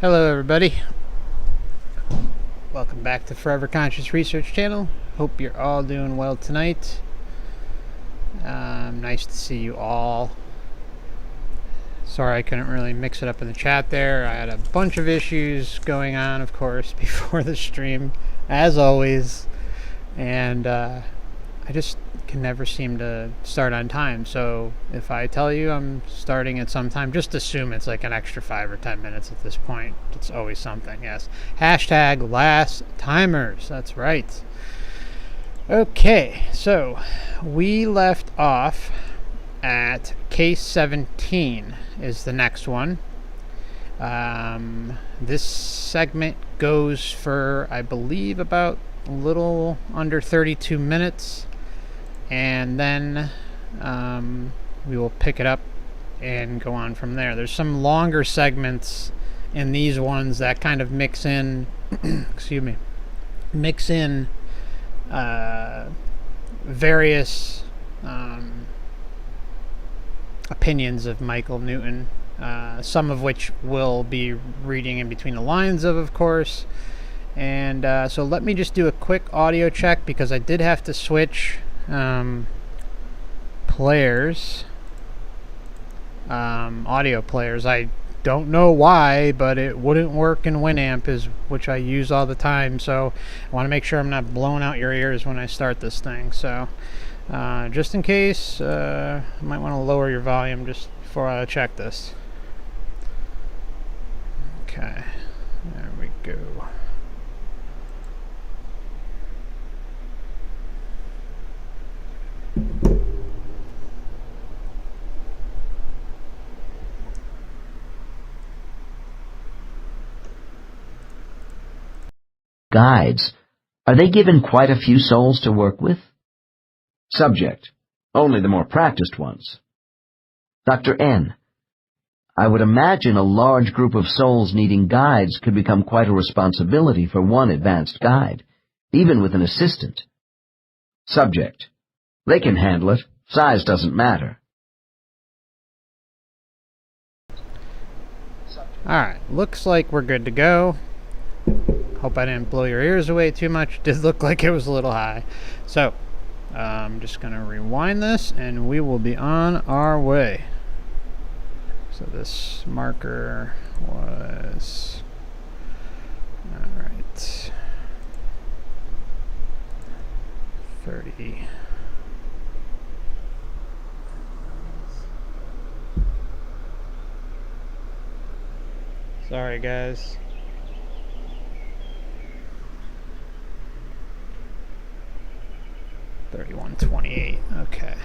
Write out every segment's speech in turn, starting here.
Hello everybody, welcome back to Forever Conscious Research Channel. Hope you're all doing well tonight. Nice to see you all. Sorry I couldn't really mix it up in the chat there. I had a bunch of issues going on, of course, before the stream, as always, and I just can never seem to start on time. So if I tell you I'm starting at some time, just assume it's like an extra 5 or 10 minutes at this point. It's always something, yes. Hashtag last timers, that's right. Okay, so we left off at case 17 is the next one. This segment goes for, I believe, about a little under 32 minutes, and then we will pick it up and go on from there. There's some longer segments in these ones that kind of mix in excuse me, mix in various opinions of Michael Newton, some of which we'll be reading in between the lines of course. And so let me just do a quick audio check, because I did have to switch players, audio players. I don't know why, but it wouldn't work in Winamp, which I use all the time, so I want to make sure I'm not blowing out your ears when I start this thing. So just in case, I might want to lower your volume just before I check this. Okay, there we go. Guides. Are they given quite a few souls to work with? Subject. Only the more practiced ones. Dr. N. I would imagine a large group of souls needing guides could become quite a responsibility for one advanced guide, even with an assistant. Subject. They can handle it. Size doesn't matter. Alright, looks like we're good to go. Hope I didn't blow your ears away too much. Did look like it was a little high. So, I'm just going to rewind this and we will be on our way. So this marker was... Alright. 30. Sorry guys. $31.28. Okay.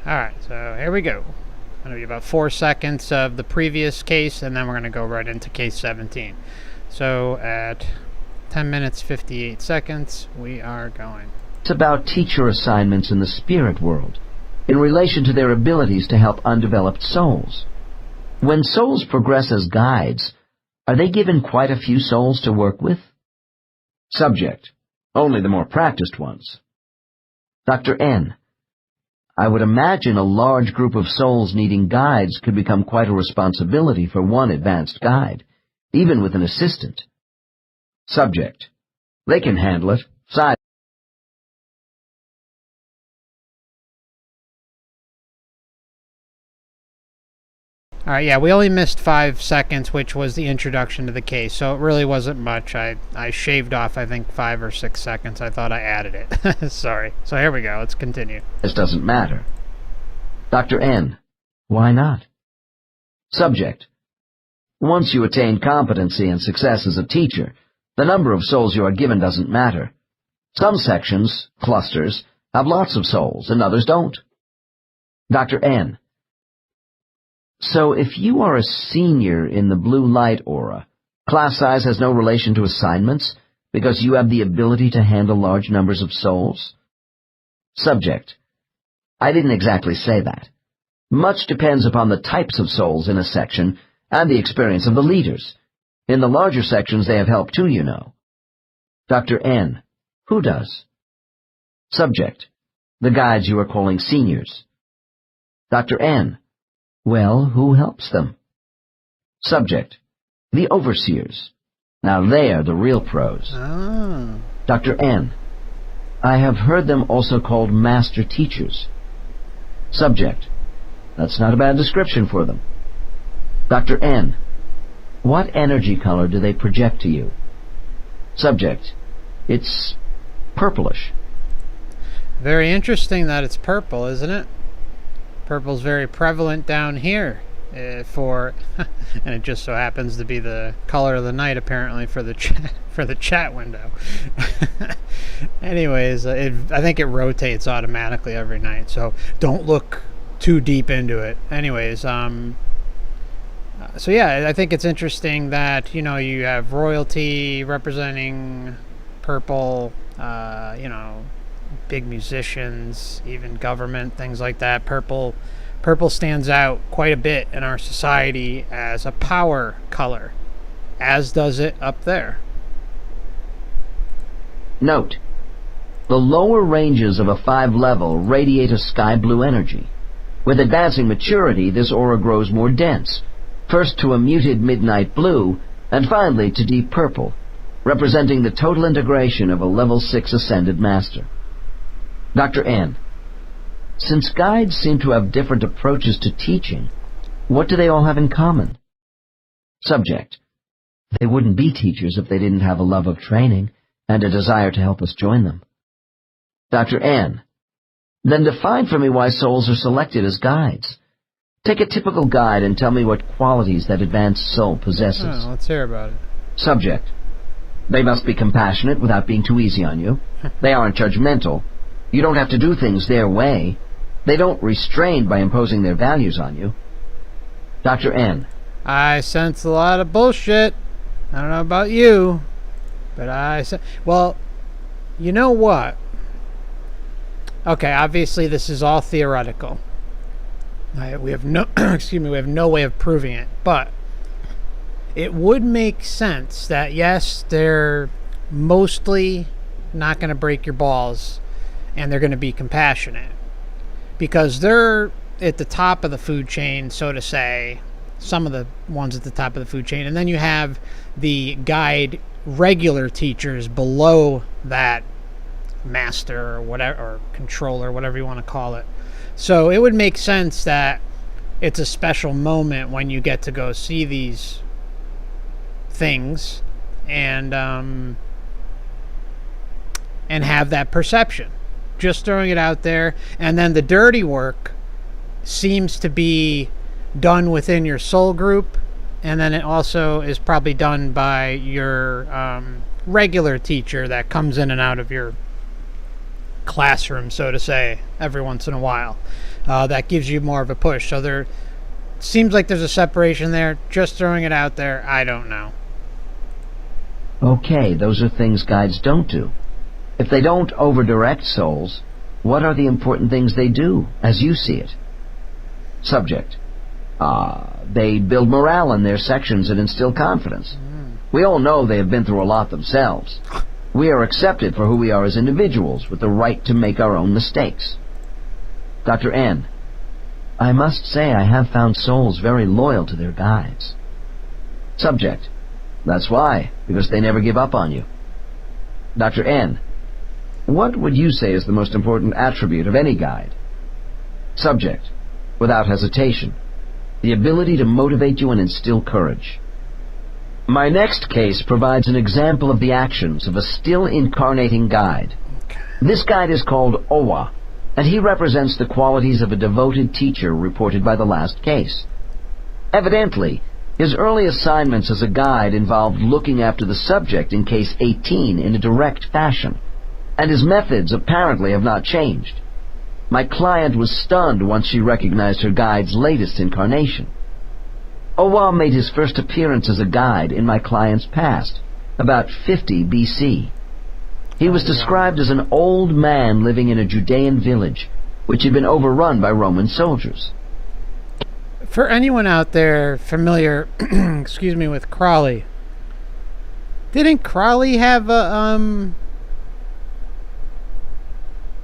Alright, so here we go. It's going to be about 4 seconds of the previous case, and then we're going to go right into case 17. So at 10 minutes 58 seconds, we are going. It's about teacher assignments in the spirit world, in relation to their abilities to help undeveloped souls. When souls progress as guides, are they given quite a few souls to work with? Subject. Only the more practiced ones. Dr. N. I would imagine a large group of souls needing guides could become quite a responsibility for one advanced guide, even with an assistant. Subject. They can handle it. Size. Alright, yeah, we only missed 5 seconds, which was the introduction to the case, so it really wasn't much. I shaved off, I think, 5 or 6 seconds. I thought I added it. Sorry. So here we go. Let's continue. This doesn't matter. Dr. N. Why not? Subject. Once you attain competency and success as a teacher, the number of souls you are given doesn't matter. Some sections, clusters, have lots of souls, and others don't. Dr. N. So if you are a senior in the blue light aura, class size has no relation to assignments because you have the ability to handle large numbers of souls? Subject. I didn't exactly say that. Much depends upon the types of souls in a section and the experience of the leaders. In the larger sections they have help too, you know. Dr. N. Who does? Subject. The guides you are calling seniors. Dr. N. Well, who helps them? Subject. The overseers. Now they are the real pros. Oh. Dr. N. I have heard them also called master teachers. Subject. That's not a bad description for them. Dr. N. What energy color do they project to you? Subject. It's purplish. Very interesting that it's purple, isn't it? Purple's very prevalent down here and it just so happens to be the color of the night apparently for the chat window. Anyways, I think it rotates automatically every night, so don't look too deep into it. Anyways, so yeah, I think it's interesting that, you have royalty representing purple, big musicians, even government, things like that. Purple stands out quite a bit in our society as a power color, as does it up there. Note: the lower ranges of a 5 level radiate a sky blue energy. With advancing maturity, this aura grows more dense, first to a muted midnight blue, and finally to deep purple, representing the total integration of a level 6 ascended master. Dr. N, since guides seem to have different approaches to teaching, what do they all have in common? Subject: they wouldn't be teachers if they didn't have a love of training and a desire to help us join them. Dr. N, then define for me why souls are selected as guides. Take a typical guide and tell me what qualities that advanced soul possesses. Oh, let's hear about it. Subject: they must be compassionate without being too easy on you. They aren't judgmental. You don't have to do things their way. They don't restrain by imposing their values on you. Dr. N, I sense a lot of bullshit. I don't know about you, but well, you know what? Okay, obviously this is all theoretical. We have no we have no way of proving it, but it would make sense that yes, they're mostly not going to break your balls and they're going to be compassionate because they're at the top of the food chain, so to say, some of the ones at the top of the food chain, and then you have the guide regular teachers below that master or whatever, or controller, whatever you want to call it. So it would make sense that it's a special moment when you get to go see these things and have that perception. Just throwing it out there. And then the dirty work seems to be done within your soul group, and then it also is probably done by your regular teacher that comes in and out of your classroom, so to say, every once in a while. That gives you more of a push. So there seems like there's a separation there. Just throwing it out there. I don't know. Okay, those are things guides don't do. If they don't over-direct souls, what are the important things they do, as you see it? Subject: they build morale in their sections and instill confidence. We all know they have been through a lot themselves. We are accepted for who we are as individuals, with the right to make our own mistakes. Dr. N, I must say I have found souls very loyal to their guides. Subject: that's why, because they never give up on you. Dr. N, what would you say is the most important attribute of any guide? Subject: without hesitation, the ability to motivate you and instill courage. My next case provides an example of the actions of a still incarnating guide. This guide is called Owa, and he represents the qualities of a devoted teacher reported by the last case. Evidently, his early assignments as a guide involved looking after the subject in case 18 in a direct fashion, and his methods apparently have not changed. My client was stunned once she recognized her guide's latest incarnation. Owa made his first appearance as a guide in my client's past, about 50 BC. He was described as an old man living in a Judean village, which had been overrun by Roman soldiers. For anyone out there familiar, excuse me, with Crawley, didn't Crawley have a,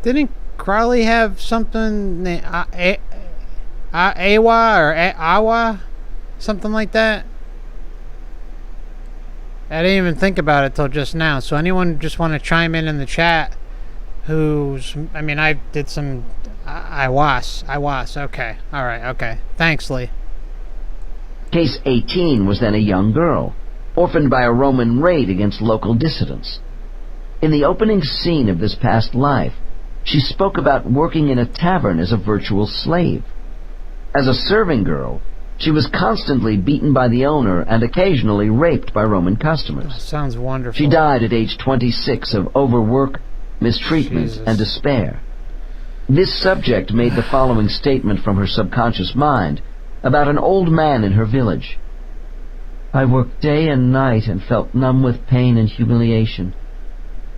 didn't Crawley have something, Awa or Awa? Something like that? I didn't even think about it till just now. So anyone just want to chime in the chat who's, I mean, I did some, I was, okay. All right, okay. Thanks, Lee. Case 18 was then a young girl, orphaned by a Roman raid against local dissidents. In the opening scene of this past life, she spoke about working in a tavern as a virtual slave. As a serving girl, she was constantly beaten by the owner and occasionally raped by Roman customers. Sounds wonderful. She died at age 26 of overwork, mistreatment, Jesus. and despair. This subject made the following statement from her subconscious mind about an old man in her village. I worked day and night and felt numb with pain and humiliation.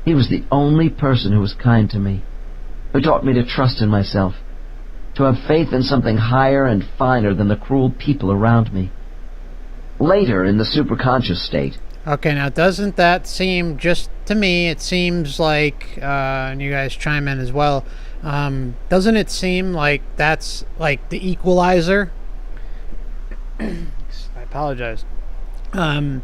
He was the only person who was kind to me, who taught me to trust in myself, to have faith in something higher and finer than the cruel people around me. Later, in the superconscious state... Okay, now doesn't that seem, just to me, it seems like, and you guys chime in as well, doesn't it seem like that's like the equalizer? I apologize. The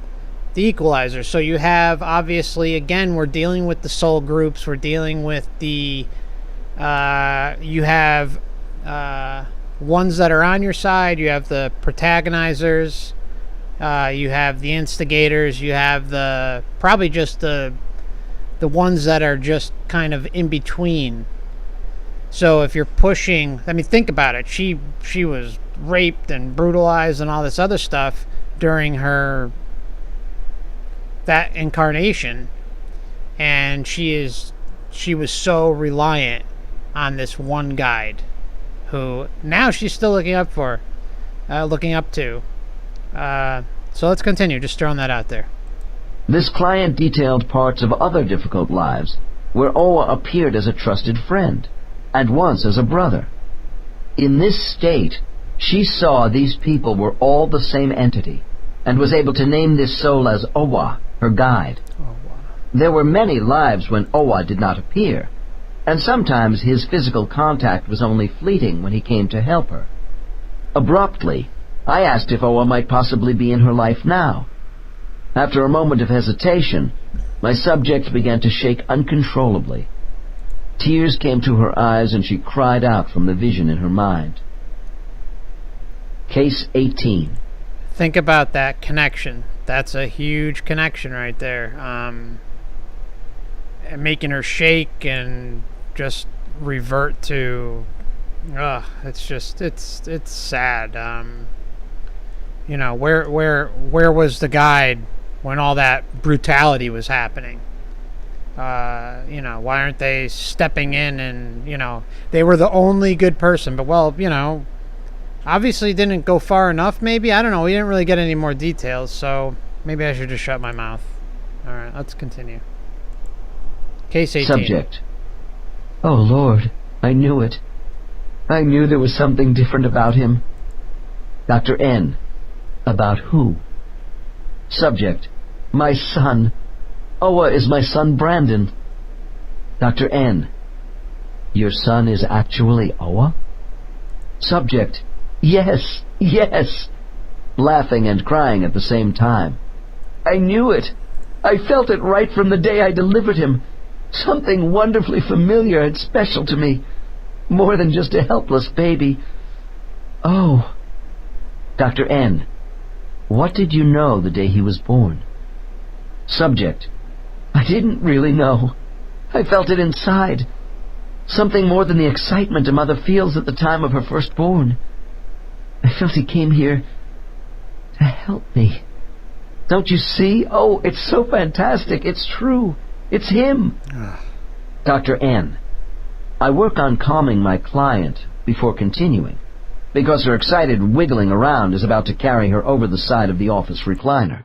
equalizer. So you have, obviously, again, we're dealing with the soul groups, we're dealing with the, you have ones that are on your side, you have the protagonizers, you have the instigators, you have the, probably just the ones that are just kind of in between. So if you're pushing, I mean, think about it. She was raped and brutalized and all this other stuff during that incarnation, and she was so reliant on this one guide, who now she's still looking up to. So let's continue. Just throwing that out there. This client detailed parts of other difficult lives where Owa appeared as a trusted friend, and once as a brother. In this state, she saw these people were all the same entity, and was able to name this soul as Owa, her guide. There were many lives when Owa did not appear, and sometimes his physical contact was only fleeting when he came to help her. Abruptly, I asked if Owa might possibly be in her life now. After a moment of hesitation, my subject began to shake uncontrollably. Tears came to her eyes and she cried out from the vision in her mind. Case 18. Think about that connection. That's a huge connection right there. Making her shake and just revert to, it's just, it's sad. You know, where was the guide when all that brutality was happening? You know, why aren't they stepping in? And, you know, they were the only good person, but, well, you know, obviously didn't go far enough, maybe. I don't know. We didn't really get any more details, so maybe I should just shut my mouth. All right, let's continue. Case 18. Subject. Oh, Lord, I knew it. I knew there was something different about him. Dr. N. About who? Subject. My son. Owa is my son Brandon. Dr. N. Your son is actually Owa? Subject. Yes, yes. Laughing and crying at the same time. I knew it. I felt it right from the day I delivered him. Something wonderfully familiar and special to me. More than just a helpless baby. Oh. Dr. N. What did you know the day he was born? Subject. I didn't really know. I felt it inside. Something more than the excitement a mother feels at the time of her firstborn. I felt he came here to help me. Don't you see? Oh, it's so fantastic. It's true. It's him. Dr. N. I work on calming my client before continuing, because her excited wiggling around is about to carry her over the side of the office recliner.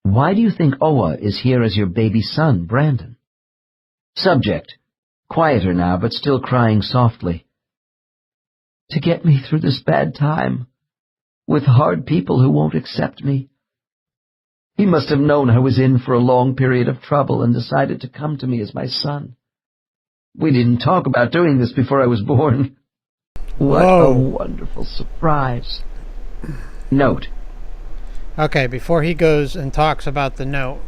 Why do you think Owa is here as your baby son, Brandon? Subject. Quieter now, but still crying softly. To get me through this bad time, with hard people who won't accept me. He must have known I was in for a long period of trouble and decided to come to me as my son. We didn't talk about doing this before I was born. What a wonderful surprise. Note. Okay, before he goes and talks about the note,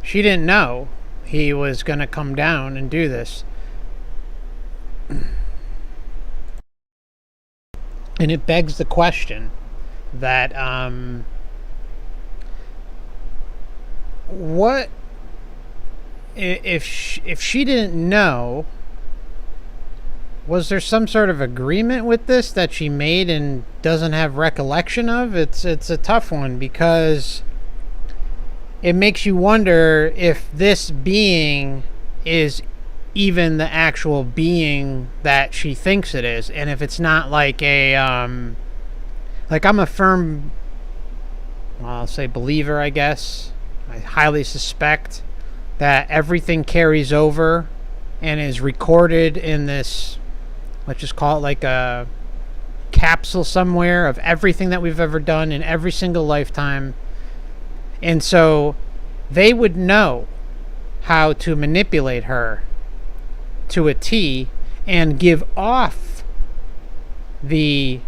she didn't know he was going to come down and do this. And it begs the question that what if she didn't know? Was there some sort of agreement with this that she made and doesn't have recollection of? It's a tough one, because it makes you wonder if this being is even the actual being that she thinks it is, and if it's not like a like, I'm a firm, well, I'll say believer, I guess. I highly suspect that everything carries over and is recorded in this, let's just call it like a capsule somewhere of everything that we've ever done in every single lifetime. And so they would know how to manipulate her to a T and give off the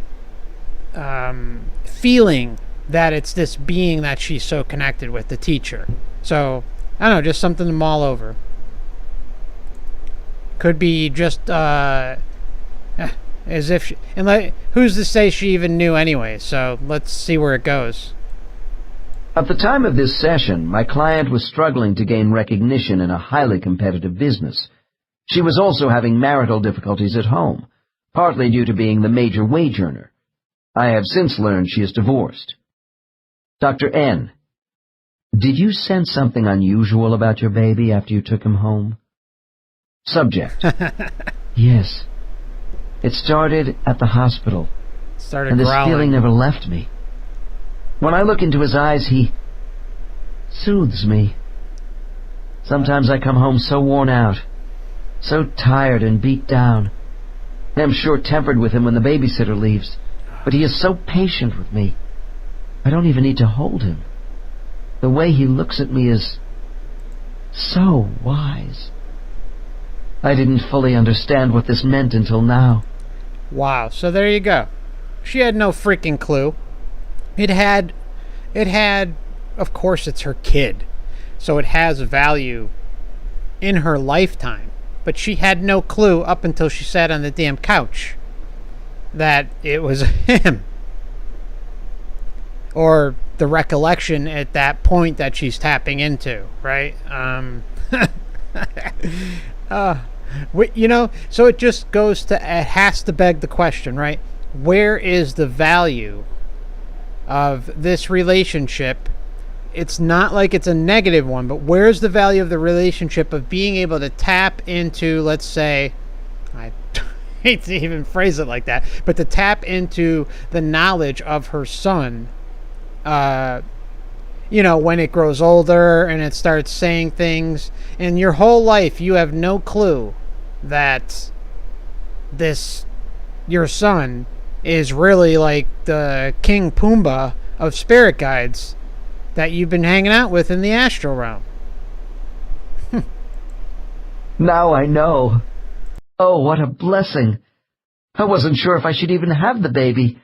feeling that it's this being that she's so connected with, the teacher. So, I don't know, just something to mull over. Could be just as if she, and who's to say she even knew anyway? So let's see where it goes. At the time of this session, my client was struggling to gain recognition in a highly competitive business. She was also having marital difficulties at home, partly due to being the major wage earner. I have since learned she is divorced. Dr. N, did you sense something unusual about your baby after you took him home? Subject. Yes. It started at the hospital. Started and this growling. feeling never left me. When I look into his eyes, he soothes me. Sometimes I come home so worn out, so tired and beat down. I am short-tempered with him when the babysitter leaves, but he is so patient with me. I don't even need to hold him. The way he looks at me is so wise. I didn't fully understand what this meant until now. Wow, so there you go. She had no freaking clue. It had, of course it's her kid, so it has value in her lifetime. But she had no clue up until she sat on the damn couch that it was him. Or the recollection at that point that she's tapping into, right? You know, so it just goes to, it has to beg the question, right? Where is the value of this relationship? It's not like it's a negative one, but where's the value of the relationship of being able to tap into, let's say, I hate to even phrase it like that, but to tap into the knowledge of her son, you know, when it grows older and it starts saying things, and your whole life you have no clue that your son is really like the King Pumbaa of spirit guides that you've been hanging out with in the astral realm. Now I know. Oh, what a blessing. I wasn't sure if I should even have the baby.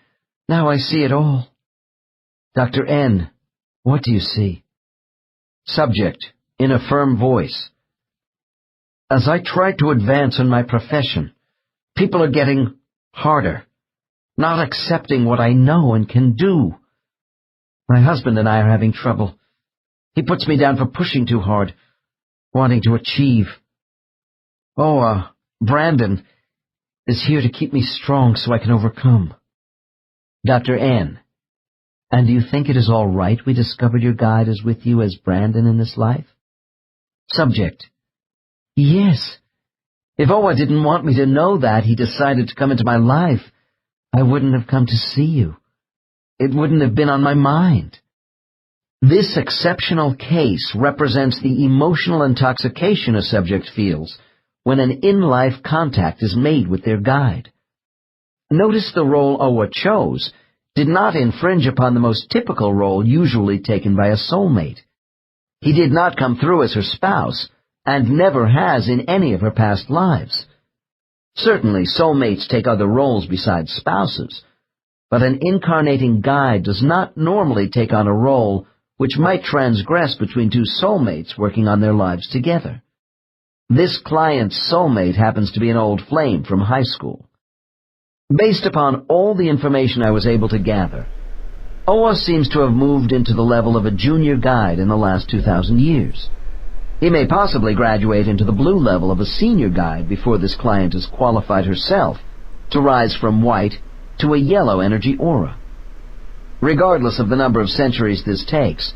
Now I see it all. Dr. N, what do you see? Subject, in a firm voice. As I try to advance in my profession, people are getting harder, not accepting what I know and can do. My husband and I are having trouble. He puts me down for pushing too hard, wanting to achieve. Brandon is here to keep me strong so I can overcome. Dr. N, and do you think it is all right we discovered your guide is with you as Brandon in this life? Subject, yes. If Owa didn't want me to know that he decided to come into my life, I wouldn't have come to see you. It wouldn't have been on my mind. This exceptional case represents the emotional intoxication a subject feels when an in-life contact is made with their guide. Notice the role Owa chose did not infringe upon the most typical role usually taken by a soulmate. He did not come through as her spouse, and never has in any of her past lives. Certainly, soulmates take other roles besides spouses, but an incarnating guide does not normally take on a role which might transgress between two soulmates working on their lives together. This client's soulmate happens to be an old flame from high school. Based upon all the information I was able to gather, Oa seems to have moved into the level of a junior guide in the last 2,000 years. He may possibly graduate into the blue level of a senior guide before this client has qualified herself to rise from white to a yellow energy aura. Regardless of the number of centuries this takes,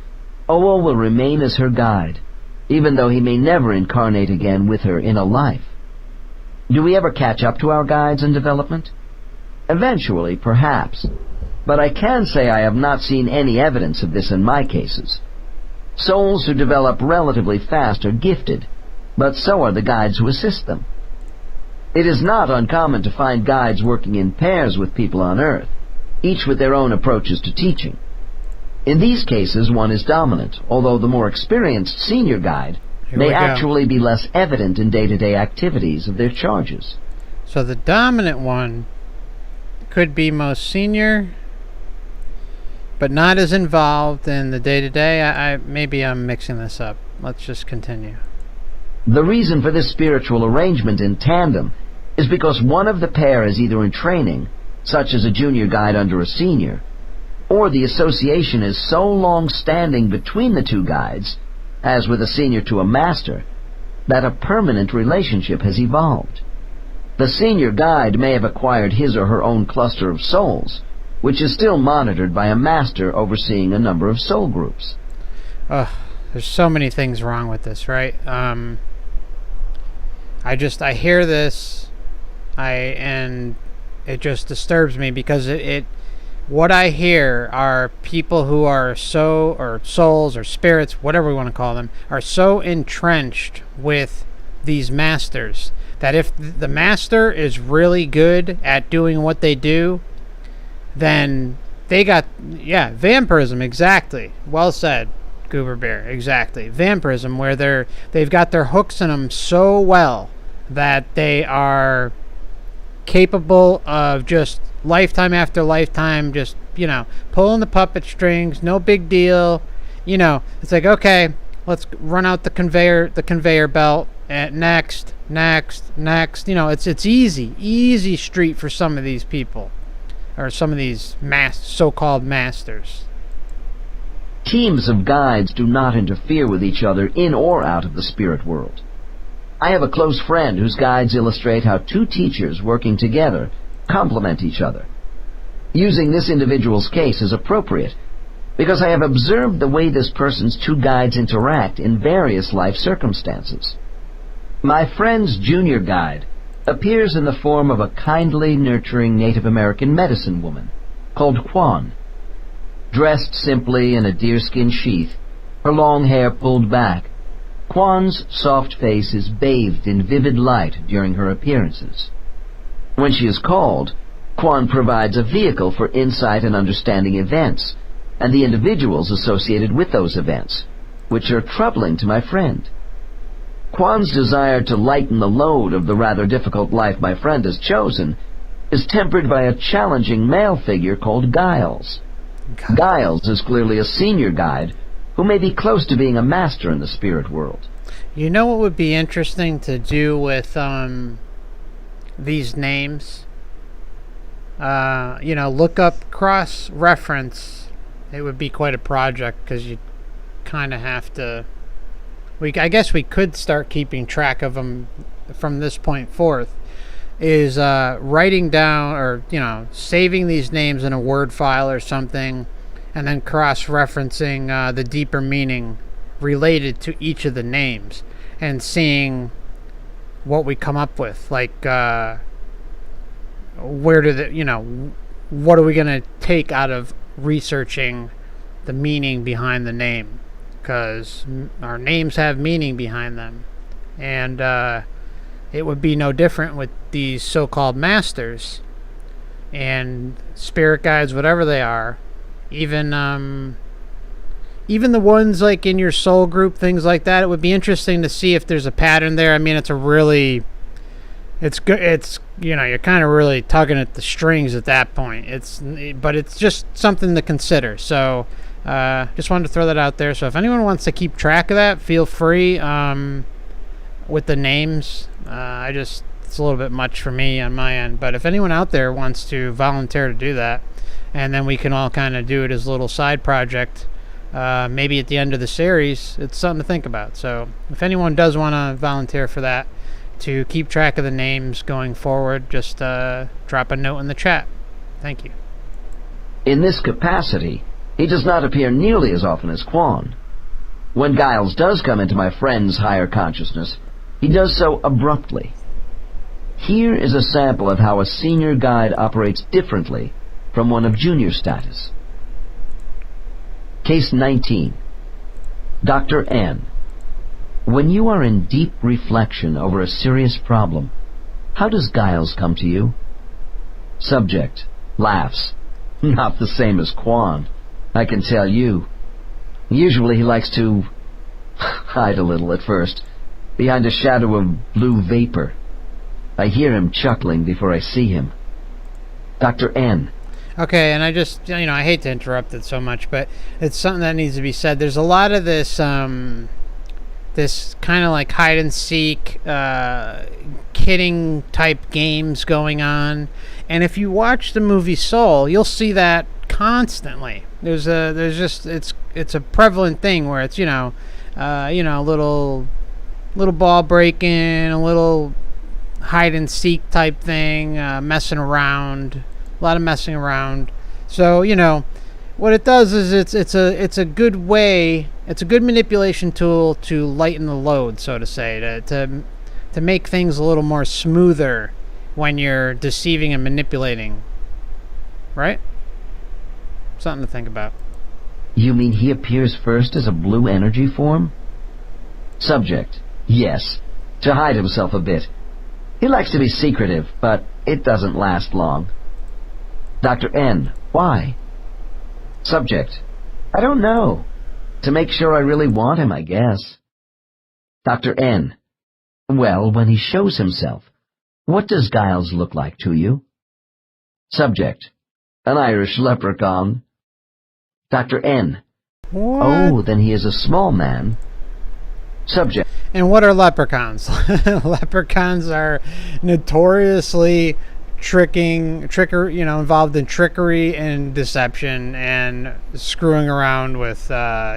Oa will remain as her guide, even though he may never incarnate again with her in a life. Do we ever catch up to our guides in development? Eventually, perhaps, but I can say I have not seen any evidence of this in my cases. Souls who develop relatively fast are gifted, but so are the guides who assist them. It is not uncommon to find guides working in pairs with people on Earth, each with their own approaches to teaching. In these cases, one is dominant, although the more experienced senior guide may actually be less evident in day-to-day activities of their charges. So the dominant one could be most senior, but not as involved in the day-to-day. Maybe I'm mixing this up. Let's just continue. The reason for this spiritual arrangement in tandem is because one of the pair is either in training, such as a junior guide under a senior, or the association is so long-standing between the two guides, as with a senior to a master, that a permanent relationship has evolved. The senior guide may have acquired his or her own cluster of souls, which is still monitored by a master overseeing a number of soul groups. There's so many things wrong with this, right? I hear this, and it just disturbs me because what I hear are people who are or souls or spirits, whatever we want to call them, are so entrenched with these masters that if the master is really good at doing what they do, then they got, vampirism, exactly. Well said, Goober Bear, exactly. Vampirism, where they've got their hooks in them so well that they are capable of just lifetime after lifetime, just, pulling the puppet strings, no big deal. It's like, okay, let's run out the conveyor belt, and next. It's easy street for some of these people, or some of these so-called masters. Teams of guides do not interfere with each other in or out of the spirit world. I have a close friend whose guides illustrate how two teachers working together complement each other. Using this individual's case is appropriate because I have observed the way this person's two guides interact in various life circumstances. My friend's junior guide appears in the form of a kindly, nurturing Native American medicine woman called Kwan. Dressed simply in a deerskin sheath, her long hair pulled back, Kwan's soft face is bathed in vivid light during her appearances. When she is called, Kwan provides a vehicle for insight and understanding events, and the individuals associated with those events, which are troubling to my friend. Kwan's desire to lighten the load of the rather difficult life my friend has chosen is tempered by a challenging male figure called Giles. Giles is clearly a senior guide who may be close to being a master in the spirit world. You know what would be interesting to do with these names? Look up cross-reference. It would be quite a project because you kind of have to... I guess we could start keeping track of them from this point forth. Is writing down or saving these names in a Word file or something, and then cross-referencing the deeper meaning related to each of the names and seeing what we come up with. Like, where do what are we going to take out of researching the meaning behind the name? Because our names have meaning behind them. And it would be no different with these so-called masters and spirit guides, whatever they are. Even the ones like in your soul group, things like that. It would be interesting to see if there's a pattern there. I mean, it's good. You're kind of really tugging at the strings at that point. But it's just something to consider. So just wanted to throw that out there. So if anyone wants to keep track of that, feel free. With the names, it's a little bit much for me on my end. But if anyone out there wants to volunteer to do that, and then we can all kind of do it as a little side project. Maybe at the end of the series, it's something to think about. So if anyone does want to volunteer for that, to keep track of the names going forward, just drop a note in the chat. Thank you. In this capacity, he does not appear nearly as often as Quan. When Giles does come into my friend's higher consciousness, he does so abruptly. Here is a sample of how a senior guide operates differently from one of junior status. Case 19. Dr. N. When you are in deep reflection over a serious problem, how does Giles come to you? Subject laughs. Not the same as Quan, I can tell you. Usually he likes to hide a little at first, behind a shadow of blue vapor. I hear him chuckling before I see him. Dr. N. Okay, and I just, I hate to interrupt it so much, but it's something that needs to be said. There's a lot of this, this kind of like hide and seek, kidding type games going on. And if you watch the movie Soul, you'll see that constantly. It's a prevalent thing where it's, little ball breaking, a little hide and seek type thing, messing around, a lot of messing around. So what it does is it's a good way, it's a good manipulation tool to lighten the load, so to say, to make things a little more smoother when you're deceiving and manipulating, right? Something to think about. You mean he appears first as a blue energy form? Subject: yes, to hide himself a bit. He likes to be secretive, but it doesn't last long. Dr. N. Why? Subject: I don't know. To make sure I really want him, I guess. Dr. N. Well, when he shows himself, what does Giles look like to you? Subject: an Irish leprechaun. Dr. N. What? Oh, then he is a small man. Subject: And what are leprechauns? Leprechauns are notoriously involved in trickery and deception and screwing around with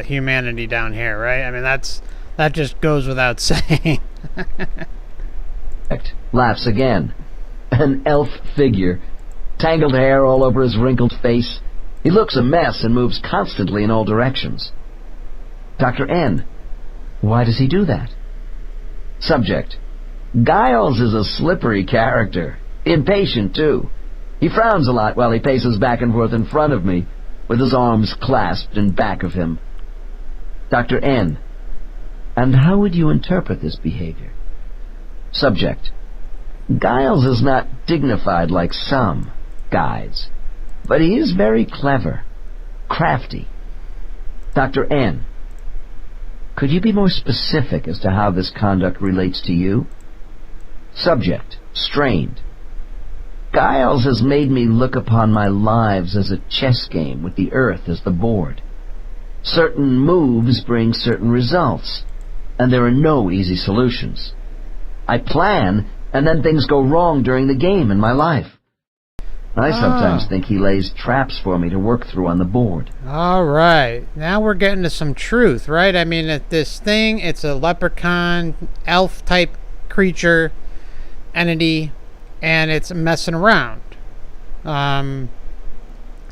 humanity down here, right? I mean, that just goes without saying. Laughs again. An elf figure, tangled hair all over his wrinkled face. He looks a mess and moves constantly in all directions. Dr. N. Why does he do that? Subject: Giles is a slippery character. Impatient, too. He frowns a lot while he paces back and forth in front of me, with his arms clasped in back of him. Dr. N. And how would you interpret this behavior? Subject: Giles is not dignified like some guides, but he is very clever, crafty. Dr. N. Could you be more specific as to how this conduct relates to you? Subject, strained. Giles has made me look upon my lives as a chess game with the earth as the board. Certain moves bring certain results, and there are no easy solutions. I plan, and then things go wrong during the game in my life. I sometimes think he lays traps for me to work through on the board. All right. Now we're getting to some truth, right? I mean, this thing, it's a leprechaun, elf-type creature, entity, and it's messing around.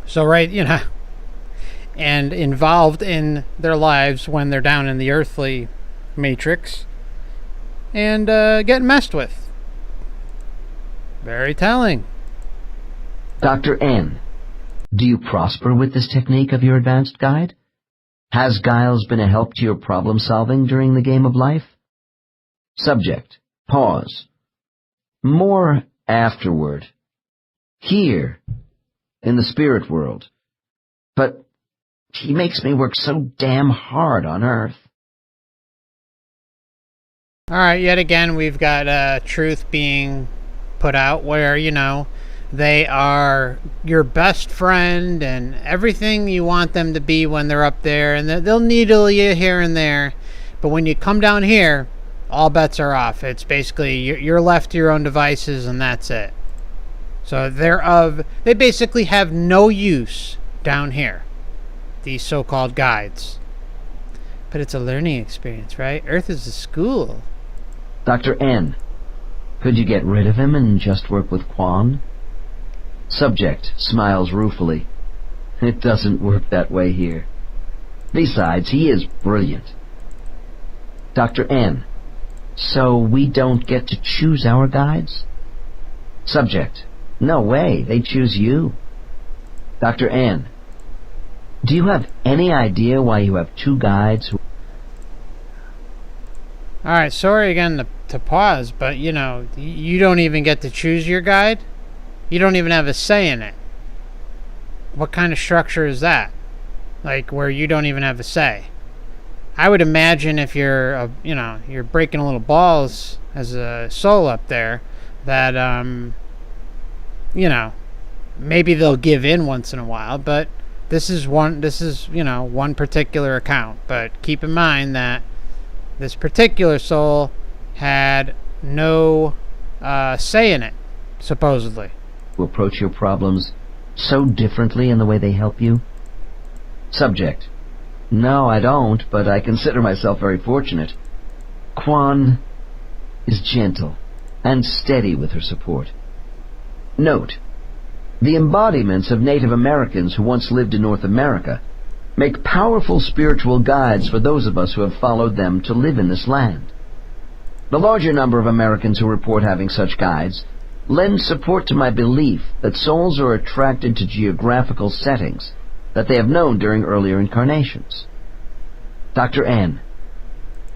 So, right, and involved in their lives when they're down in the earthly matrix and getting messed with. Very telling. Dr. N. Do you prosper with this technique of your advanced guide? Has Giles been a help to your problem-solving during the game of life? Subject. Pause. More afterward. Here, in the spirit world. But he makes me work so damn hard on Earth. All right, yet again, we've got truth being put out where, they are your best friend and everything you want them to be when they're up there, and they'll needle you here and there. But when you come down here, all bets are off. It's basically you're left to your own devices, and that's it. So they basically have no use down here, these so-called guides. But it's a learning experience, right? Earth is a school. Dr. N, could you get rid of him and just work with Quan? Subject smiles ruefully. It doesn't work that way here. Besides, he is brilliant. Dr. N, so we don't get to choose our guides? Subject, no way, they choose you. Dr. N, do you have any idea why you have two guides who... Alright, sorry again to pause, but you know, you don't even get to choose your guide? You don't even have a say in it. What kind of structure is that? Like, where you don't even have a say? I would imagine if you're, you're breaking a little balls as a soul up there, that, maybe they'll give in once in a while, but this is one particular account. But keep in mind that this particular soul had no say in it, supposedly. ...to approach your problems so differently in the way they help you? Subject, no, I don't, but I consider myself very fortunate. Quan is gentle and steady with her support. Note, the embodiments of Native Americans who once lived in North America make powerful spiritual guides for those of us who have followed them to live in this land. The larger number of Americans who report having such guides lend support to my belief that souls are attracted to geographical settings that they have known during earlier incarnations. Dr. N,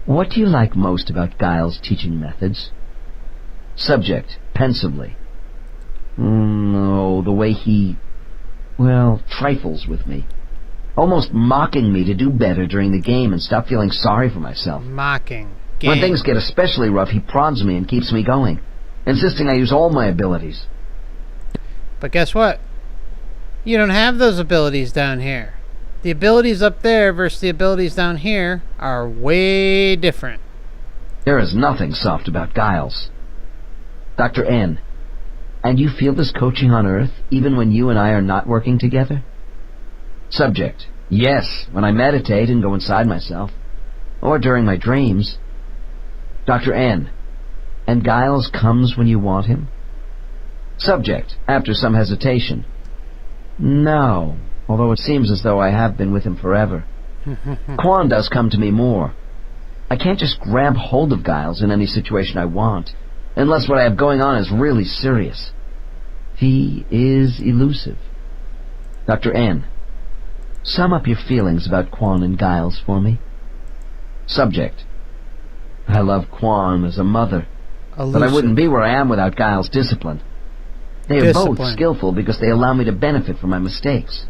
what do you like most about Giles' teaching methods? Subject, pensively. No, the way he, trifles with me. Almost mocking me to do better during the game and stop feeling sorry for myself. Mocking. Game. When things get especially rough, he prods me and keeps me going, insisting I use all my abilities. But guess what? You don't have those abilities down here. The abilities up there versus the abilities down here are way different. There is nothing soft about Giles. Dr. N, and you feel this coaching on Earth even when you and I are not working together? Subject, yes, when I meditate and go inside myself, or during my dreams. Dr. N, and Giles comes when you want him? Subject, after some hesitation. No, although it seems as though I have been with him forever. Quan does come to me more. I can't just grab hold of Giles in any situation I want, unless what I have going on is really serious. He is elusive. Dr. N, sum up your feelings about Quan and Giles for me. Subject, I love Quan as a mother, but I wouldn't be where I am without Giles' discipline. They are both skillful because they allow me to benefit from my mistakes.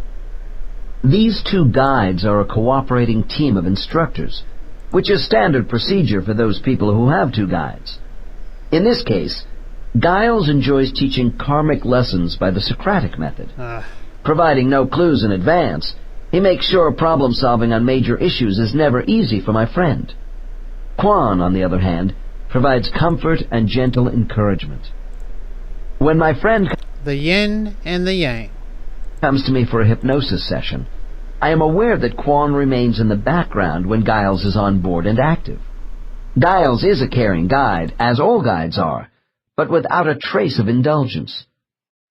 These two guides are a cooperating team of instructors, which is standard procedure for those people who have two guides. In this case, Giles enjoys teaching karmic lessons by the Socratic method. Providing no clues in advance, he makes sure problem-solving on major issues is never easy for my friend. Quan, on the other hand, provides comfort and gentle encouragement. When my friend... The yin and the yang. ...comes to me for a hypnosis session, I am aware that Quan remains in the background when Giles is on board and active. Giles is a caring guide, as all guides are, but without a trace of indulgence.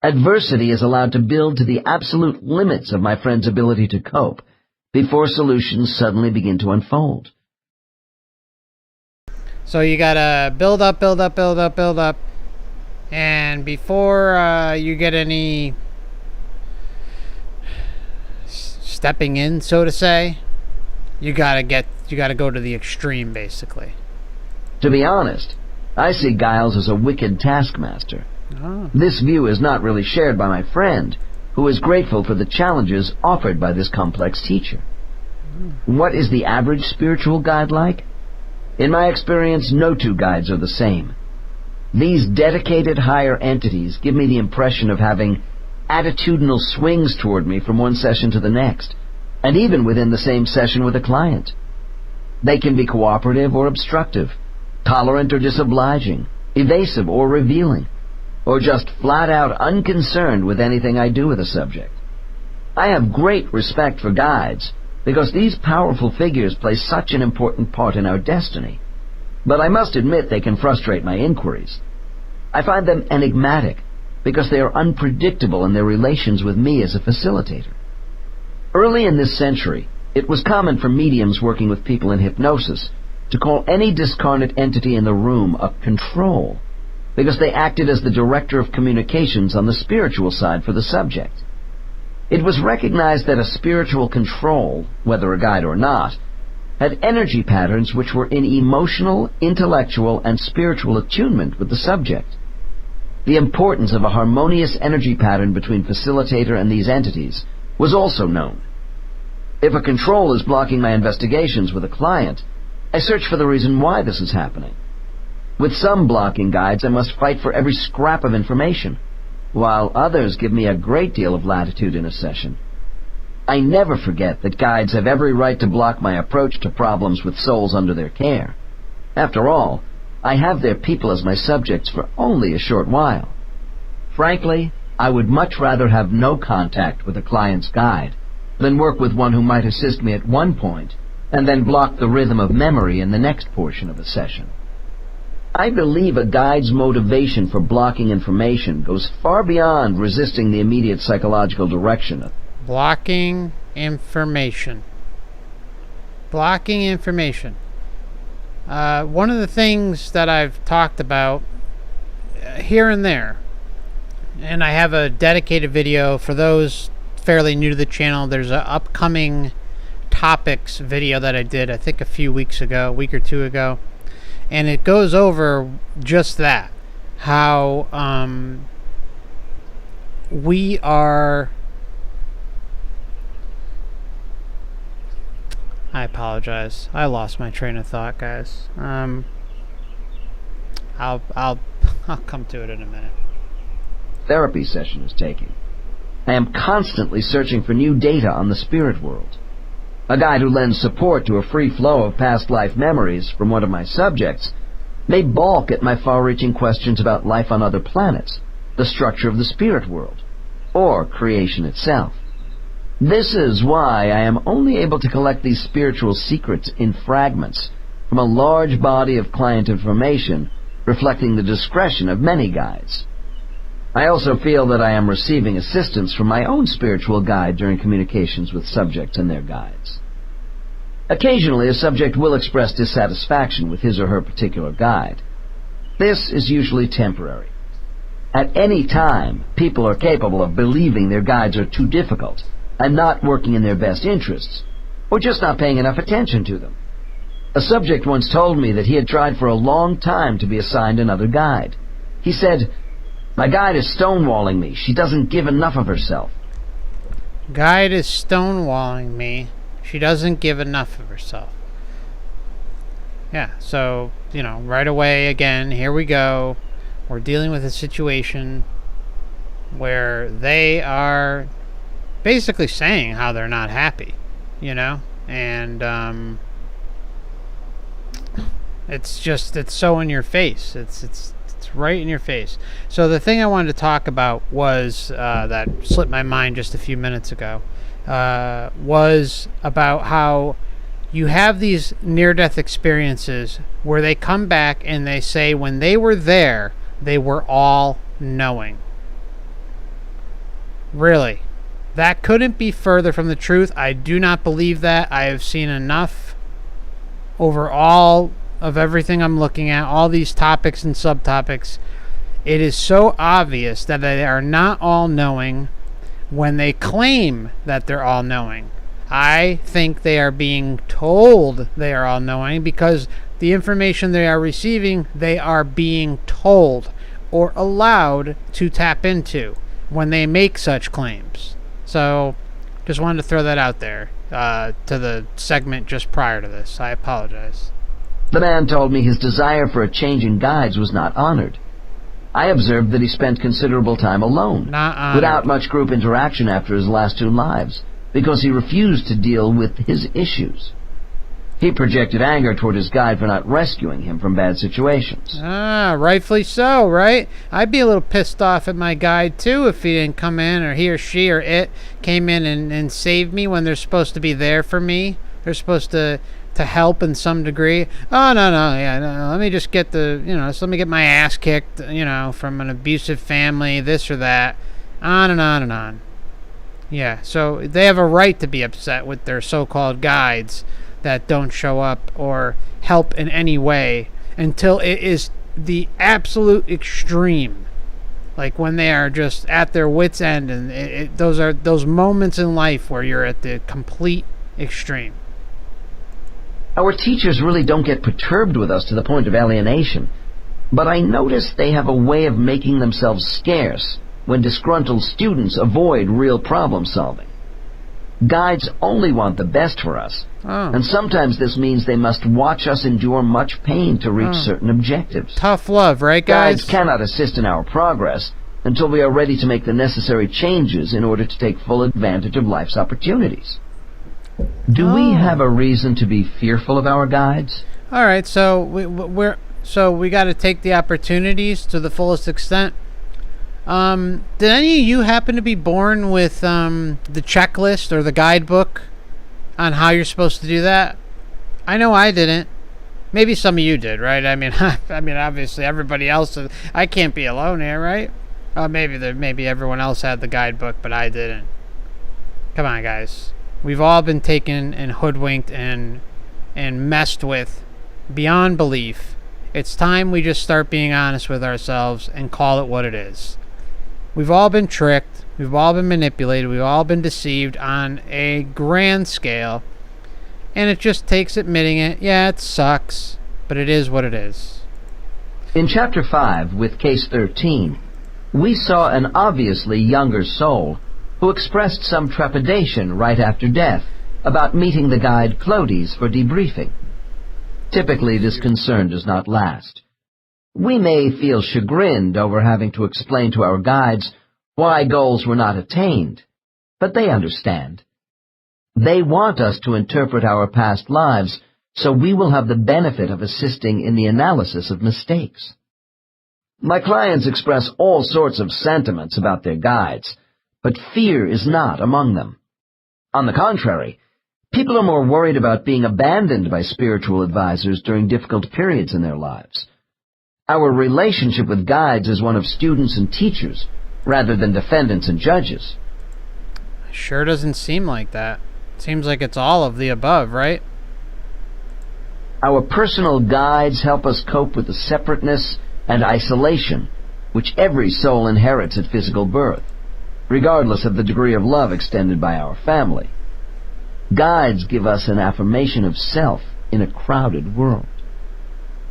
Adversity is allowed to build to the absolute limits of my friend's ability to cope, before solutions suddenly begin to unfold. So you gotta build up, and before you get any stepping in, so to say, you gotta go to the extreme, basically. To be honest, I see Giles as a wicked taskmaster. This view is not really shared by my friend, who is grateful for the challenges offered by this complex teacher. What is the average spiritual guide like? In my experience, no two guides are the same. These dedicated higher entities give me the impression of having attitudinal swings toward me from one session to the next, and even within the same session with a client. They can be cooperative or obstructive, tolerant or disobliging, evasive or revealing. or just flat-out unconcerned with anything I do with a subject. I have great respect for guides, because these powerful figures play such an important part in our destiny. But I must admit they can frustrate my inquiries. I find them enigmatic, because they are unpredictable in their relations with me as a facilitator. Early in this century, it was common for mediums working with people in hypnosis to call any discarnate entity in the room a control, because they acted as the director of communications on the spiritual side for the subject. It was recognized that a spiritual control, whether a guide or not, had energy patterns which were in emotional, intellectual, and spiritual attunement with the subject. The importance of a harmonious energy pattern between facilitator and these entities was also known. If a control is blocking my investigations with a client, I search for the reason why this is happening. With some blocking guides, I must fight for every scrap of information, while others give me a great deal of latitude in a session. I never forget that guides have every right to block my approach to problems with souls under their care. After all, I have their people as my subjects for only a short while. Frankly, I would much rather have no contact with a client's guide than work with one who might assist me at one point and then block the rhythm of memory in the next portion of a session. I believe a guide's motivation for blocking information goes far beyond resisting the immediate psychological direction. Blocking information. Blocking information. One of the things that I've talked about here and there, and I have a dedicated video for those fairly new to the channel. There's an upcoming topics video that I did, I think a week or two ago. And it goes over just that, how we are... I apologize. I lost my train of thought, guys. I'll come to it in a minute. Therapy session is taking. I am constantly searching for new data on the spirit world. A guide who lends support to a free flow of past life memories from one of my subjects may balk at my far-reaching questions about life on other planets, the structure of the spirit world, or creation itself. This is why I am only able to collect these spiritual secrets in fragments from a large body of client information reflecting the discretion of many guides. I also feel that I am receiving assistance from my own spiritual guide during communications with subjects and their guides. Occasionally, a subject will express dissatisfaction with his or her particular guide. This is usually temporary. At any time, people are capable of believing their guides are too difficult and not working in their best interests, or just not paying enough attention to them. A subject once told me that he had tried for a long time to be assigned another guide. He said, "My guide is stonewalling me. She doesn't give enough of herself." Guide is stonewalling me. She doesn't give enough of herself. Yeah, so, right away, again, here we go. We're dealing with a situation where they are basically saying how they're not happy, and it's so in your face. It's right in your face. So the thing I wanted to talk about was that slipped my mind just a few minutes ago, was about how you have these near-death experiences where they come back and they say when they were there, they were all knowing. Really, that couldn't be further from the truth. I do not believe that. I have seen enough over all of everything I'm looking at, all these topics and subtopics. It is so obvious that they are not all knowing when they claim that they're all knowing. I think they are being told they are all knowing because the information they are receiving, they are being told or allowed to tap into when they make such claims. So, just wanted to throw that out there to the segment just prior to this. I apologize. The man told me his desire for a change in guides was not honored. I observed that he spent considerable time alone, without much group interaction after his last 2 lives, because he refused to deal with his issues. He projected anger toward his guide for not rescuing him from bad situations. Ah, rightfully so, right? I'd be a little pissed off at my guide, too, if he didn't come in, or he or she or it came in and saved me when they're supposed to be there for me. They're supposed to help in some degree. Oh, no, let me just get just let me get my ass kicked, from an abusive family, this or that. On and on and on. Yeah, so they have a right to be upset with their so-called guides that don't show up or help in any way until it is the absolute extreme, like when they are just at their wits' end, and those are those moments in life where you're at the complete extreme. Our teachers really don't get perturbed with us to the point of alienation, but I notice they have a way of making themselves scarce when disgruntled students avoid real problem solving. Guides only want the best for us, and sometimes this means they must watch us endure much pain to reach certain objectives. Tough love, right, guys? Guides cannot assist in our progress until we are ready to make the necessary changes in order to take full advantage of life's opportunities. Do we have a reason to be fearful of our guides? All right, so we got to take the opportunities to the fullest extent. Did any of you happen to be born with the checklist or the guidebook on how you're supposed to do that? I know I didn't. Maybe some of you did, right? I mean, obviously everybody else. I can't be alone here, right? Maybe everyone else had the guidebook, but I didn't. Come on, guys. We've all been taken and hoodwinked and messed with beyond belief. It's time we just start being honest with ourselves and call it what it is. We've all been tricked. We've all been manipulated. We've all been deceived on a grand scale. And it just takes admitting it. Yeah, it sucks, but it is what it is. In Chapter 5, with Case 13, we saw an obviously younger soul who expressed some trepidation right after death about meeting the guide Clodes for debriefing. Typically, this concern does not last. We may feel chagrined over having to explain to our guides why goals were not attained, but they understand. They want us to interpret our past lives so we will have the benefit of assisting in the analysis of mistakes. My clients express all sorts of sentiments about their guides, but fear is not among them. On the contrary, people are more worried about being abandoned by spiritual advisors during difficult periods in their lives. Our relationship with guides is one of students and teachers, rather than defendants and judges. Sure doesn't seem like that. Seems like it's all of the above, right? Our personal guides help us cope with the separateness and isolation which every soul inherits at physical birth, regardless of the degree of love extended by our family. Guides give us an affirmation of self in a crowded world.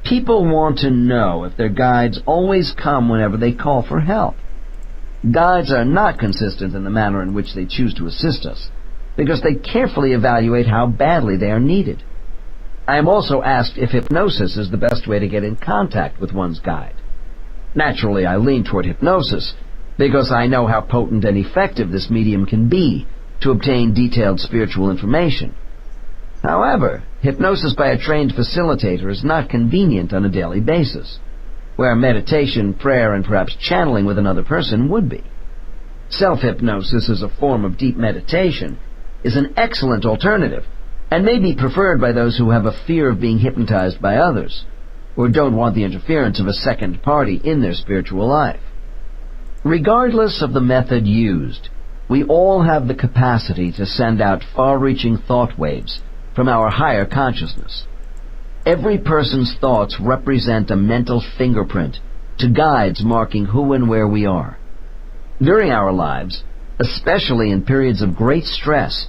People want to know if their guides always come whenever they call for help. Guides are not consistent in the manner in which they choose to assist us, because they carefully evaluate how badly they are needed. I am also asked if hypnosis is the best way to get in contact with one's guide. Naturally, I lean toward hypnosis, because I know how potent and effective this medium can be to obtain detailed spiritual information. However, hypnosis by a trained facilitator is not convenient on a daily basis, where meditation, prayer, and perhaps channeling with another person would be. Self-hypnosis as a form of deep meditation is an excellent alternative, and may be preferred by those who have a fear of being hypnotized by others, or don't want the interference of a second party in their spiritual life. Regardless of the method used, we all have the capacity to send out far-reaching thought waves from our higher consciousness. Every person's thoughts represent a mental fingerprint to guides marking who and where we are. During our lives, especially in periods of great stress,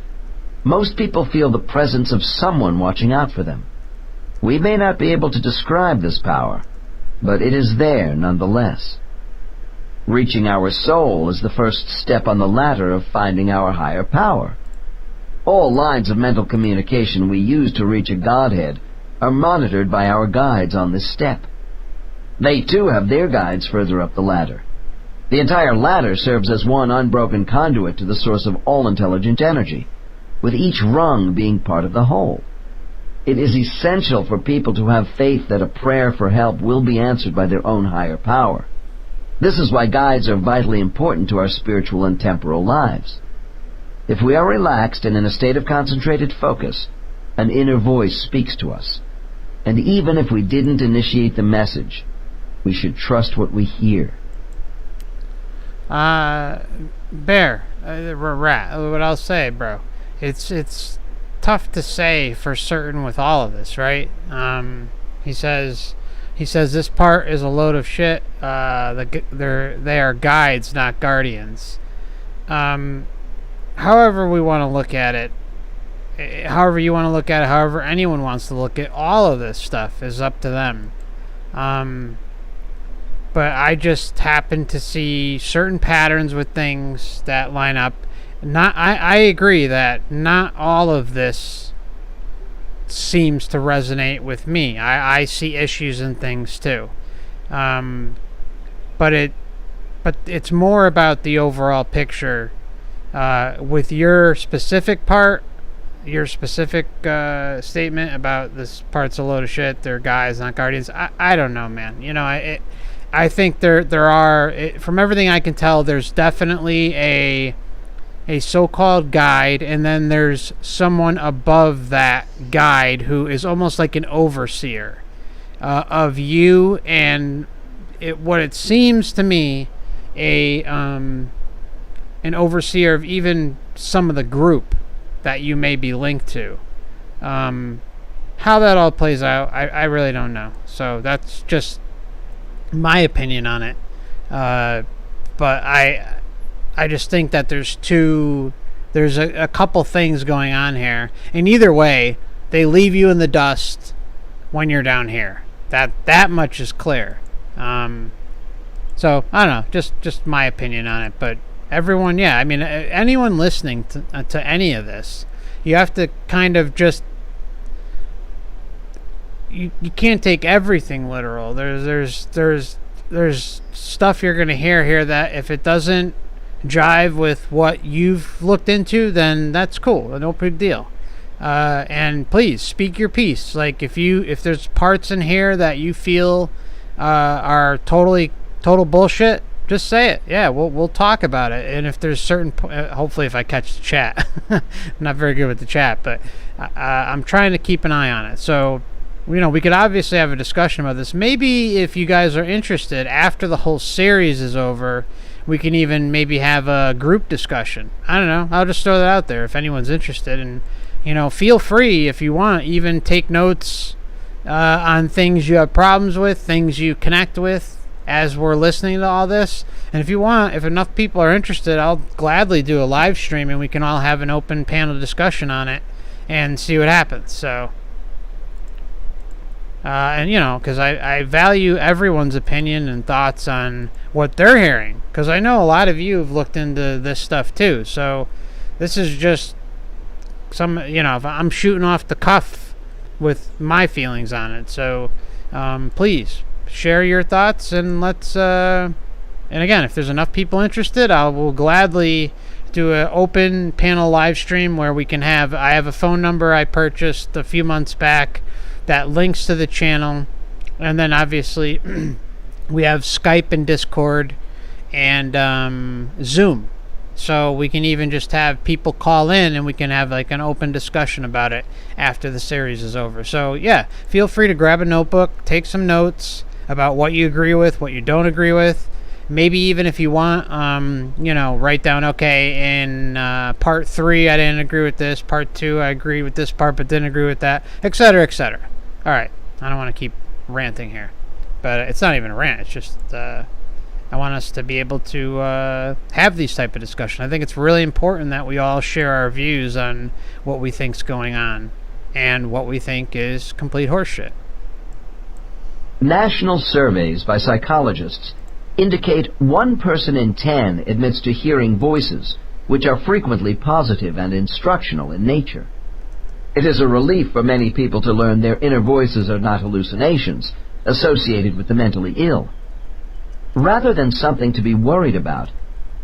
most people feel the presence of someone watching out for them. We may not be able to describe this power, but it is there nonetheless. Reaching our soul is the first step on the ladder of finding our higher power. All lines of mental communication we use to reach a Godhead are monitored by our guides on this step. They too have their guides further up the ladder. The entire ladder serves as one unbroken conduit to the source of all intelligent energy, with each rung being part of the whole. It is essential for people to have faith that a prayer for help will be answered by their own higher power. This is why guides are vitally important to our spiritual and temporal lives. If we are relaxed and in a state of concentrated focus, an inner voice speaks to us. And even if we didn't initiate the message, we should trust what we hear. Bear, rat, what I'll say, bro. It's tough to say for certain with all of this, right? He says this part is a load of shit. They are guides, not guardians. However we want to look at it, however you want to look at it, however anyone wants to look at all of this stuff is up to them. But I just happen to see certain patterns with things that line up. I agree that not all of this seems to resonate with me. I see issues in things too. But it's more about the overall picture. With your specific part, your specific statement about this part's a load of shit, they're guys, not guardians. I don't know, man. You know, I think there are, from everything I can tell, there's definitely a so-called guide, and then there's someone above that guide who is almost like an overseer of you, and what it seems to me, an overseer of even some of the group that you may be linked to. How that all plays out, I really don't know. So that's just my opinion on it. But I just think that there's a couple things going on here, and either way, they leave you in the dust when you're down here. That much is clear. So I don't know, just my opinion on it. But everyone, yeah, I mean, anyone listening to any of this, you have to kind of just, you can't take everything literal. There's stuff you're gonna hear here that if it doesn't jive with what you've looked into, then that's cool, no big deal. And please speak your piece. Like if there's parts in here that you feel are total bullshit, just say it. Yeah, we'll talk about it. And if there's certain hopefully if I catch the chat, I'm not very good with the chat, but I'm trying to keep an eye on it. So we could obviously have a discussion about this. Maybe if you guys are interested, after the whole series is over, we can even maybe have a group discussion. I don't know. I'll just throw that out there if anyone's interested. And, feel free if you want, even take notes on things you have problems with, things you connect with as we're listening to all this. And if you want, if enough people are interested, I'll gladly do a live stream and we can all have an open panel discussion on it and see what happens. So, because I value everyone's opinion and thoughts on what they're hearing, because I know a lot of you have looked into this stuff too. So this is just if I'm shooting off the cuff with my feelings on it. So please share your thoughts, and let's and again, if there's enough people interested, I will gladly do an open panel live stream where we can I have a phone number I purchased a few months back that links to the channel, and then obviously we have Skype and Discord and Zoom, so we can even just have people call in and we can have like an open discussion about it after the series is over. So yeah, feel free to grab a notebook, take some notes about what you agree with, what you don't agree with. Maybe even if you want, write down, okay, in part 3 I didn't agree with this, part 2 I agreed with this part but didn't agree with that, etc., etc. All right, I don't want to keep ranting here, but it's not even a rant. It's just I want us to be able to have these type of discussion. I think it's really important that we all share our views on what we think's going on and what we think is complete horseshit. National surveys by psychologists indicate 1 person in 10 admits to hearing voices, which are frequently positive and instructional in nature. It is a relief for many people to learn their inner voices are not hallucinations associated with the mentally ill. Rather than something to be worried about,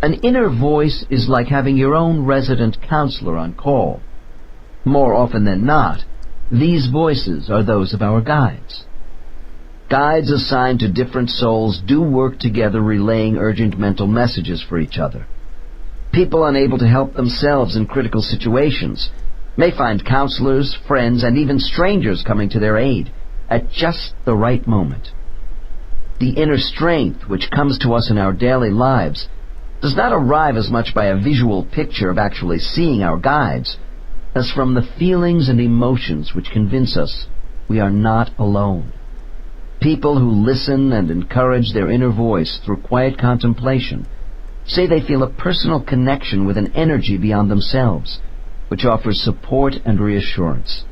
an inner voice is like having your own resident counselor on call. More often than not, These voices are those of our guides. Guides assigned to different souls do work together, relaying urgent mental messages for each other. People unable to help themselves in critical situations may find counselors, friends, and even strangers coming to their aid at just the right moment. The inner strength which comes to us in our daily lives does not arrive as much by a visual picture of actually seeing our guides as from the feelings and emotions which convince us we are not alone. People who listen and encourage their inner voice through quiet contemplation say they feel a personal connection with an energy beyond themselves, which offers support and reassurance.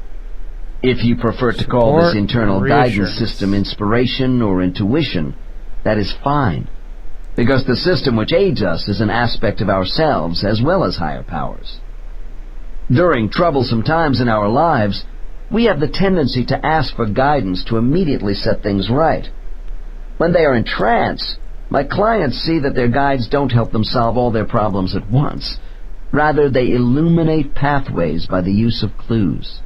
If you prefer to call this internal guidance system inspiration or intuition, that is fine, because the system which aids us is an aspect of ourselves as well as higher powers. During troublesome times in our lives, we have the tendency to ask for guidance to immediately set things right. When they are in trance, my clients see that their guides don't help them solve all their problems at once. Rather, they illuminate pathways by the use of clues.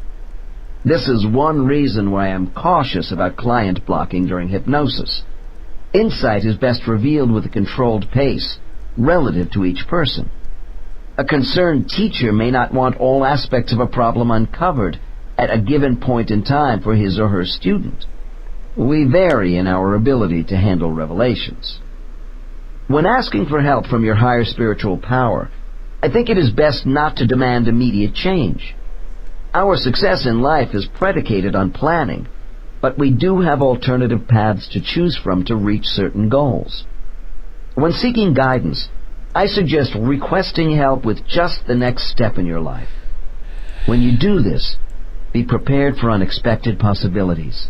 This is one reason why I am cautious about client blocking during hypnosis. Insight is best revealed with a controlled pace, relative to each person. A concerned teacher may not want all aspects of a problem uncovered at a given point in time for his or her student. We vary in our ability to handle revelations. When asking for help from your higher spiritual power, I think it is best not to demand immediate change. Our success in life is predicated on planning, but we do have alternative paths to choose from to reach certain goals. When seeking guidance, I suggest requesting help with just the next step in your life. When you do this, be prepared for unexpected possibilities.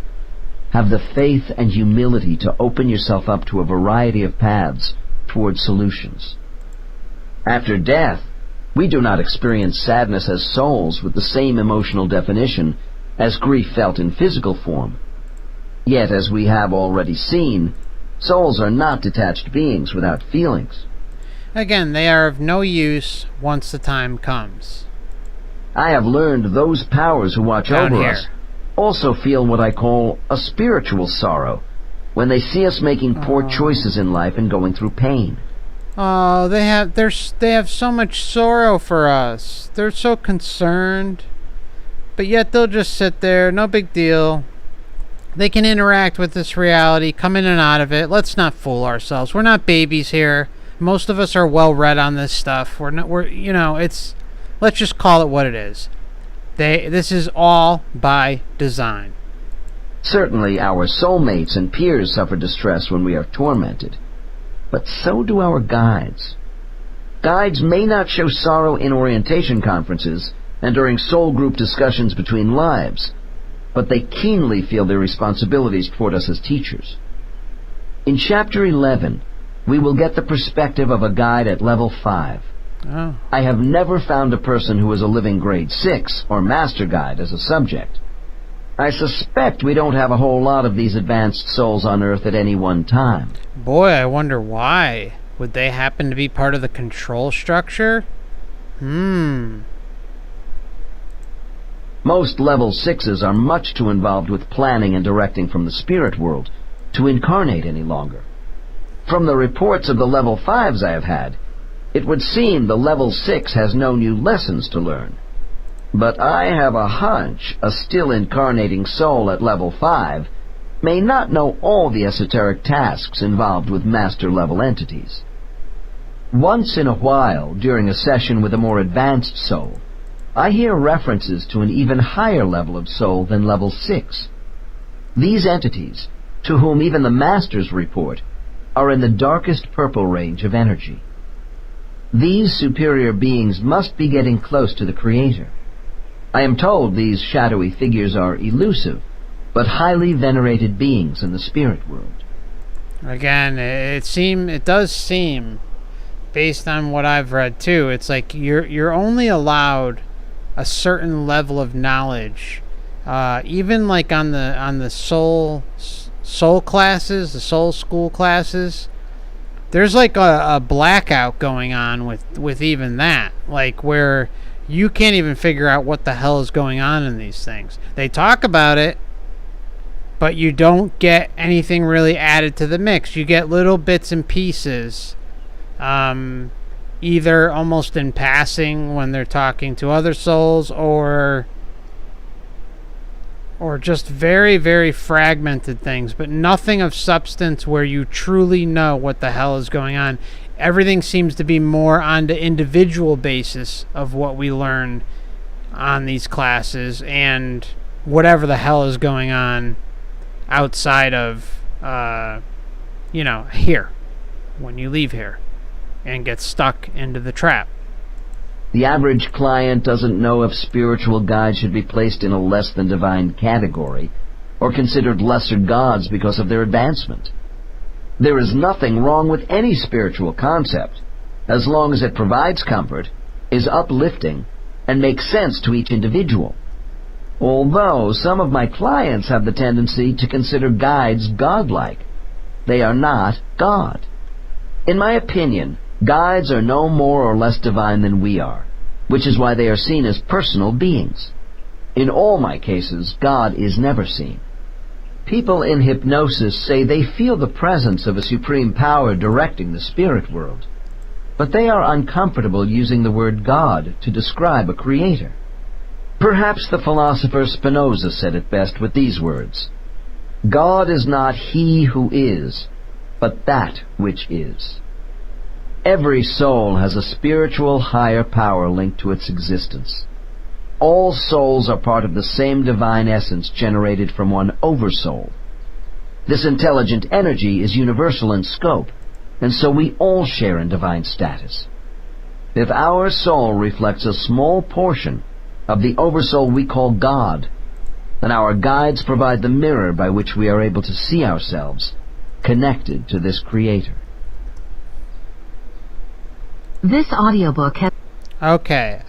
Have the faith and humility to open yourself up to a variety of paths toward solutions. After death, we do not experience sadness as souls with the same emotional definition as grief felt in physical form. Yet, as we have already seen, souls are not detached beings without feelings. Again, they are of no use once the time comes. I have learned those powers who watch over us also feel what I call a spiritual sorrow when they see us making poor choices in life and going through pain. Oh, they have so much sorrow for us. They're so concerned. But yet they'll just sit there, no big deal. They can interact with this reality, come in and out of it. Let's not fool ourselves. We're not babies here. Most of us are well read on this stuff. Let's just call it what it is. This is all by design. Certainly our soulmates and peers suffer distress when we are tormented. But so do our guides. Guides may not show sorrow in orientation conferences and during soul group discussions between lives, but they keenly feel their responsibilities toward us as teachers. In Chapter 11, we will get the perspective of a guide at level 5. Oh. I have never found a person who is a living grade 6 or master guide as a subject. I suspect we don't have a whole lot of these advanced souls on Earth at any one time. Boy, I wonder why. Would they happen to be part of the control structure? Most level 6s are much too involved with planning and directing from the spirit world to incarnate any longer. From the reports of the level 5s I have had, it would seem the level 6 has no new lessons to learn. But I have a hunch a still incarnating soul at level 5 may not know all the esoteric tasks involved with master-level entities. Once in a while, during a session with a more advanced soul, I hear references to an even higher level of soul than level 6. These entities, to whom even the masters report, are in the darkest purple range of energy. These superior beings must be getting close to the Creator. I am told these shadowy figures are elusive, but highly venerated beings in the spirit world. Again, it does seem, based on what I've read too, it's like you're only allowed a certain level of knowledge, even like on the soul classes, the soul school classes. There's like a blackout going on with even that, like where you can't even figure out what the hell is going on in these things. They talk about it, but you don't get anything really added to the mix. You get little bits and pieces, either almost in passing when they're talking to other souls, or just very, very fragmented things, but nothing of substance where you truly know what the hell is going on. Everything seems to be more on the individual basis of what we learn on these classes, and whatever the hell is going on outside of, here, when you leave here and get stuck into the trap. The average client doesn't know if spiritual guides should be placed in a less than divine category or considered lesser gods because of their advancement. There is nothing wrong with any spiritual concept, as long as it provides comfort, is uplifting, and makes sense to each individual. Although some of my clients have the tendency to consider guides godlike, they are not God. In my opinion, guides are no more or less divine than we are, which is why they are seen as personal beings. In all my cases, God is never seen. People in hypnosis say they feel the presence of a supreme power directing the spirit world, but they are uncomfortable using the word God to describe a creator. Perhaps the philosopher Spinoza said it best with these words: God is not he who is, but that which is. Every soul has a spiritual higher power linked to its existence. All souls are part of the same divine essence generated from one oversoul. This intelligent energy is universal in scope, and so we all share in divine status. If our soul reflects a small portion of the oversoul we call God, then our guides provide the mirror by which we are able to see ourselves connected to this Creator. This audiobook has... Okay,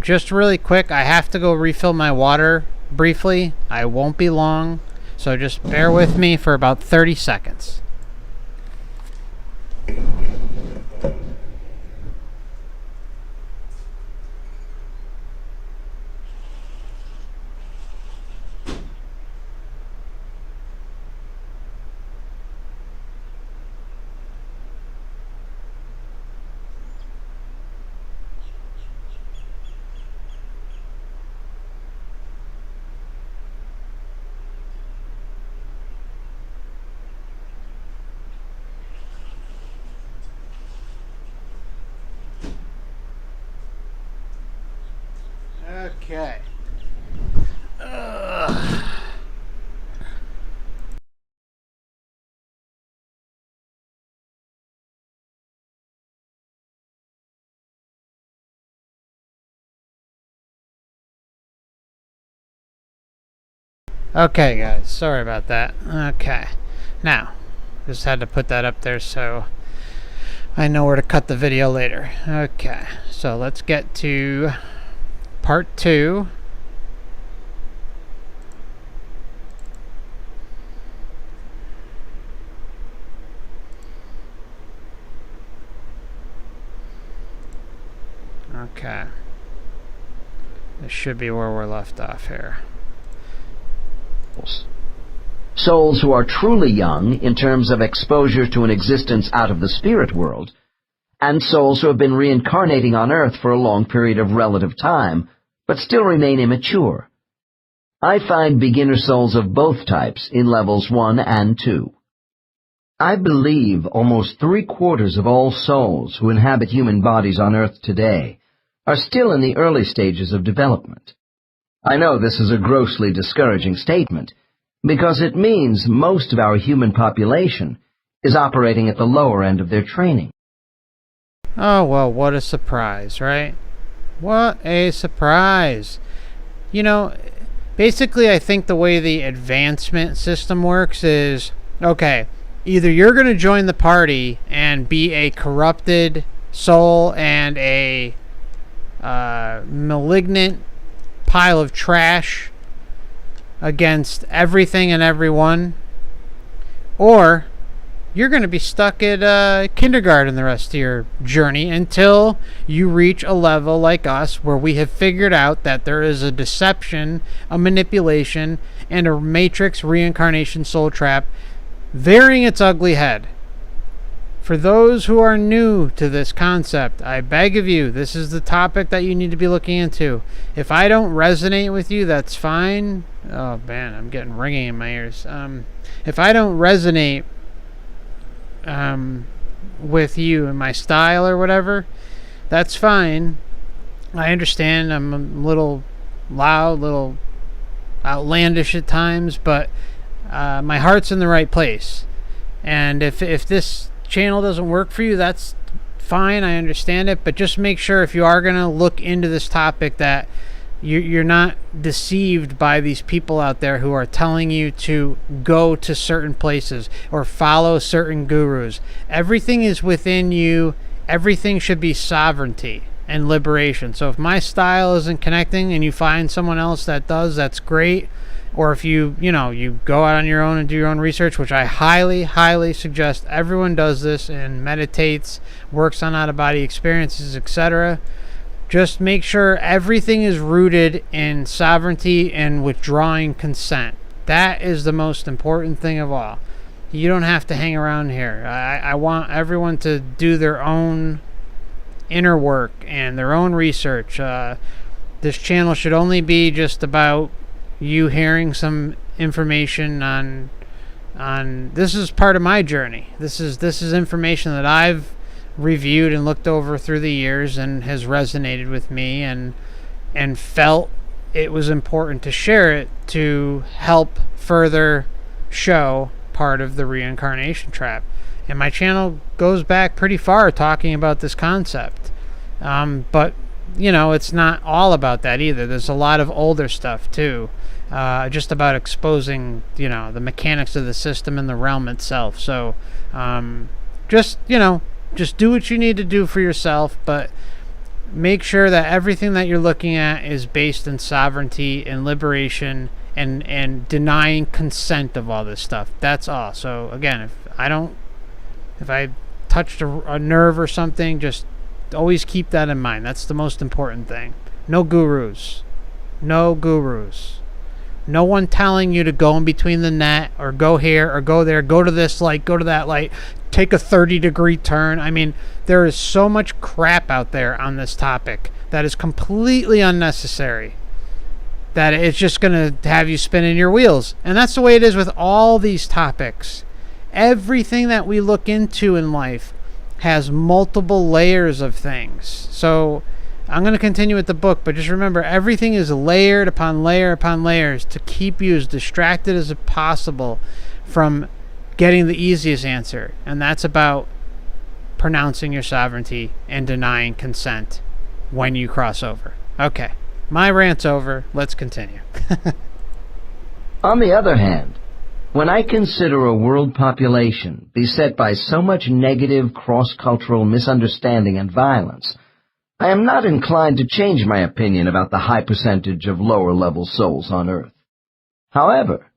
just really quick, I have to go refill my water briefly. I won't be long, so just bear with me for about 30 seconds. Okay. Okay, guys, sorry about that. Okay, now, just had to put that up there so I know where to cut the video later. Okay, so let's get to part 2. Okay, this should be where we're left off here. Souls who are truly young in terms of exposure to an existence out of the spirit world, and souls who have been reincarnating on Earth for a long period of relative time, but still remain immature. I find beginner souls of both types in levels 1 and 2. I believe almost 3/4 of all souls who inhabit human bodies on Earth today are still in the early stages of development. I know this is a grossly discouraging statement, because it means most of our human population is operating at the lower end of their training. Oh, well, what a surprise, right? What a surprise. You know, basically I think the way the advancement system works is, okay, either you're going to join the party and be a corrupted soul and a malignant pile of trash against everything and everyone, or you're going to be stuck at kindergarten the rest of your journey until you reach a level like us where we have figured out that there is a deception, a manipulation, and a matrix reincarnation soul trap rearing its ugly head. For those who are new to this concept, I beg of you, this is the topic that you need to be looking into. If I don't resonate with you, that's fine. Oh man, I'm getting ringing in my ears. If I don't resonate with you and my style or whatever, that's fine. I understand I'm a little loud, little outlandish at times, but my heart's in the right place. And if this channel doesn't work for you, that's fine. I understand it, but just make sure if you are going to look into this topic that you're not deceived by these people out there who are telling you to go to certain places or follow certain gurus. Everything is within you. Everything should be sovereignty and liberation. So if my style isn't connecting and you find someone else that does, that's great. Or if you go out on your own and do your own research, which I highly, highly suggest everyone does this and meditates, works on out-of-body experiences, etc. Just make sure everything is rooted in sovereignty and withdrawing consent. That is the most important thing of all. You don't have to hang around here. I want everyone to do their own inner work and their own research. This channel should only be just about you hearing some information on this is part of my journey. This is information that I've reviewed and looked over through the years and has resonated with me and felt it was important to share it to help further show part of the reincarnation trap. And my channel goes back pretty far talking about this concept. But it's not all about that either. There's a lot of older stuff too. Just about exposing, the mechanics of the system and the realm itself. So, just do what you need to do for yourself, but make sure that everything that you're looking at is based in sovereignty and liberation and denying consent of all this stuff. That's all. So again, if I touched a nerve or something, just always keep that in mind. That's the most important thing. No gurus. No gurus. No one telling you to go in between the net or go here or go there, go to this light, go to that light, take a 30-degree turn. I mean, there is so much crap out there on this topic that is completely unnecessary, that it's just going to have you spinning your wheels. And that's the way it is with all these topics. Everything that we look into in life has multiple layers of things. So I'm going to continue with the book, but just remember, everything is layered upon layer upon layers to keep you as distracted as possible from getting the easiest answer, and that's about pronouncing your sovereignty and denying consent when you cross over. Okay, my rant's over. Let's continue. On the other hand, when I consider a world population beset by so much negative cross-cultural misunderstanding and violence, I am not inclined to change my opinion about the high percentage of lower-level souls on Earth. However,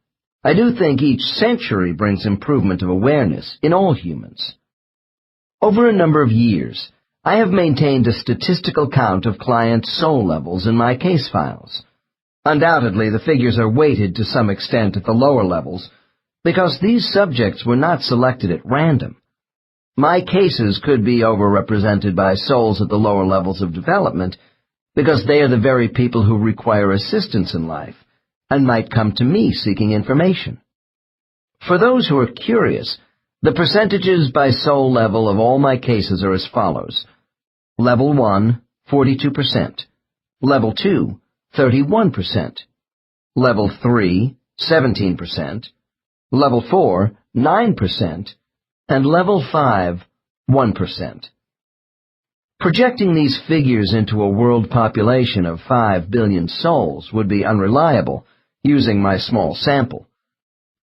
I do think each century brings improvement of awareness in all humans. Over a number of years, I have maintained a statistical count of client soul levels in my case files. Undoubtedly, the figures are weighted to some extent at the lower levels, because these subjects were not selected at random. My cases could be overrepresented by souls at the lower levels of development, because they are the very people who require assistance in life, and might come to me seeking information. For those who are curious, the percentages by soul level of all my cases are as follows. Level 1, 42%. Level 2, 31%. Level 3, 17%. Level 4, 9%. And level 5, 1%. Projecting these figures into a world population of 5 billion souls would be unreliable, using my small sample.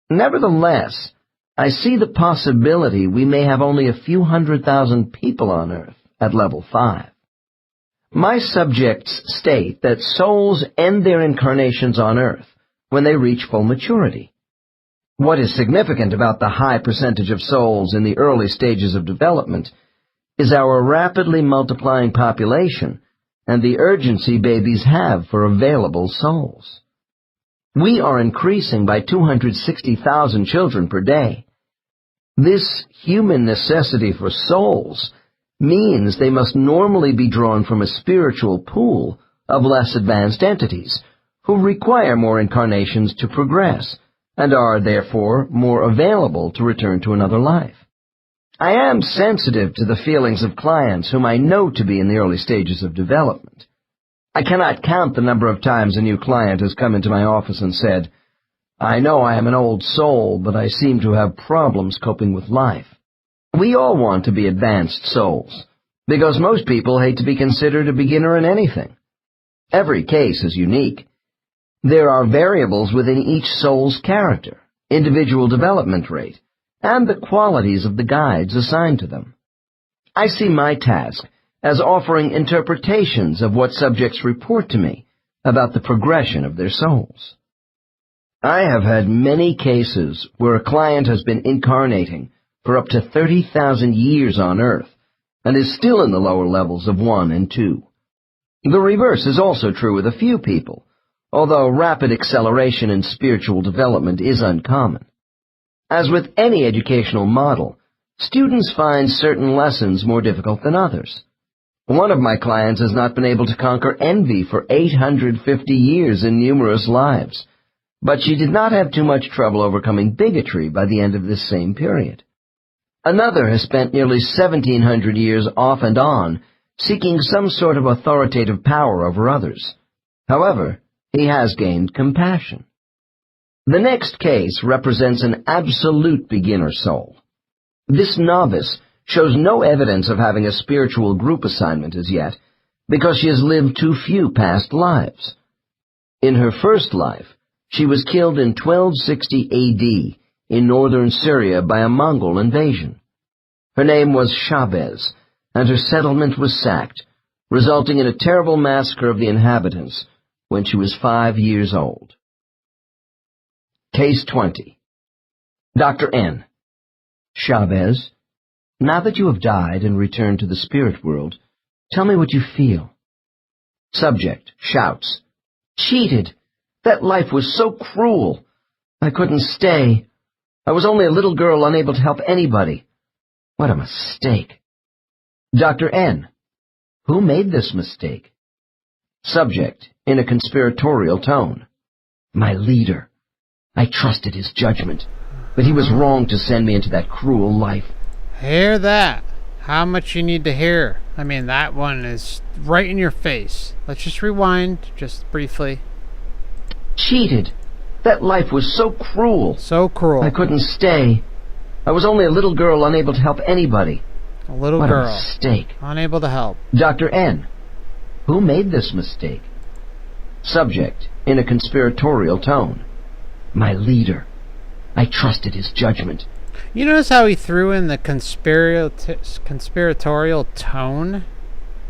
Nevertheless, I see the possibility we may have only a few 100,000 people on Earth at level 5. My subjects state that souls end their incarnations on Earth when they reach full maturity. What is significant about the high percentage of souls in the early stages of development is our rapidly multiplying population and the urgency babies have for available souls. We are increasing by 260,000 children per day. This human necessity for souls means they must normally be drawn from a spiritual pool of less advanced entities who require more incarnations to progress and are, therefore, more available to return to another life. I am sensitive to the feelings of clients whom I know to be in the early stages of development. I cannot count the number of times a new client has come into my office and said, "I know I am an old soul, but I seem to have problems coping with life." We all want to be advanced souls, because most people hate to be considered a beginner in anything. Every case is unique. There are variables within each soul's character, individual development rate, and the qualities of the guides assigned to them. I see my task as offering interpretations of what subjects report to me about the progression of their souls. I have had many cases where a client has been incarnating for up to 30,000 years on Earth and is still in the lower levels of 1 and 2. The reverse is also true with a few people, although rapid acceleration in spiritual development is uncommon. As with any educational model, students find certain lessons more difficult than others. One of my clients has not been able to conquer envy for 850 years in numerous lives, but she did not have too much trouble overcoming bigotry by the end of this same period. Another has spent nearly 1,700 years off and on seeking some sort of authoritative power over others. However, he has gained compassion. The next case represents an absolute beginner soul. This novice shows no evidence of having a spiritual group assignment as yet, because she has lived too few past lives. In her first life, she was killed in 1260 AD in northern Syria by a Mongol invasion. Her name was Shabez, and her settlement was sacked, resulting in a terrible massacre of the inhabitants when she was 5 years old. Case 20. Dr. N. Shabez, now that you have died and returned to the spirit world, tell me what you feel. Subject shouts, "Cheated! That life was so cruel! I couldn't stay. I was only a little girl unable to help anybody. What a mistake!" Dr. N. Who made this mistake? Subject, in a conspiratorial tone, "My leader. I trusted his judgment, but he was wrong to send me into that cruel life." Hear that? How much you need to hear? I mean, that one is right in your face. Let's just rewind, just briefly. Cheated! That life was so cruel. So cruel. I couldn't stay. I was only a little girl unable to help anybody. A little What girl. a mistake. Unable to help. Dr. N. Who made this mistake? Subject, in a conspiratorial tone, "My leader. I trusted his judgment." You notice how he threw in the conspiratorial tone?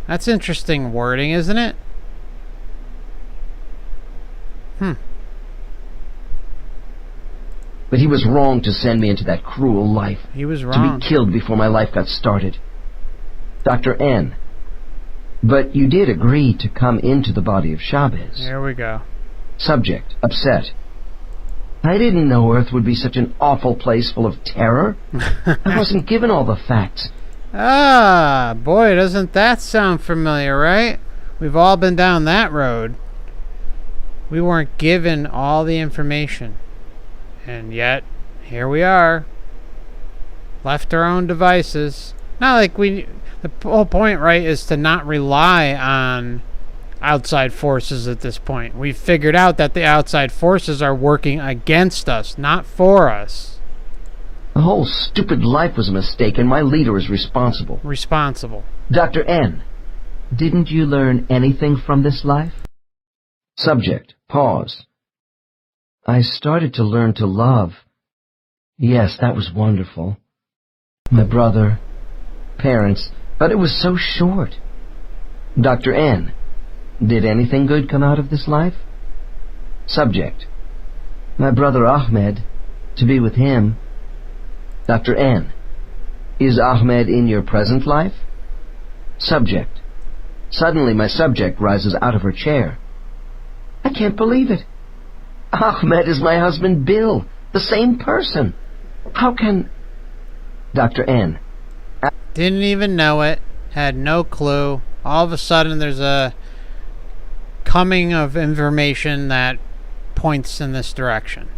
That's interesting wording, isn't it? But he was wrong to send me into that cruel life. He was To wrong. be killed before my life got started. Dr. N. But you did agree to come into the body of Shabez. Here we go. Subject, upset. I didn't know Earth would be such an awful place full of terror. I wasn't given all the facts. Ah, boy, doesn't that sound familiar, right? We've all been down that road. We weren't given all the information. And yet, here we are. Left to our own devices. Not like the whole point, right, is to not rely on outside forces at this point. We've figured out that the outside forces are working against us, not for us. The whole stupid life was a mistake, and my leader is responsible. Responsible. Dr. N. Didn't you learn anything from this life? Subject, pause. I started to learn to love. Yes, that was wonderful. My brother, parents, but it was so short. Dr. N. Did anything good come out of this life? Subject, my brother Ahmed to be with him. Dr. N. Is Ahmed in your present life? Subject. Suddenly my subject rises out of her chair. I can't believe it. Ahmed is my husband Bill, the same person. How can... Dr. N. Didn't even know it. Had no clue. All of a sudden there's a coming of information that points in this direction.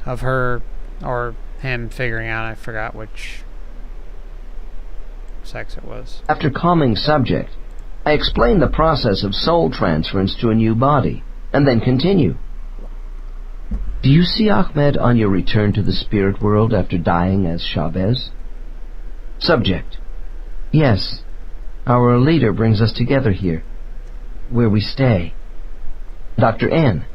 Of her or him figuring out, I forgot which sex it was. After calming subject, I explain the process of soul transference to a new body, and then continue. Do you see Ahmed on your return to the spirit world after dying as Chavez? Subject. Yes. Our leader brings us together here, where we stay. Dr. N.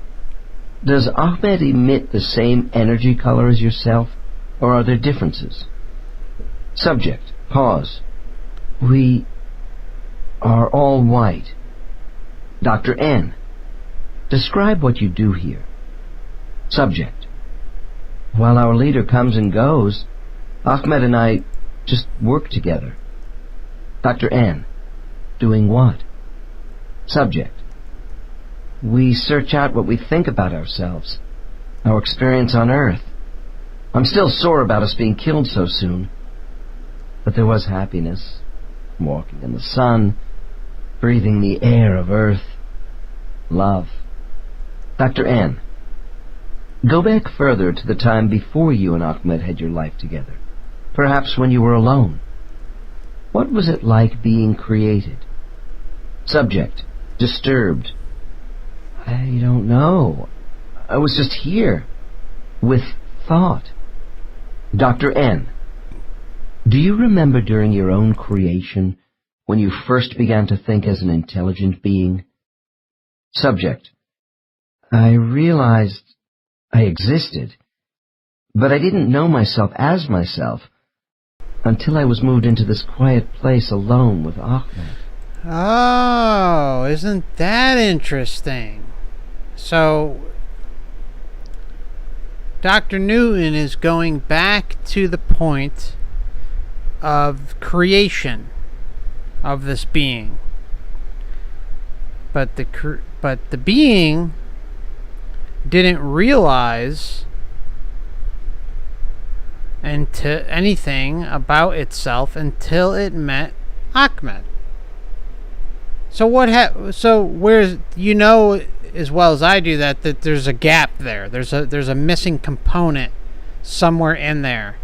Does Ahmed emit the same energy color as yourself, or are there differences? Subject. Pause. We are all white. Dr. N. Describe what you do here. Subject. While our leader comes and goes, Ahmed and I just work together. Dr. N. Doing what? Subject. We search out what we think about ourselves, our experience on Earth. I'm still sore about us being killed so soon. But there was happiness, walking in the sun, breathing the air of Earth, love. Dr. N. Go back further to the time before you and Ahmed had your life together, perhaps when you were alone. What was it like being created? Subject. Disturbed. I don't know. I was just here, with thought. Dr. N. Do you remember during your own creation, when you first began to think as an intelligent being? Subject. I realized I existed, but I didn't know myself as myself until I was moved into this quiet place alone with Ahmed. Oh, isn't that interesting? So, Dr. Newton is going back to the point of creation of this being. But the being didn't realize anything about itself until it met Ahmed. So where's, you know as well as I do that there's a gap there. There's a missing component somewhere in there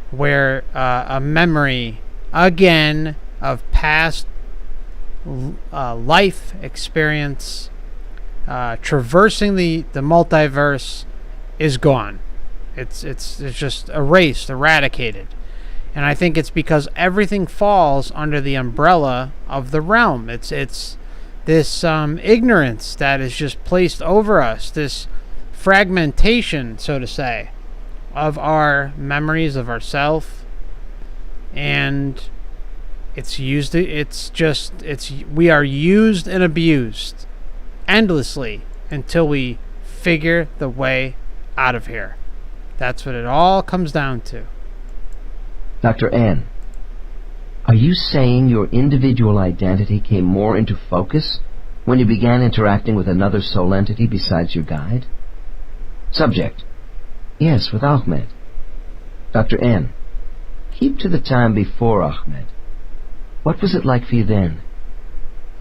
where a memory again of past life experience traversing the multiverse is gone. It's just erased, eradicated. And I think it's because everything falls under the umbrella of the realm. It's this ignorance that is just placed over us, this fragmentation, so to say, of our memories of ourself, and we are used and abused endlessly until we figure the way out of here. That's what it all comes down to. Dr. N. Are you saying your individual identity came more into focus when you began interacting with another soul entity besides your guide? Subject. Yes, with Ahmed. Dr. N. Keep to the time before Ahmed. What was it like for you then?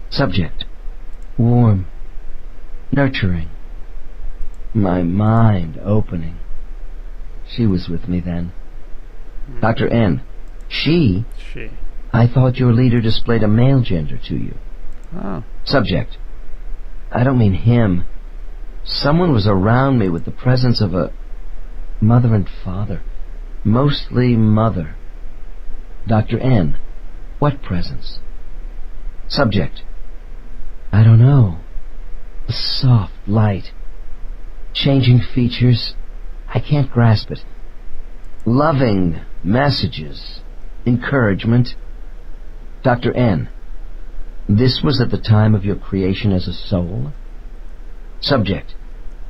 Subject. Warm. Nurturing. My mind opening. She was with me then. Dr. N. She? She. I thought your leader displayed a male gender to you. Oh. Subject. I don't mean him. Someone was around me with the presence of a mother and father. Mostly mother. Dr. N. What presence? Subject. I don't know. A soft light. Changing features. I can't grasp it. Loving messages. Encouragement. Dr. N. This was at the time of your creation as a soul? Subject.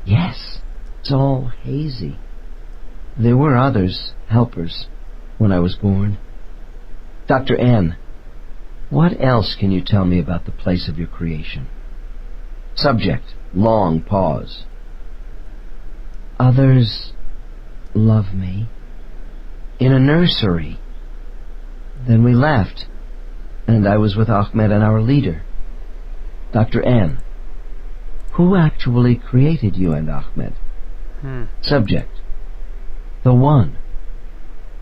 Yes. It's all hazy. There were others, helpers, when I was born. Dr. N, what else can you tell me about the place of your creation? Subject, long pause. Others love me. In a nursery. Then we left, and I was with Ahmed and our leader. Dr. N, who actually created you and Ahmed? Subject, the One.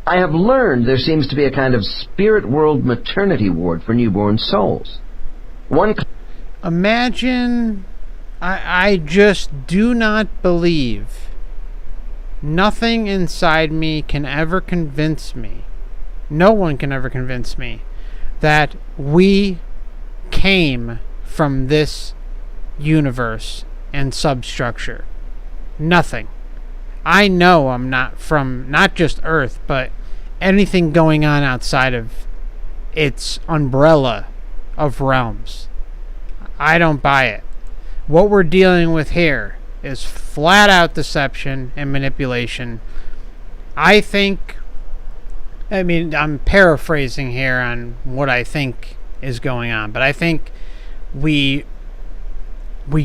I have learned there seems to be a kind of spirit world maternity ward for newborn souls. Imagine, I just do not believe. Nothing inside me can ever convince me. No one can ever convince me that we came from this universe and substructure. Nothing. I know I'm not from not just Earth, but anything going on outside of its umbrella of realms. I don't buy it. What we're dealing with here is flat out deception and manipulation. I mean, I'm paraphrasing here on what I think is going on, but I think we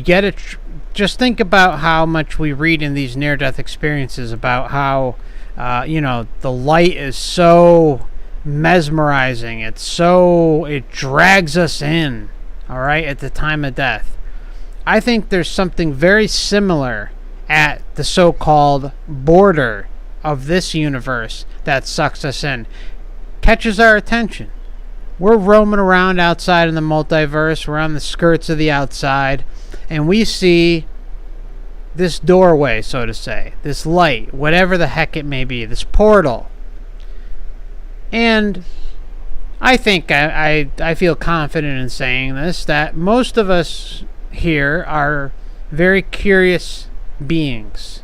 get it. Just think about how much we read in these near-death experiences about how, the light is so mesmerizing. It drags us in, all right, at the time of death. I think there's something very similar at the so-called border of this universe that sucks us in, catches our attention. We're roaming around outside in the multiverse. We're on the skirts of the outside, and we see this doorway, so to say, this light, whatever the heck it may be, this portal. And I think I feel confident in saying this, that most of us here are very curious beings.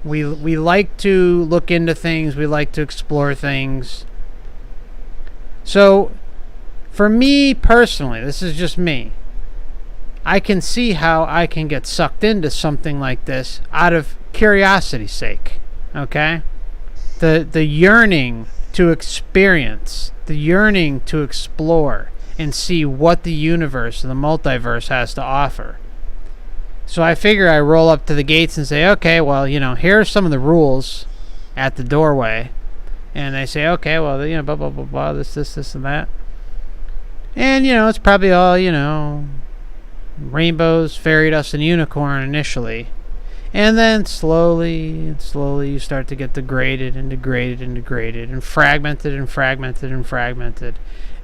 We like to look into things. We like to explore things. So, for me personally, this is just me, I can see how I can get sucked into something like this out of curiosity's sake. Okay? The yearning to experience, the yearning to explore and see what the universe, the multiverse has to offer. So I figure I roll up to the gates and say, okay, well, here are some of the rules at the doorway. And they say, okay, well, blah, blah, blah, blah, this, and that. And, it's probably all, rainbows, fairy dust, and unicorn initially. And then slowly you start to get degraded and fragmented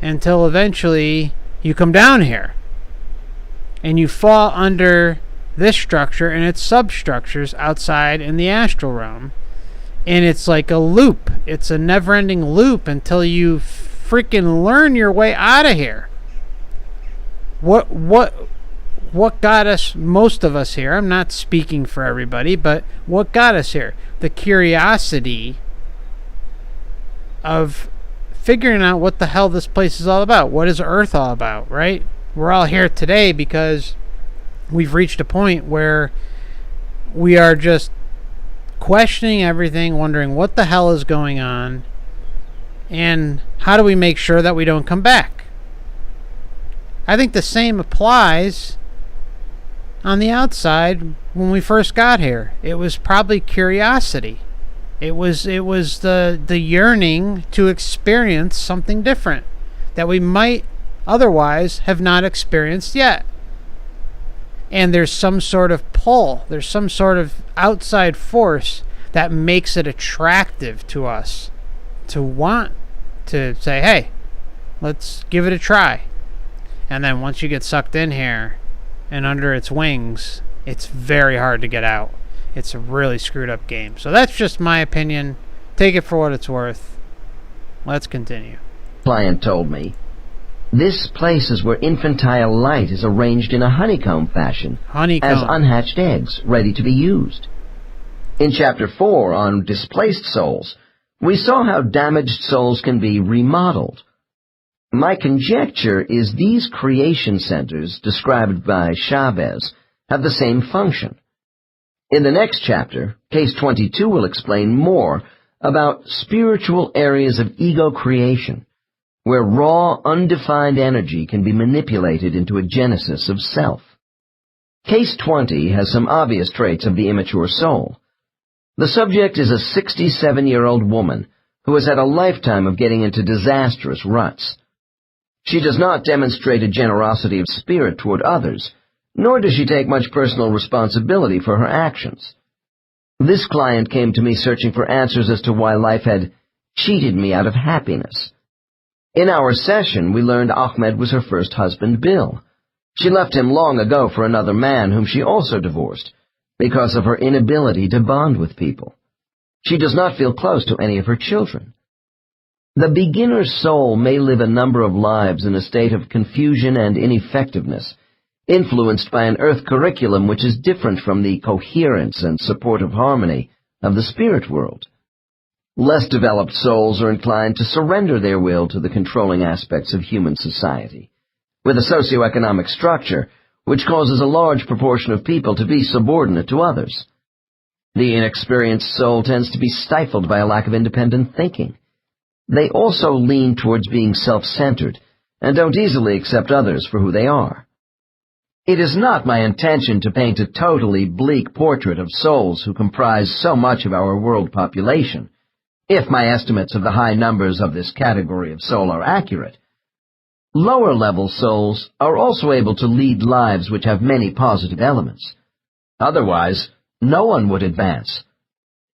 until eventually you come down here. And you fall under this structure and its substructures outside in the astral realm. And it's like a loop. It's a never-ending loop until you freaking learn your way out of here. What got us, most of us here, I'm not speaking for everybody, but what got us here? The curiosity of figuring out what the hell this place is all about. What is Earth all about, right? We're all here today because we've reached a point where we are just questioning everything, wondering what the hell is going on, and how do we make sure that we don't come back? I think the same applies on the outside when we first got here. It was probably curiosity. It was the yearning to experience something different that we might otherwise have not experienced yet. And there's some sort of pull, there's some sort of outside force that makes it attractive to us to want to say, hey, let's give it a try. And then once you get sucked in here and under its wings, it's very hard to get out. It's a really screwed up game. So that's just my opinion. Take it for what it's worth. Let's continue. Client told me, this place is where infantile light is arranged in a honeycomb fashion, as unhatched eggs ready to be used. In Chapter 4 on displaced souls, we saw how damaged souls can be remodeled. My conjecture is these creation centers described by Chavez have the same function. In the next chapter, Case 22 will explain more about spiritual areas of ego creation, where raw, undefined energy can be manipulated into a genesis of self. Case 20 has some obvious traits of the immature soul. The subject is a 67-year-old woman who has had a lifetime of getting into disastrous ruts. She does not demonstrate a generosity of spirit toward others, nor does she take much personal responsibility for her actions. This client came to me searching for answers as to why life had cheated me out of happiness. In our session, we learned Ahmed was her first husband, Bill. She left him long ago for another man whom she also divorced because of her inability to bond with people. She does not feel close to any of her children. The beginner's soul may live a number of lives in a state of confusion and ineffectiveness, influenced by an earth curriculum which is different from the coherence and supportive harmony of the spirit world. Less developed souls are inclined to surrender their will to the controlling aspects of human society, with a socioeconomic structure which causes a large proportion of people to be subordinate to others. The inexperienced soul tends to be stifled by a lack of independent thinking. They also lean towards being self-centered and don't easily accept others for who they are. It is not my intention to paint a totally bleak portrait of souls who comprise so much of our world population, if my estimates of the high numbers of this category of soul are accurate. Lower-level souls are also able to lead lives which have many positive elements. Otherwise, no one would advance.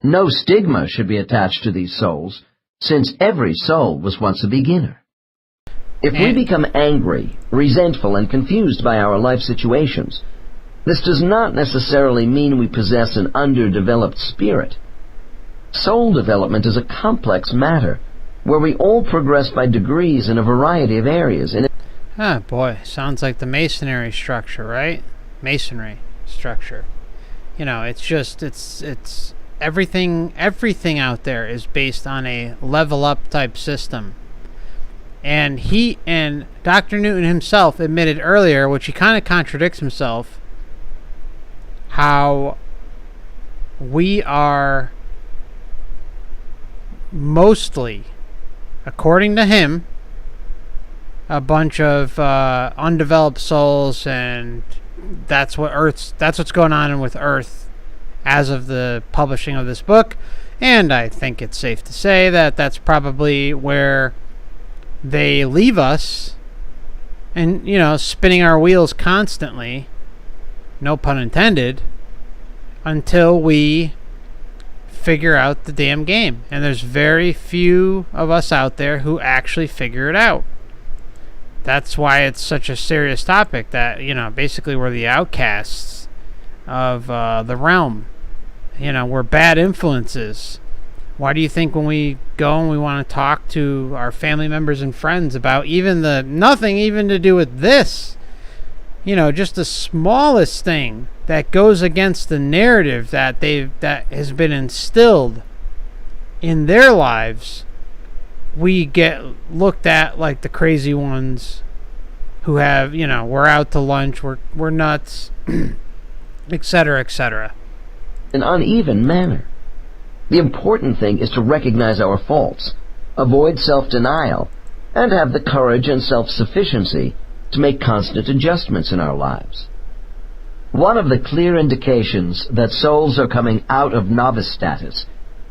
No stigma should be attached to these souls, since every soul was once a beginner. If we become angry, resentful, and confused by our life situations, this does not necessarily mean we possess an underdeveloped spirit. Soul development is a complex matter, where we all progress by degrees in a variety of areas. Ah, boy, sounds like the masonry structure, right? Masonry structure. You know, it's just, it's everything out there is based on a level up type system. And Dr. Newton himself admitted earlier, which he kind of contradicts himself, how we are mostly, according to him, a bunch of undeveloped souls, and that's what's going on with Earth as of the publishing of this book. And I think it's safe to say that that's probably where they leave us, and, you know, spinning our wheels constantly, no pun intended, until we figure out the damn game. And there's very few of us out there who actually figure it out. That's why it's such a serious topic, that, you know, basically we're the outcasts of the realm. You know, we're bad influences. Why do you think when we go and we want to talk to our family members and friends about nothing even to do with this, you know, just the smallest thing that goes against the narrative that has been instilled in their lives, we get looked at like the crazy ones who have, you know, we're out to lunch, we're nuts, etc., etc. An uneven manner. The important thing is to recognize our faults, avoid self-denial, and have the courage and self-sufficiency to make constant adjustments in our lives. One of the clear indications that souls are coming out of novice status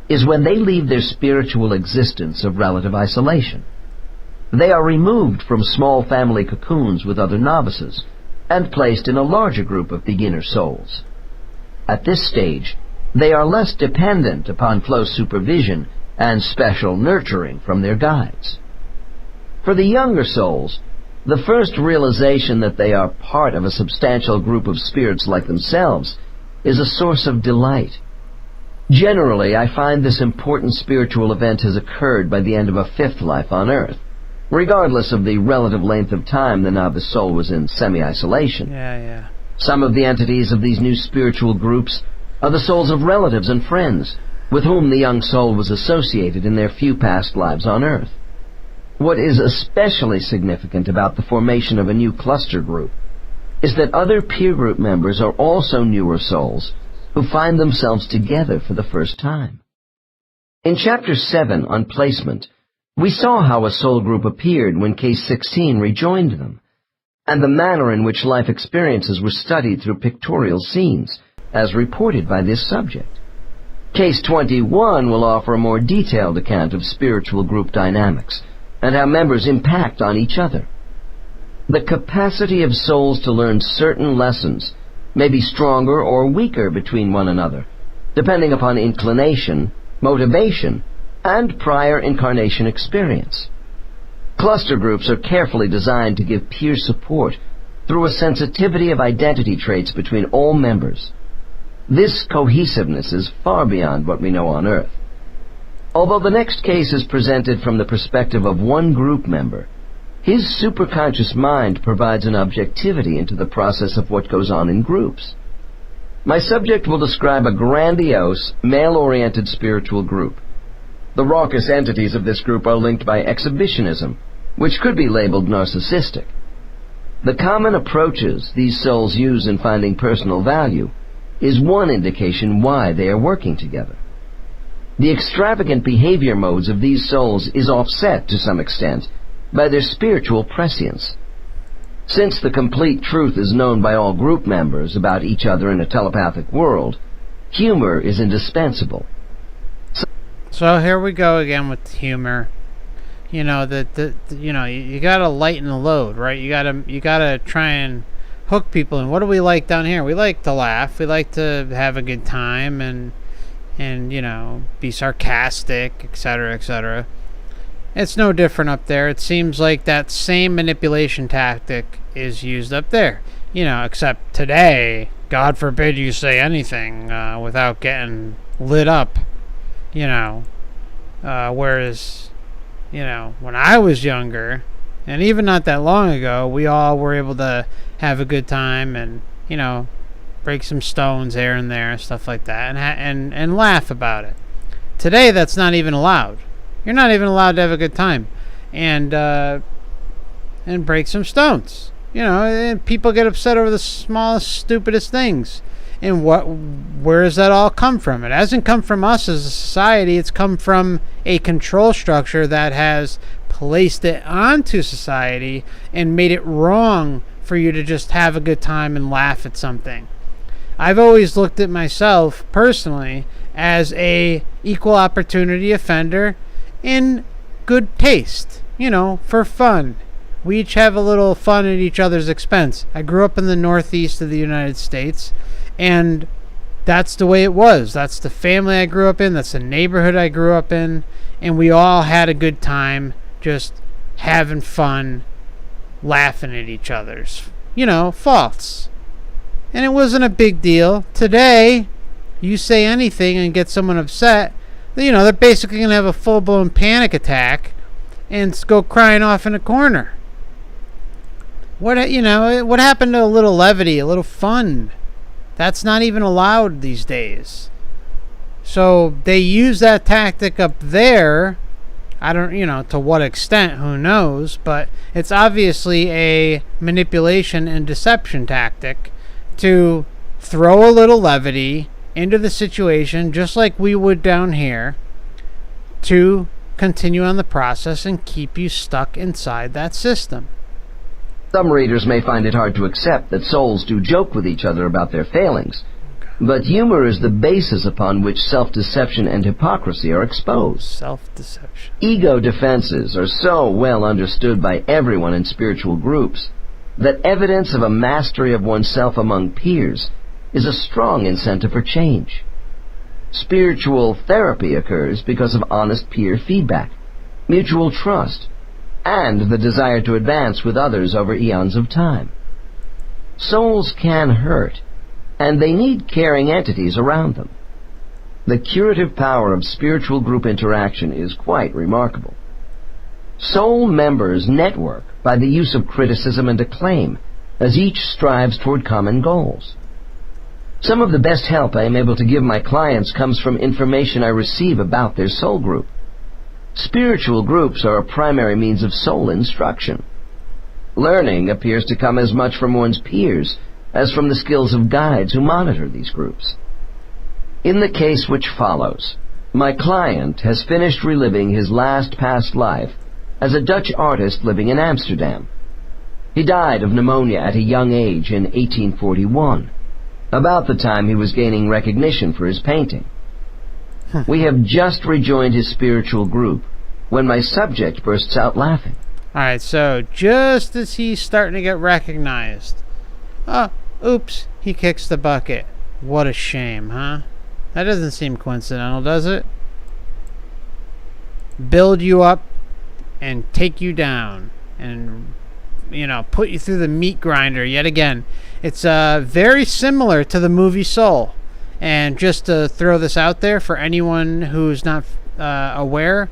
is when they leave their spiritual existence of relative isolation. They are removed from small family cocoons with other novices and placed in a larger group of beginner souls. At this stage, they are less dependent upon close supervision and special nurturing from their guides. For the younger souls, the first realization that they are part of a substantial group of spirits like themselves is a source of delight. Generally, I find this important spiritual event has occurred by the end of a fifth life on Earth, regardless of the relative length of time the novice soul was in semi-isolation. Yeah. Some of the entities of these new spiritual groups are the souls of relatives and friends with whom the young soul was associated in their few past lives on Earth. What is especially significant about the formation of a new cluster group is that other peer group members are also newer souls who find themselves together for the first time. In Chapter 7 on placement, we saw how a soul group appeared when Case 16 rejoined them, and the manner in which life experiences were studied through pictorial scenes, as reported by this subject. Case 21 will offer a more detailed account of spiritual group dynamics and how members impact on each other. The capacity of souls to learn certain lessons may be stronger or weaker between one another, depending upon inclination, motivation, and prior incarnation experience. Cluster groups are carefully designed to give peer support through a sensitivity of identity traits between all members. This cohesiveness is far beyond what we know on Earth. Although the next case is presented from the perspective of one group member, his superconscious mind provides an objectivity into the process of what goes on in groups. My subject will describe a grandiose, male-oriented spiritual group. The raucous entities of this group are linked by exhibitionism, which could be labeled narcissistic. The common approaches these souls use in finding personal value is one indication why they are working together. The extravagant behavior modes of these souls is offset to some extent by their spiritual prescience. Since the complete truth is known by all group members about each other in a telepathic world, humor is indispensable. So here we go again with humor. You know you gotta lighten the load, right? You gotta try and hook people. And what do we like down here? We like to laugh. We like to have a good time and be sarcastic, etc., etc. It's no different up there. It seems like that same manipulation tactic is used up there. Except today, God forbid you say anything without getting lit up. Whereas, when I was younger, and even not that long ago, we all were able to have a good time and, break some stones here and there, stuff like that, and laugh about it. Today, that's not even allowed. You're not even allowed to have a good time and break some stones. And people get upset over the smallest, stupidest things. And where does that all come from? It hasn't come from us as a society. It's come from a control structure that has placed it onto society and made it wrong for you to just have a good time and laugh at something. I've always looked at myself personally as a equal opportunity offender in good taste, for fun. We each have a little fun at each other's expense. I grew up in the northeast of the United States, and that's the way it was. That's the family I grew up in. That's the neighborhood I grew up in. And we all had a good time just having fun, laughing at each other's, faults. And it wasn't a big deal. Today, you say anything and get someone upset, they're basically going to have a full-blown panic attack and go crying off in a corner. What happened to a little levity, a little fun? That's not even allowed these days. So they use that tactic up there. I don't, to what extent, who knows, but it's obviously a manipulation and deception tactic to throw a little levity into the situation, just like we would down here, to continue on the process and keep you stuck inside that system. Some readers may find it hard to accept that souls do joke with each other about their failings, but humor is the basis upon which self-deception and hypocrisy are exposed. Self-deception. Ego defenses are so well understood by everyone in spiritual groups that evidence of a mastery of oneself among peers is a strong incentive for change. Spiritual therapy occurs because of honest peer feedback, mutual trust, and the desire to advance with others over eons of time. Souls can hurt, and they need caring entities around them. The curative power of spiritual group interaction is quite remarkable. Soul members network by the use of criticism and acclaim, as each strives toward common goals. Some of the best help I am able to give my clients comes from information I receive about their soul group. Spiritual groups are a primary means of soul instruction. Learning appears to come as much from one's peers as from the skills of guides who monitor these groups. In the case which follows, my client has finished reliving his last past life as a Dutch artist living in Amsterdam. He died of pneumonia at a young age in 1841, about the time he was gaining recognition for his painting. We have just rejoined his spiritual group when my subject bursts out laughing. Alright, so just as he's starting to get recognized, oops, he kicks the bucket. What a shame, huh? That doesn't seem coincidental, does it? Build you up and take you down and, put you through the meat grinder yet again. It's very similar to the movie Soul. And just to throw this out there for anyone who's not aware,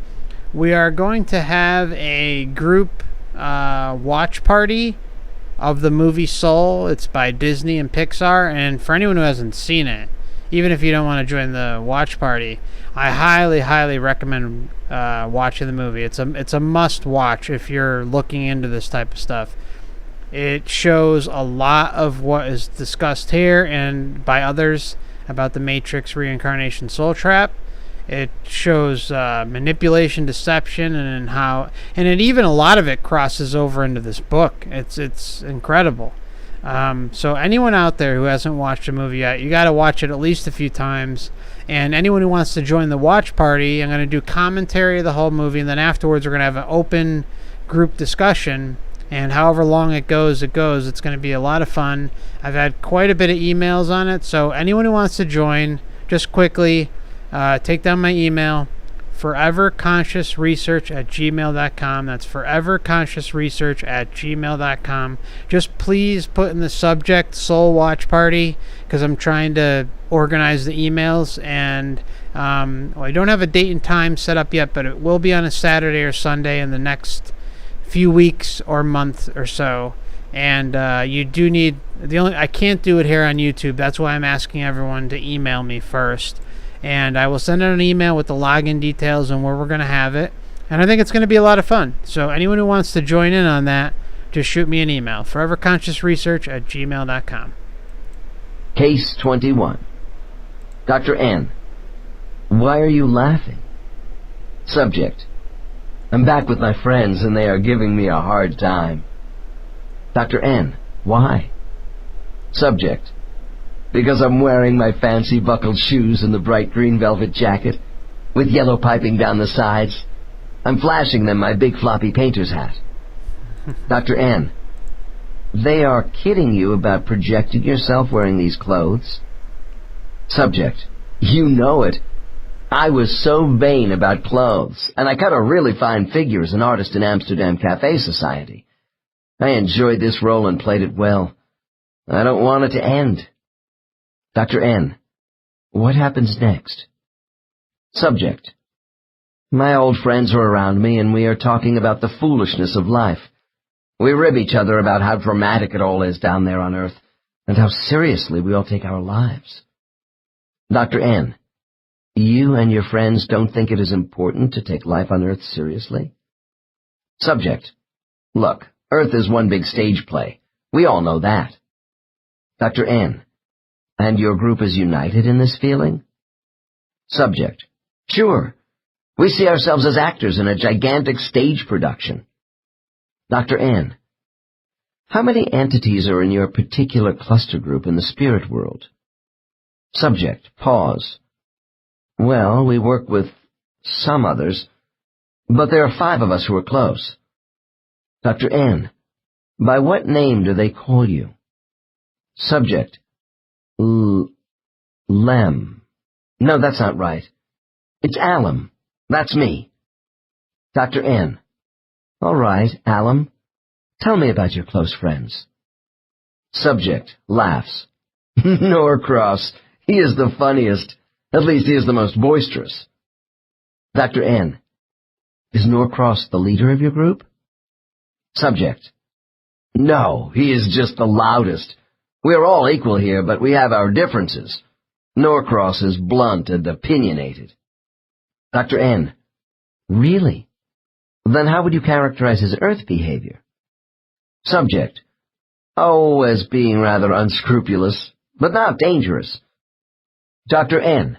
we are going to have a group watch party of the movie Soul. It's by Disney and Pixar, and for anyone who hasn't seen it, even if you don't want to join the watch party, I highly, highly recommend watching the movie. It's a must watch if you're looking into this type of stuff. It shows a lot of what is discussed here and by others about the Matrix, Reincarnation, Soul Trap. It shows manipulation, deception, and even a lot of it crosses over into this book. It's incredible. So anyone out there who hasn't watched a movie yet, you got to watch it at least a few times. And anyone who wants to join the watch party, I'm going to do commentary of the whole movie, and then afterwards we're going to have an open group discussion. And however long it goes, it's going to be a lot of fun. I've had quite a bit of emails on it, so anyone who wants to join, just quickly take down my email, foreverconsciousresearch@gmail.com. That's foreverconsciousresearch@gmail.com. Just please put in the subject Soul Watch Party, because I'm trying to organize the emails, and I don't have a date and time set up yet, but it will be on a Saturday or Sunday in the next few weeks or month or so. And you do need I can't do it here on YouTube. That's why I'm asking everyone to email me first, and I will send out an email with the login details and where we're going to have it. And I think it's going to be a lot of fun. So anyone who wants to join in on that, just shoot me an email, foreverconsciousresearch@gmail.com. Case 21. Dr. N. Why are you laughing? Subject. I'm back with my friends and they are giving me a hard time. Dr. N. Why? Subject. Because I'm wearing my fancy buckled shoes and the bright green velvet jacket, with yellow piping down the sides. I'm flashing them my big floppy painter's hat. Dr. N. They are kidding you about projecting yourself wearing these clothes? Subject. You know it. I was so vain about clothes, and I cut a really fine figure as an artist in Amsterdam Cafe Society. I enjoyed this role and played it well. I don't want it to end. Dr. N. What happens next? Subject. My old friends are around me, and we are talking about the foolishness of life. We rib each other about how dramatic it all is down there on Earth, and how seriously we all take our lives. Dr. N. You and your friends don't think it is important to take life on Earth seriously? Subject. Look, Earth is one big stage play. We all know that. Dr. N. And your group is united in this feeling? Subject. Sure. We see ourselves as actors in a gigantic stage production. Dr. N. How many entities are in your particular cluster group in the spirit world? Subject. Pause. Well, we work with some others, but there are 5 of us who are close. Dr. N. By what name do they call you? Subject. Lem. No, that's not right. It's Alum. That's me. Dr. N. All right, Alum. Tell me about your close friends. Subject. Laughs. Norcross. He is the funniest. At least he is the most boisterous. Dr. N. Is Norcross the leader of your group? Subject. No, he is just the loudest. We are all equal here, but we have our differences. Norcross is blunt and opinionated. Dr. N. Really? Then how would you characterize his Earth behavior? Subject. Oh, as being rather unscrupulous, but not dangerous. Dr. N,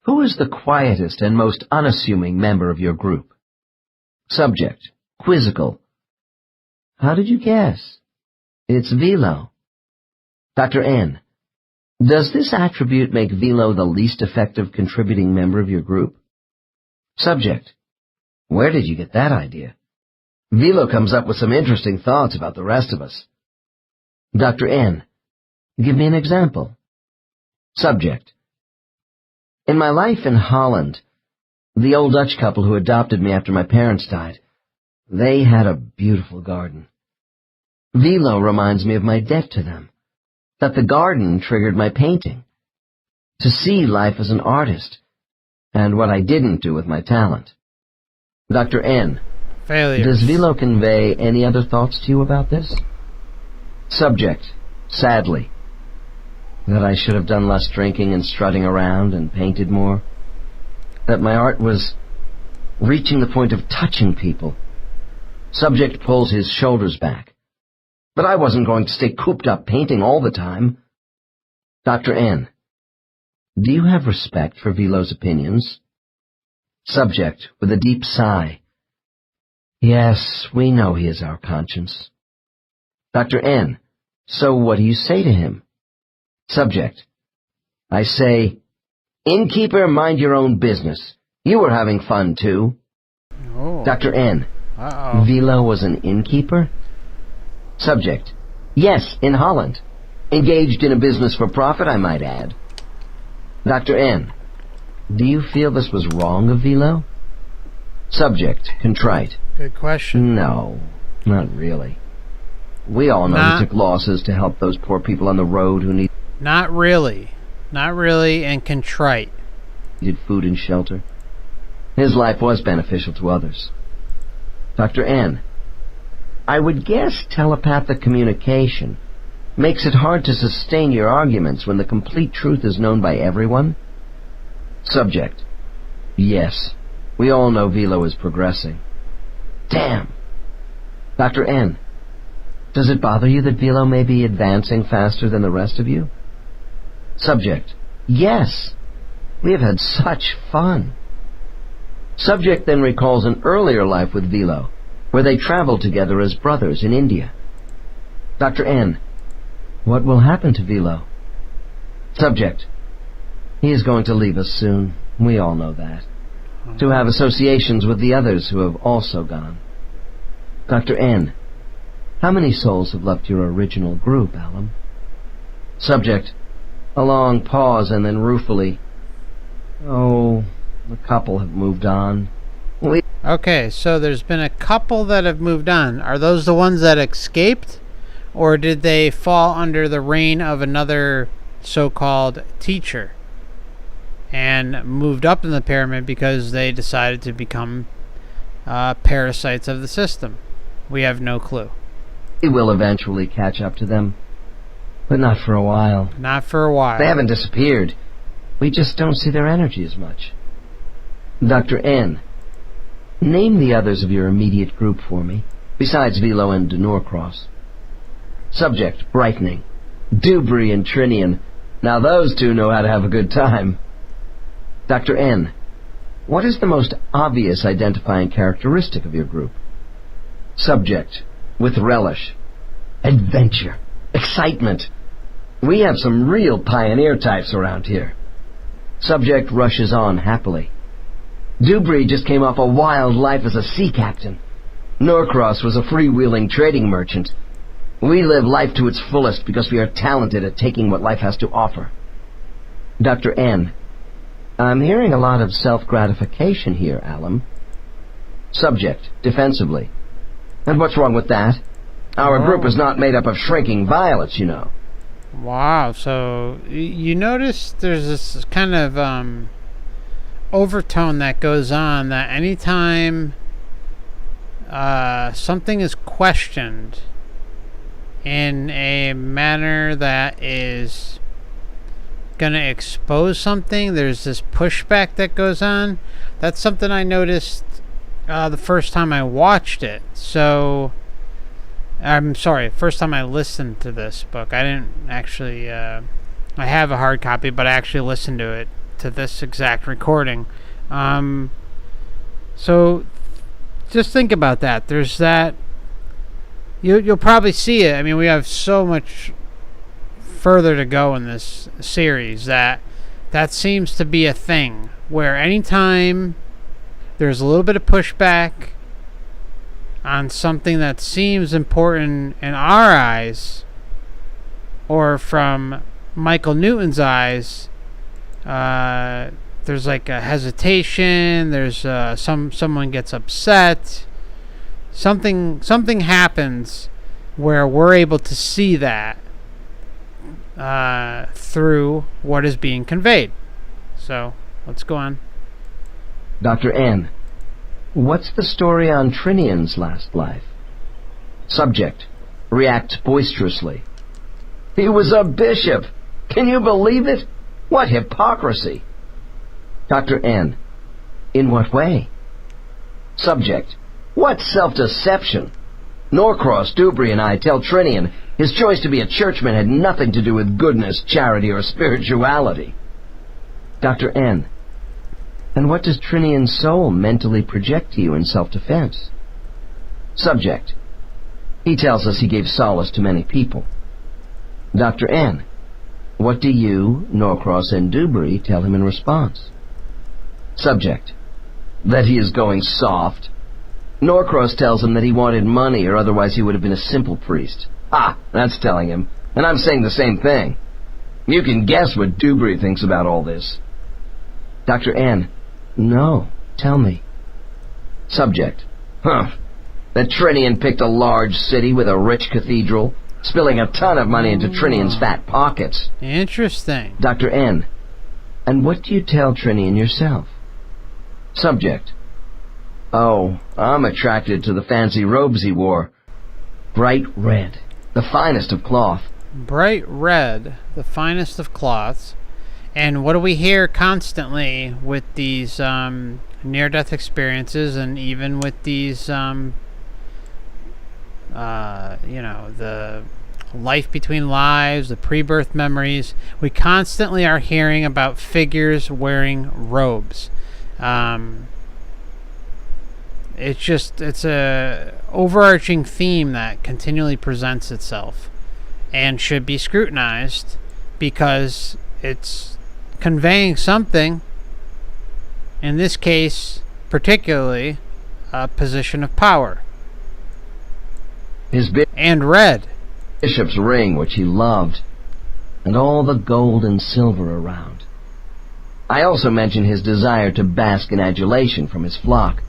who is the quietest and most unassuming member of your group? Subject, quizzical. How did you guess? It's Velo. Dr. N, does this attribute make Velo the least effective contributing member of your group? Subject, where did you get that idea? Velo comes up with some interesting thoughts about the rest of us. Dr. N, give me an example. Subject, in my life in Holland, the old Dutch couple who adopted me after my parents died, they had a beautiful garden. Velo reminds me of my debt to them, that the garden triggered my painting, to see life as an artist, and what I didn't do with my talent. Dr. N, Failures. does Velo convey any other thoughts to you about this? Subject, sadly, that I should have done less drinking and strutting around and painted more, that my art was reaching the point of touching people. Subject pulls his shoulders back. But I wasn't going to stay cooped up painting all the time. Dr. N, do you have respect for Velo's opinions? Subject, with a deep sigh. Yes, we know he is our conscience. Dr. N, so what do you say to him? Subject, I say, innkeeper, mind your own business. You were having fun, too. Oh. Dr. N, Uh-oh. Velo was an innkeeper? Subject, yes, in Holland. Engaged in a business for profit, I might add. Dr. N, do you feel this was wrong of Velo? Subject, contrite. Good question. No, not really. We all know he took losses to help those poor people on the road who needed Not really. Not really, and contrite. food and shelter. His life was beneficial to others. Dr. N, I would guess telepathic communication makes it hard to sustain your arguments when the complete truth is known by everyone? Subject, yes. We all know Velo is progressing. Damn. Dr. N, does it bother you that Velo may be advancing faster than the rest of you? Subject, yes. We have had such fun. Subject then recalls an earlier life with Velo, where they traveled together as brothers in India. Dr. N, what will happen to Velo? Subject, he is going to leave us soon. We all know that. To have associations with the others who have also gone. Dr. N, how many souls have left your original group, Alum? Subject, a long pause and then ruefully, oh, a couple have moved on. Okay, so there's been a couple that have moved on. Are those the ones that escaped? Or did they fall under the reign of another so-called teacher and moved up in the pyramid because they decided to become parasites of the system? We have no clue. We will eventually catch up to them, but not for a while. Not for a while. They haven't disappeared. We just don't see their energy as much. Dr. N, name the others of your immediate group for me, besides Velo and de Norcross. Subject, brightening. Dubry and Trinian. Now those two know how to have a good time. Dr. N, what is the most obvious identifying characteristic of your group? Subject, with relish. Adventure. Excitement. We have some real pioneer types around here. Subject rushes on happily. Dubry just came off a wild life as a sea captain. Norcross was a freewheeling trading merchant. We live life to its fullest because we are talented at taking what life has to offer. Dr. N, I'm hearing a lot of self-gratification here, Alum. Subject, defensively. And what's wrong with that? Our group is not made up of shrinking violets, you know. Wow, so you notice there's this kind of overtone that goes on that anytime something is questioned in a manner that is going to expose something, there's this pushback that goes on. That's something I noticed the first time I watched it. So I'm sorry, first time I listened to this book. I didn't actually I have a hard copy, but I actually listened to this exact recording. So just think about that. There's that. You'll probably see it. I mean, we have so much further to go in this series that seems to be a thing where anytime there's a little bit of pushback on something that seems important in our eyes, or from Michael Newton's eyes, there's like a hesitation. There's someone gets upset. Something happens where we're able to see that through what is being conveyed. So let's go on. Dr. N. What's the story on Trinian's last life? Subject. Reacts boisterously. He was a bishop. Can you believe it? What hypocrisy. Dr. N. In what way? Subject. What self-deception. Norcross, Dubry, and I tell Trinian his choice to be a churchman had nothing to do with goodness, charity, or spirituality. Dr. N. And what does Trinian's soul mentally project to you in self-defense? Subject. He tells us he gave solace to many people. Dr. N. What do you, Norcross, and Dubry tell him in response? Subject. That he is going soft. Norcross tells him that he wanted money, or otherwise he would have been a simple priest. Ah, that's telling him. And I'm saying the same thing. You can guess what Dubry thinks about all this. Dr. N. No, tell me. Subject. That Trinian picked a large city with a rich cathedral, spilling a ton of money into Trinian's fat pockets. Interesting. Dr. N. And what do you tell Trinian yourself? Subject. Oh, I'm attracted to the fancy robes he wore. Bright red, the finest of cloth. Bright red, the finest of cloths. And what do we hear constantly with these near-death experiences, and even with these, the life between lives, the pre-birth memories? We constantly are hearing about figures wearing robes. It's a overarching theme that continually presents itself and should be scrutinized because it's conveying something, in this case particularly a position of power. And red. Bishop's ring, which he loved, and all the gold and silver around. I also mention his desire to bask in adulation from his flock.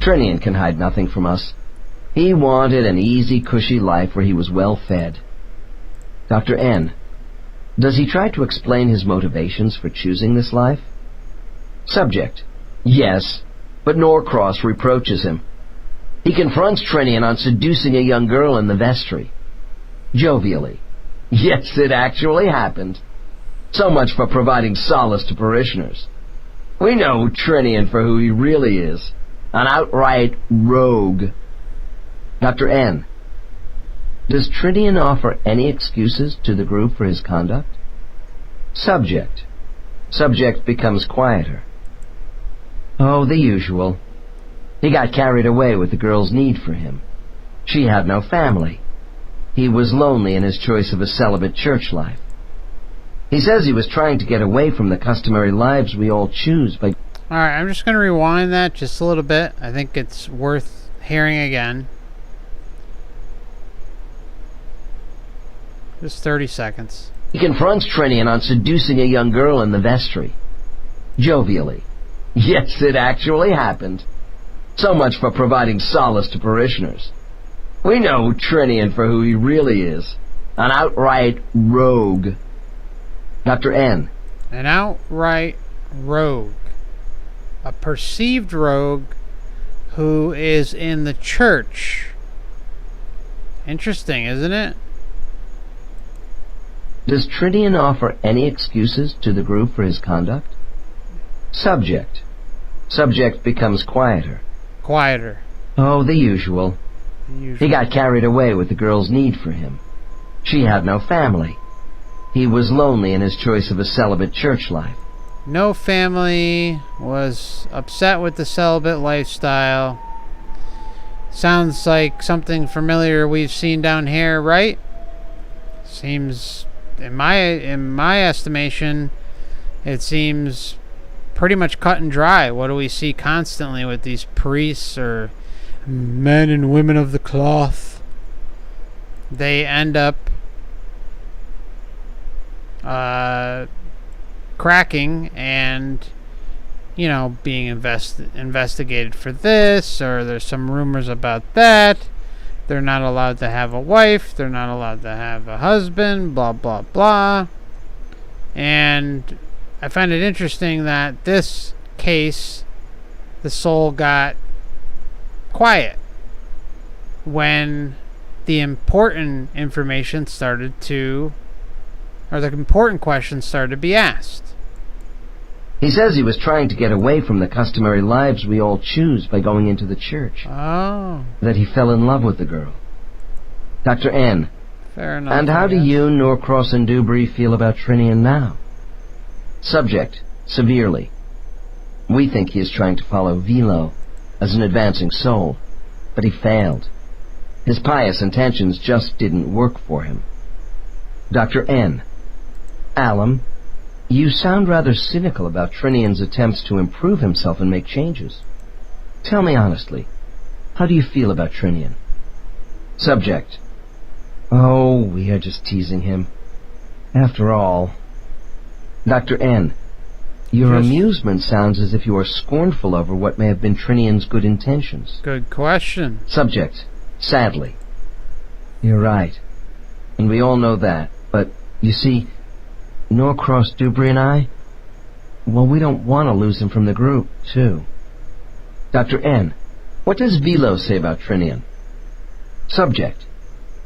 Trinian can hide nothing from us. He wanted an easy, cushy life where he was well fed. Dr. N. Does he try to explain his motivations for choosing this life? Subject. Yes, but Norcross reproaches him. He confronts Trinian on seducing a young girl in the vestry. Jovially. Yes, it actually happened. So much for providing solace to parishioners. We know Trinian for who he really is. An outright rogue. Dr. N. Does Trinian offer any excuses to the group for his conduct? Subject. Subject becomes quieter. Oh, the usual. He got carried away with the girl's need for him. She had no family. He was lonely in his choice of a celibate church life. He says he was trying to get away from the customary lives we all choose by... Alright, I'm just going to rewind that just a little bit. I think it's worth hearing again. Just 30 seconds. He confronts Trinian on seducing a young girl in the vestry. Jovially. Yes, it actually happened. So much for providing solace to parishioners. We know Trinian for who he really is. An outright rogue. Dr. N. An outright rogue. A perceived rogue who is in the church. Interesting, isn't it? Does Trinian offer any excuses to the group for his conduct? Subject. Subject becomes quieter. Quieter. Oh, the usual. He got carried away with the girl's need for him. She had no family. He was lonely in his choice of a celibate church life. No family, was upset with the celibate lifestyle. Sounds like something familiar we've seen down here, right? Seems, in my estimation, it seems pretty much cut and dry. What do we see constantly with these priests or men and women of the cloth? They end up cracking and, being investigated for this, or there's some rumors about that. They're not allowed to have a wife, they're not allowed to have a husband, blah blah blah. And I find it interesting that this case, the soul got quiet when the important information started to, or the important questions started to be asked. He says he was trying to get away from the customary lives we all choose by going into the church. Oh. That he fell in love with the girl. Dr. N. Fair enough. And how do you, Norcross and Dubry, feel about Trinian now? Subject. Severely. We think he is trying to follow Velo as an advancing soul, but he failed. His pious intentions just didn't work for him. Dr. N. Alum, you sound rather cynical about Trinian's attempts to improve himself and make changes. Tell me honestly, how do you feel about Trinian? Subject. Oh, we are just teasing him. After all... Dr. N. Your amusement sounds as if you are scornful over what may have been Trinian's good intentions. Good question. Subject. Sadly. You're right. And we all know that. But, you see, Norcross, Dubry, and I, well, we don't want to lose him from the group, too. Dr. N. What does Velo say about Trinian? Subject.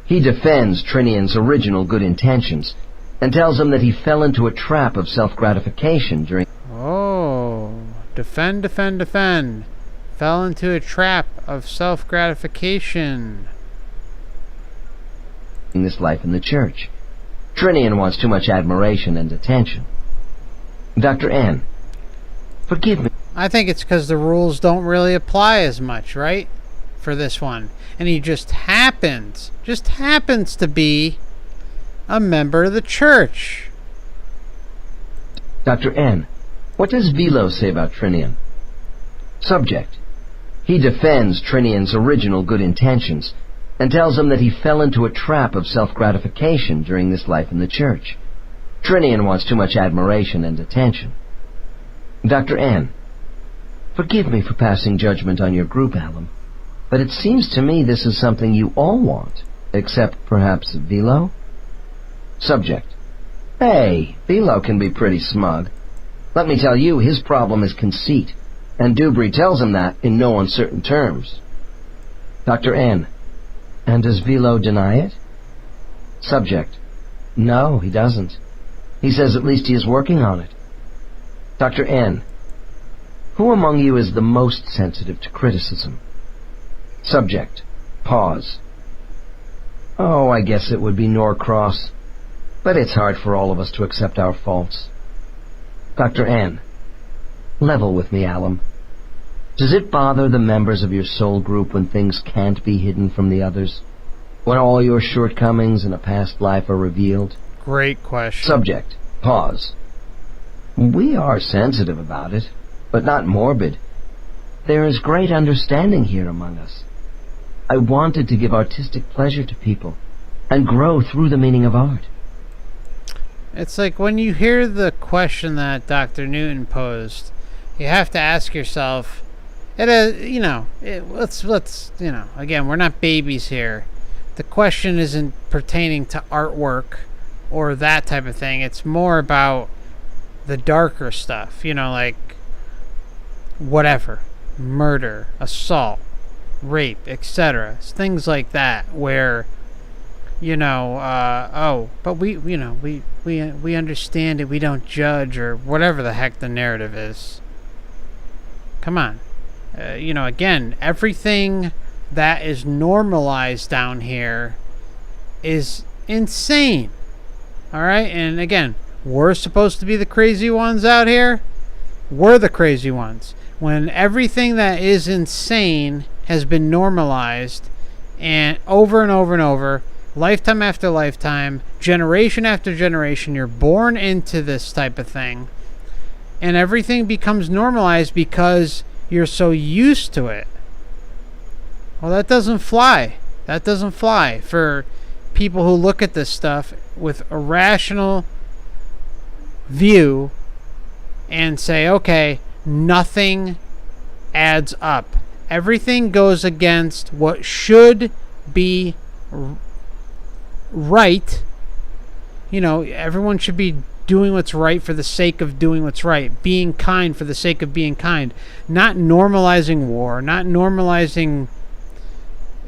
He defends Trinian's original good intentions and tells him that he fell into a trap of self-gratification during... Oh, defend. Fell into a trap of self-gratification. ...in this life in the church. Trinian wants too much admiration and attention. Dr. N. Forgive me. I think it's because the rules don't really apply as much, right? For this one. And he just happens to be a member of the church. Dr. N. What does Velo say about Trinian? Subject. He defends Trinian's original good intentions and tells him that he fell into a trap of self-gratification during this life in the church. Trinian wants too much admiration and attention. Dr. N. Forgive me for passing judgment on your group, Alum, but it seems to me this is something you all want, except perhaps Velo? Subject. Hey, Velo can be pretty smug. Let me tell you, his problem is conceit, and Dubry tells him that in no uncertain terms. Dr. N. And does Velo deny it? Subject. No, he doesn't. He says at least he is working on it. Dr. N. Who among you is the most sensitive to criticism? Subject. Pause. Oh, I guess it would be Norcross. But it's hard for all of us to accept our faults. Dr. N. Level with me, Alum. Does it bother the members of your soul group when things can't be hidden from the others? When all your shortcomings in a past life are revealed? Great question. Subject. Pause. We are sensitive about it, but not morbid. There is great understanding here among us. I wanted to give artistic pleasure to people and grow through the meaning of art. It's like when you hear the question that Dr. Newton posed, you have to ask yourself, again, we're not babies here. The question isn't pertaining to artwork or that type of thing. It's more about the darker stuff, like whatever, murder, assault, rape, etc. Things like that where, but we understand it, we don't judge, or whatever the heck the narrative is. Come on. Again, everything that is normalized down here is insane. Alright? And again, we're supposed to be the crazy ones out here. We're the crazy ones. When everything that is insane has been normalized, and over and over and over, lifetime after lifetime, generation after generation, you're born into this type of thing, and everything becomes normalized because you're so used to it. Well, that doesn't fly. That doesn't fly for people who look at this stuff with a rational view and say, okay, nothing adds up. Everything goes against what should be right. You know, everyone should be doing what's right for the sake of doing what's right. Being kind for the sake of being kind. Not normalizing war. Not normalizing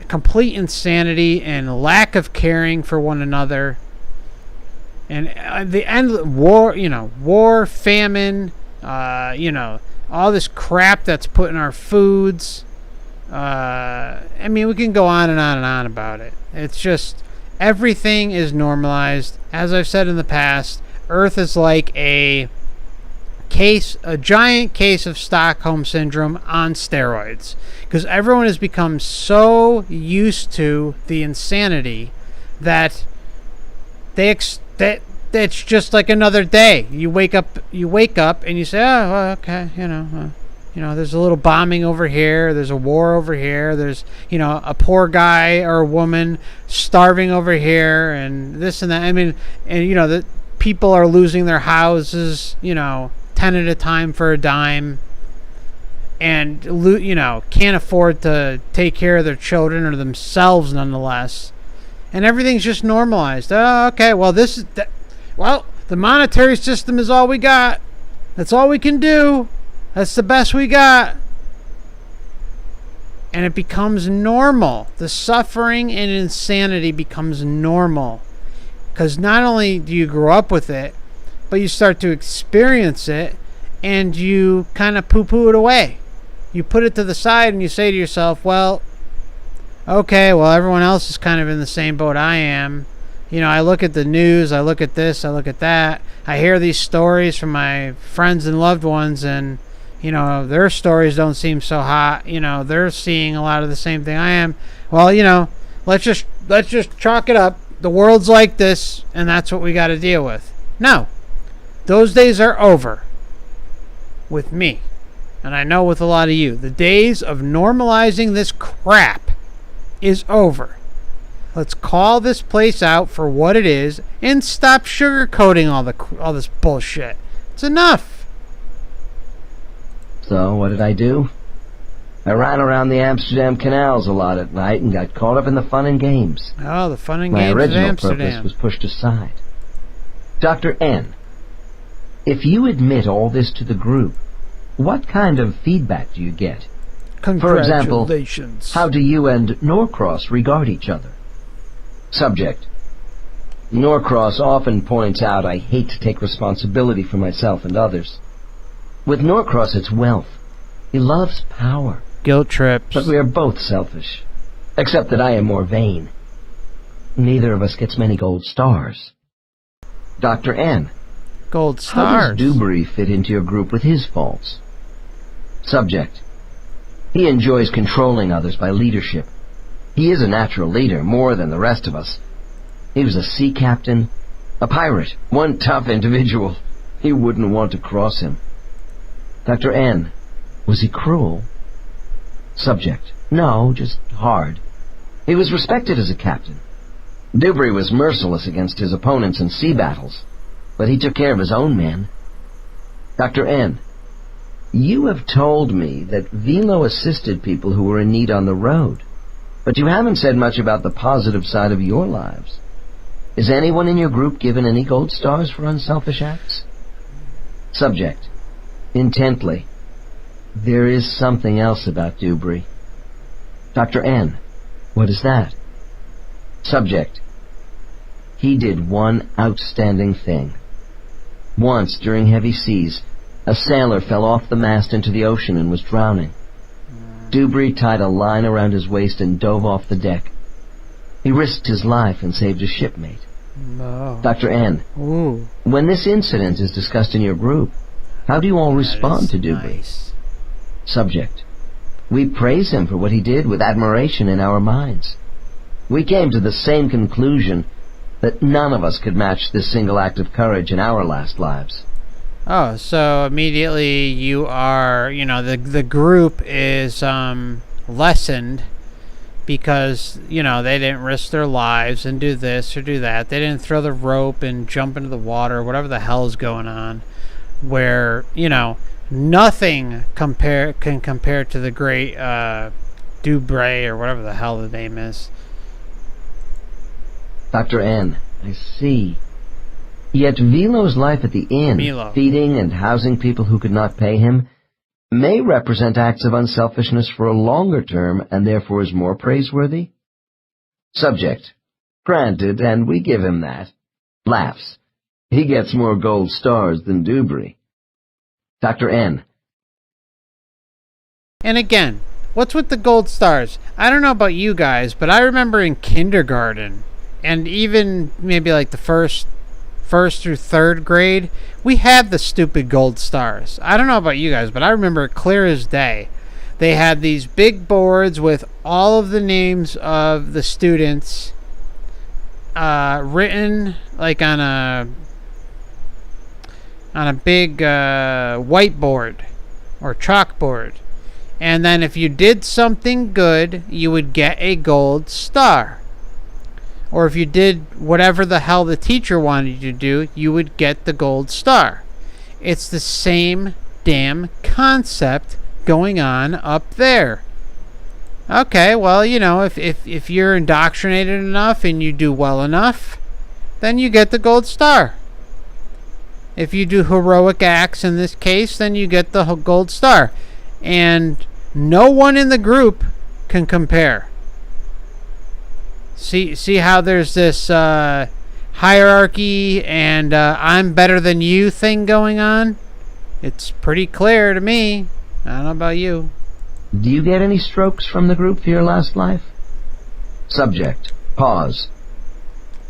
complete insanity and lack of caring for one another. And the end of war, war, famine, all this crap that's put in our foods. I mean, we can go on and on and on about it. It's just, everything is normalized. As I've said in the past, Earth is like a giant case of Stockholm Syndrome on steroids. Because everyone has become so used to the insanity that it's just like another day. You wake up and you say, oh, well, okay, there's a little bombing over here, there's a war over here, there's, a poor guy or a woman starving over here, and this and that. I mean, and the people are losing their houses, 10 at a time for a dime, and can't afford to take care of their children or themselves nonetheless. And everything's just normalized. Oh, okay, well, the monetary system is all we got. That's all we can do. That's the best we got. And it becomes normal. The suffering and insanity becomes normal. Because not only do you grow up with it, but you start to experience it, and you kind of poo-poo it away. You put it to the side and you say to yourself, well, okay, well, everyone else is kind of in the same boat I am. I look at the news, I look at this, I look at that. I hear these stories from my friends and loved ones, and, their stories don't seem so hot. They're seeing a lot of the same thing I am. Well, let's just chalk it up. The world's like this, and that's what we got to deal with. No. Those days are over. With me. And I know with a lot of you. The days of normalizing this crap is over. Let's call this place out for what it is and stop sugarcoating all this bullshit. It's enough. So, what did I do? I ran around the Amsterdam canals a lot at night and got caught up in the fun and games. Oh, the fun and My games of original Amsterdam. purpose was pushed aside. Dr. N, if you admit all this to the group, what kind of feedback do you get? For example, Congratulations. how do you and Norcross regard each other? Subject. Norcross often points out I hate to take responsibility for myself and others. With Norcross, it's wealth. He loves power. Guilt trips. But we are both selfish. Except that I am more vain. Neither of us gets many gold stars. Dr. N. Gold How stars. does Dubry fit into your group with his faults? Subject. He enjoys controlling others by leadership. He is a natural leader, more than the rest of us. He was a sea captain, a pirate, one tough individual. You wouldn't want to cross him. Dr. N. Was he cruel? Subject. No, just hard. He was respected as a captain. Dubry was merciless against his opponents in sea battles, but he took care of his own men. Dr. N. You have told me that Velo assisted people who were in need on the road, but you haven't said much about the positive side of your lives. Is anyone in your group given any gold stars for unselfish acts? Subject. Intently. There is something else about Dubry. Dr. N. What is that? Subject. He did one outstanding thing. Once, during heavy seas, a sailor fell off the mast into the ocean and was drowning. Dubry tied a line around his waist and dove off the deck. He risked his life and saved a shipmate. Oh. Dr. N, Ooh. when this incident is discussed in your group, how do you all respond to Dubry? Nice. Subject: we praise him for what he did with admiration in our minds. We came to the same conclusion that none of us could match this single act of courage in our last lives. Oh, so immediately you are, the group is lessened because, they didn't risk their lives and do this or do that. They didn't throw the rope and jump into the water, whatever the hell is going on, where, nothing can compare to the great Dubray or whatever the hell the name is. Dr. N, I see. Yet Velo's life at the inn, Milo. feeding and housing people who could not pay him, may represent acts of unselfishness for a longer term and therefore is more praiseworthy? Subject: granted, and we give him that. Laughs. He gets more gold stars than Dubry. Dr. N. And again, what's with the gold stars? I don't know about you guys, but I remember in kindergarten and even maybe like the first through third grade, we had the stupid gold stars. I don't know about you guys, but I remember it clear as day. They had these big boards with all of the names of the students written like on a big whiteboard or chalkboard. And then if you did something good, you would get a gold star. Or if you did whatever the hell the teacher wanted you to do, you would get the gold star. It's the same damn concept going on up there. Okay, well, if you're indoctrinated enough and you do well enough, then you get the gold star. If you do heroic acts in this case, then you get the gold star. And no one in the group can compare. See how there's this hierarchy and I'm better than you thing going on? It's pretty clear to me. I don't know about you. Do you get any strokes from the group for your last life? Subject: pause.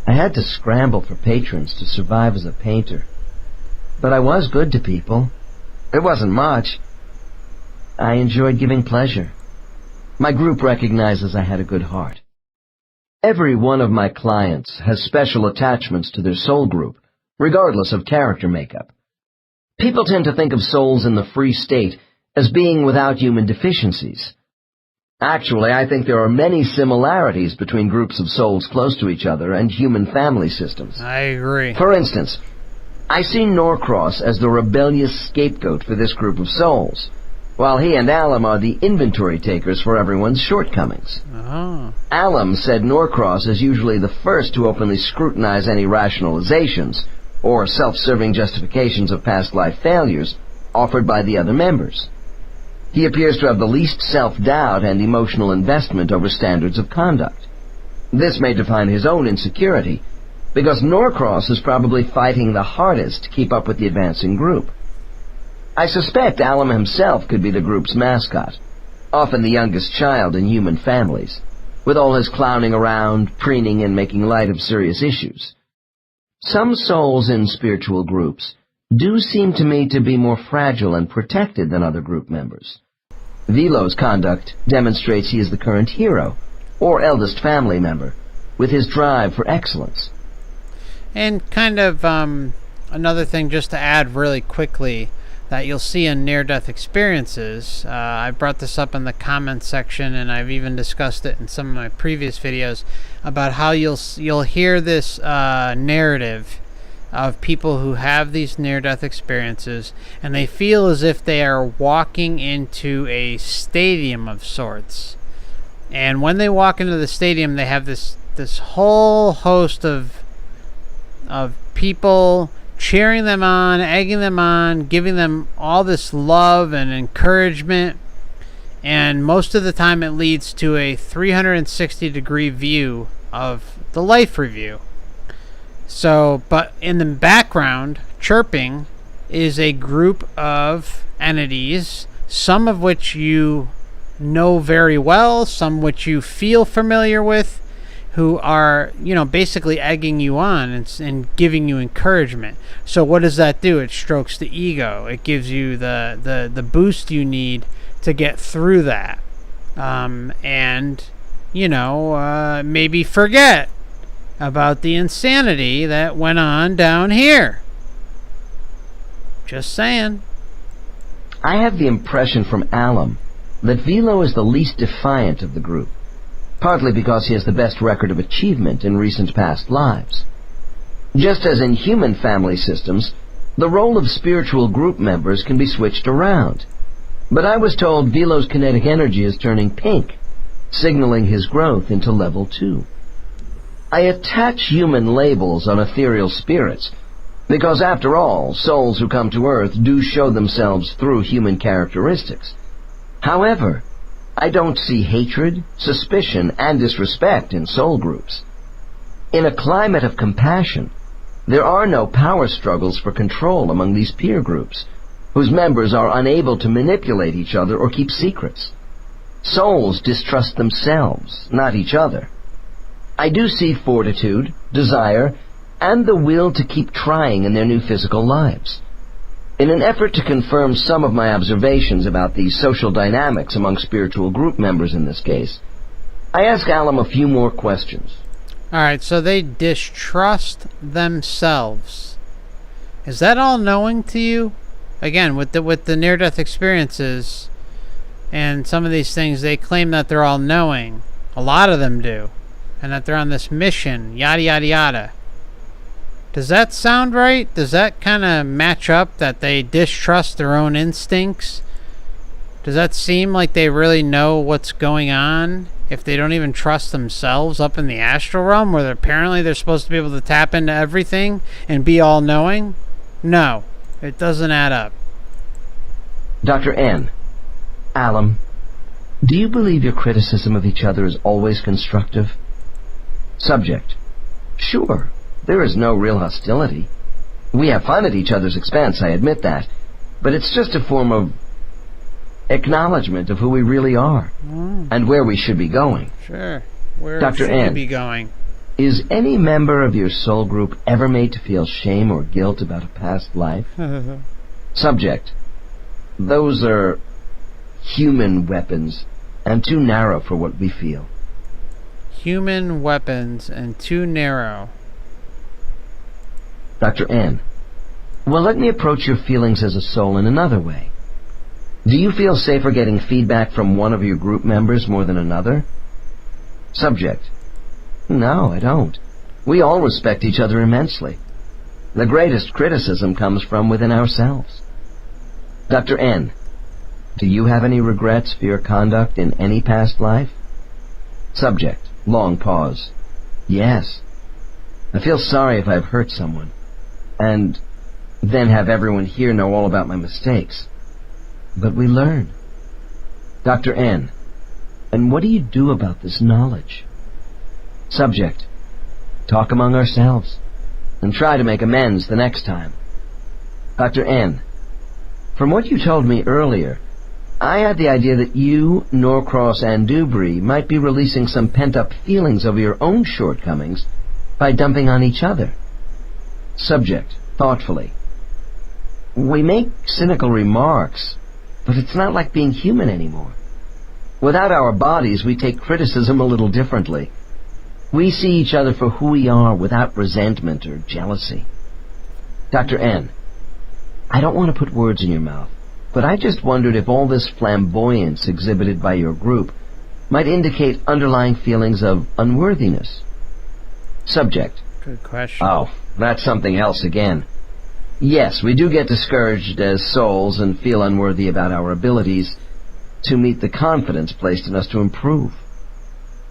I had to scramble for patrons to survive as a painter. But I was good to people. It wasn't much. I enjoyed giving pleasure. My group recognizes I had a good heart. Every one of my clients has special attachments to their soul group, regardless of character makeup. People tend to think of souls in the free state as being without human deficiencies. Actually, I think there are many similarities between groups of souls close to each other and human family systems. I agree. For instance, I see Norcross as the rebellious scapegoat for this group of souls, while he and Alum are the inventory takers for everyone's shortcomings. Oh. Alum said Norcross is usually the first to openly scrutinize any rationalizations or self-serving justifications of past life failures offered by the other members. He appears to have the least self-doubt and emotional investment over standards of conduct. This may define his own insecurity, because Norcross is probably fighting the hardest to keep up with the advancing group. I suspect Alum himself could be the group's mascot, often the youngest child in human families, with all his clowning around, preening, and making light of serious issues. Some souls in spiritual groups do seem to me to be more fragile and protected than other group members. Velo's conduct demonstrates he is the current hero, or eldest family member, with his drive for excellence. And kind of another thing just to add really quickly that you'll see in near-death experiences. I brought this up in the comments section, and I've even discussed it in some of my previous videos about how you'll hear this narrative of people who have these near-death experiences, and they feel as if they are walking into a stadium of sorts. And when they walk into the stadium, they have this whole host of people cheering them on, egging them on, giving them all this love and encouragement. And most of the time it leads to a 360-degree view of the life review. So, but in the background, chirping is a group of entities, some of which you know very well, some which you feel familiar with, who are, basically egging you on and giving you encouragement. So what does that do? It strokes the ego. It gives you the boost you need to get through that. And, maybe forget about the insanity that went on down here. Just saying. I have the impression from Alum that Velo is the least defiant of the group, partly because he has the best record of achievement in recent past lives. Just as in human family systems, the role of spiritual group members can be switched around. But I was told Velo's kinetic energy is turning pink, signaling his growth into level 2. I attach human labels on ethereal spirits, because after all, souls who come to Earth do show themselves through human characteristics. However, I don't see hatred, suspicion, and disrespect in soul groups. In a climate of compassion, there are no power struggles for control among these peer groups, whose members are unable to manipulate each other or keep secrets. Souls distrust themselves, not each other. I do see fortitude, desire, and the will to keep trying in their new physical lives. In an effort to confirm some of my observations about the social dynamics among spiritual group members in this case, I ask Alum a few more questions. Alright, so they distrust themselves. Is that all knowing to you? Again, with the near-death experiences and some of these things, they claim that they're all knowing. A lot of them do. And that they're on this mission, yada yada yada. Does that sound right? Does that kind of match up, that they distrust their own instincts? Does that seem like they really know what's going on if they don't even trust themselves up in the astral realm, where apparently they're supposed to be able to tap into everything and be all-knowing? No, it doesn't add up. Dr. N. Alum, do you believe your criticism of each other is always constructive? Subject. Sure. There is no real hostility. We have fun at each other's expense, I admit that. But it's just a form of acknowledgement of who we really are and where we should be going. Sure. Where Dr. should N, you be going? Is any member of your soul group ever made to feel shame or guilt about a past life? Subject. Those are human weapons and too narrow for what we feel. Human weapons and too narrow. Dr. N. Well, let me approach your feelings as a soul in another way. Do you feel safer getting feedback from one of your group members more than another? Subject. No, I don't. We all respect each other immensely. The greatest criticism comes from within ourselves. Dr. N. Do you have any regrets for your conduct in any past life? Subject. Long pause. Yes. I feel sorry if I've hurt someone, and then have everyone here know all about my mistakes. But we learn. Dr. N. And what do you do about this knowledge? Subject. Talk among ourselves, and try to make amends the next time. Dr. N. From what you told me earlier, I had the idea that you, Norcross, and Dubry might be releasing some pent-up feelings over your own shortcomings by dumping on each other. Subject, thoughtfully. We make cynical remarks, but it's not like being human anymore. Without our bodies, we take criticism a little differently. We see each other for who we are without resentment or jealousy. Dr. N. I don't want to put words in your mouth, but I just wondered if all this flamboyance exhibited by your group might indicate underlying feelings of unworthiness. Subject. Good question. Oh, that's something else again. Yes, we do get discouraged as souls and feel unworthy about our abilities to meet the confidence placed in us to improve.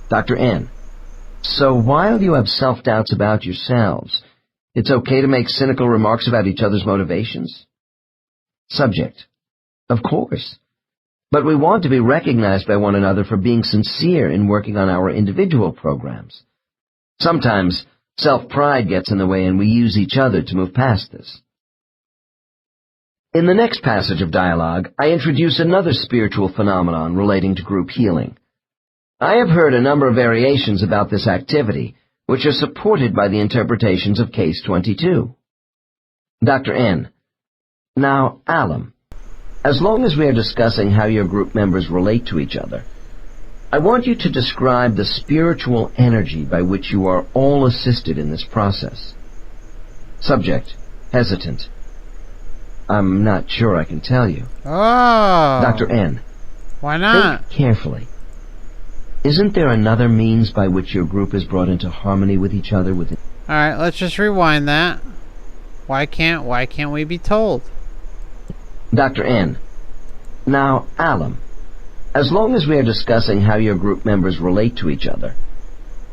Dr. N. So while you have self-doubts about yourselves, it's okay to make cynical remarks about each other's motivations? Subject. Of course. But we want to be recognized by one another for being sincere in working on our individual programs. Sometimes self-pride gets in the way and we use each other to move past this. In the next passage of dialogue, I introduce another spiritual phenomenon relating to group healing. I have heard a number of variations about this activity, which are supported by the interpretations of Case 22. Dr. N. Now, Alum, as long as we are discussing how your group members relate to each other, I want you to describe the spiritual energy by which you are all assisted in this process. Subject, hesitant. I'm not sure I can tell you. Oh. Dr. N. Why not? Think carefully. Isn't there another means by which your group is brought into harmony with each other within... Alright, let's just rewind that. Why can't we be told? Dr. N. Now, Alum, as long as we are discussing how your group members relate to each other,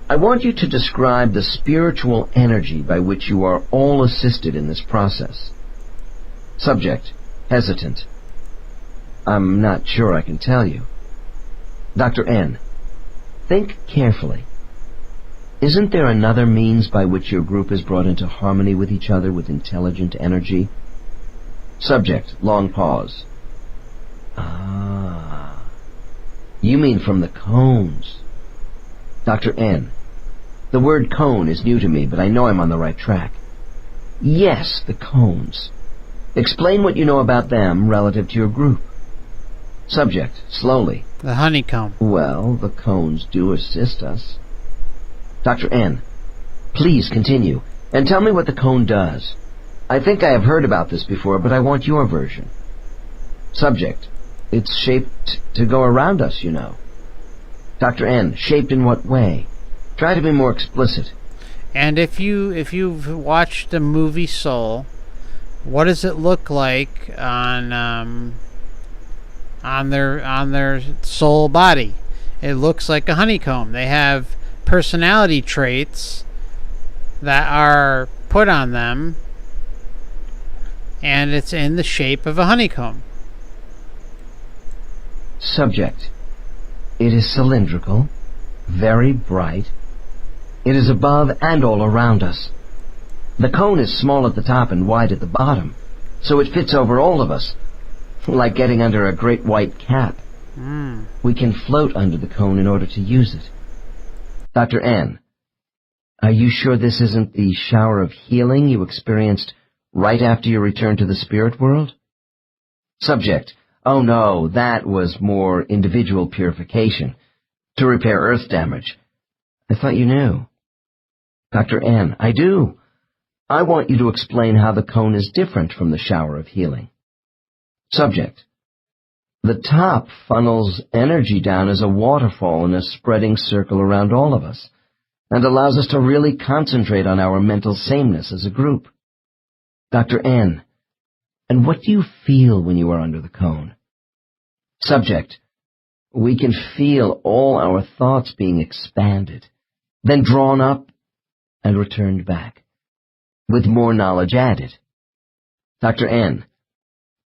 I want you to describe the spiritual energy by which you are all assisted in this process. Subject, hesitant. I'm not sure I can tell you. Dr. N. Think carefully. Isn't there another means by which your group is brought into harmony with each other with intelligent energy? Subject, long pause. Ah. You mean from the cones. Dr. N. The word cone is new to me, but I know I'm on the right track. Yes, the cones. Explain what you know about them relative to your group. Subject, slowly. The honeycomb. Well, the cones do assist us. Dr. N. Please continue, and tell me what the cone does. I think I have heard about this before, but I want your version. Subject. It's shaped to go around us, you know. Dr. N. Shaped in what way? Try to be more explicit. And if you've watched the movie Soul, what does it look like on their soul body? It looks like a honeycomb. They have personality traits that are put on them, and it's in the shape of a honeycomb. Subject. It is cylindrical, very bright. It is above and all around us. The cone is small at the top and wide at the bottom, so it fits over all of us, like getting under a great white cap. We can float under the cone in order to use it. Dr. N. Are you sure this isn't the shower of healing you experienced right after your return to the spirit world? Subject. Oh no, that was more individual purification, to repair earth damage. I thought you knew. Dr. N. I do. I want you to explain how the cone is different from the shower of healing. Subject. The top funnels energy down as a waterfall in a spreading circle around all of us, and allows us to really concentrate on our mental sameness as a group. Dr. N. And what do you feel when you are under the cone? Subject. We can feel all our thoughts being expanded, then drawn up and returned back, with more knowledge added. Dr. N.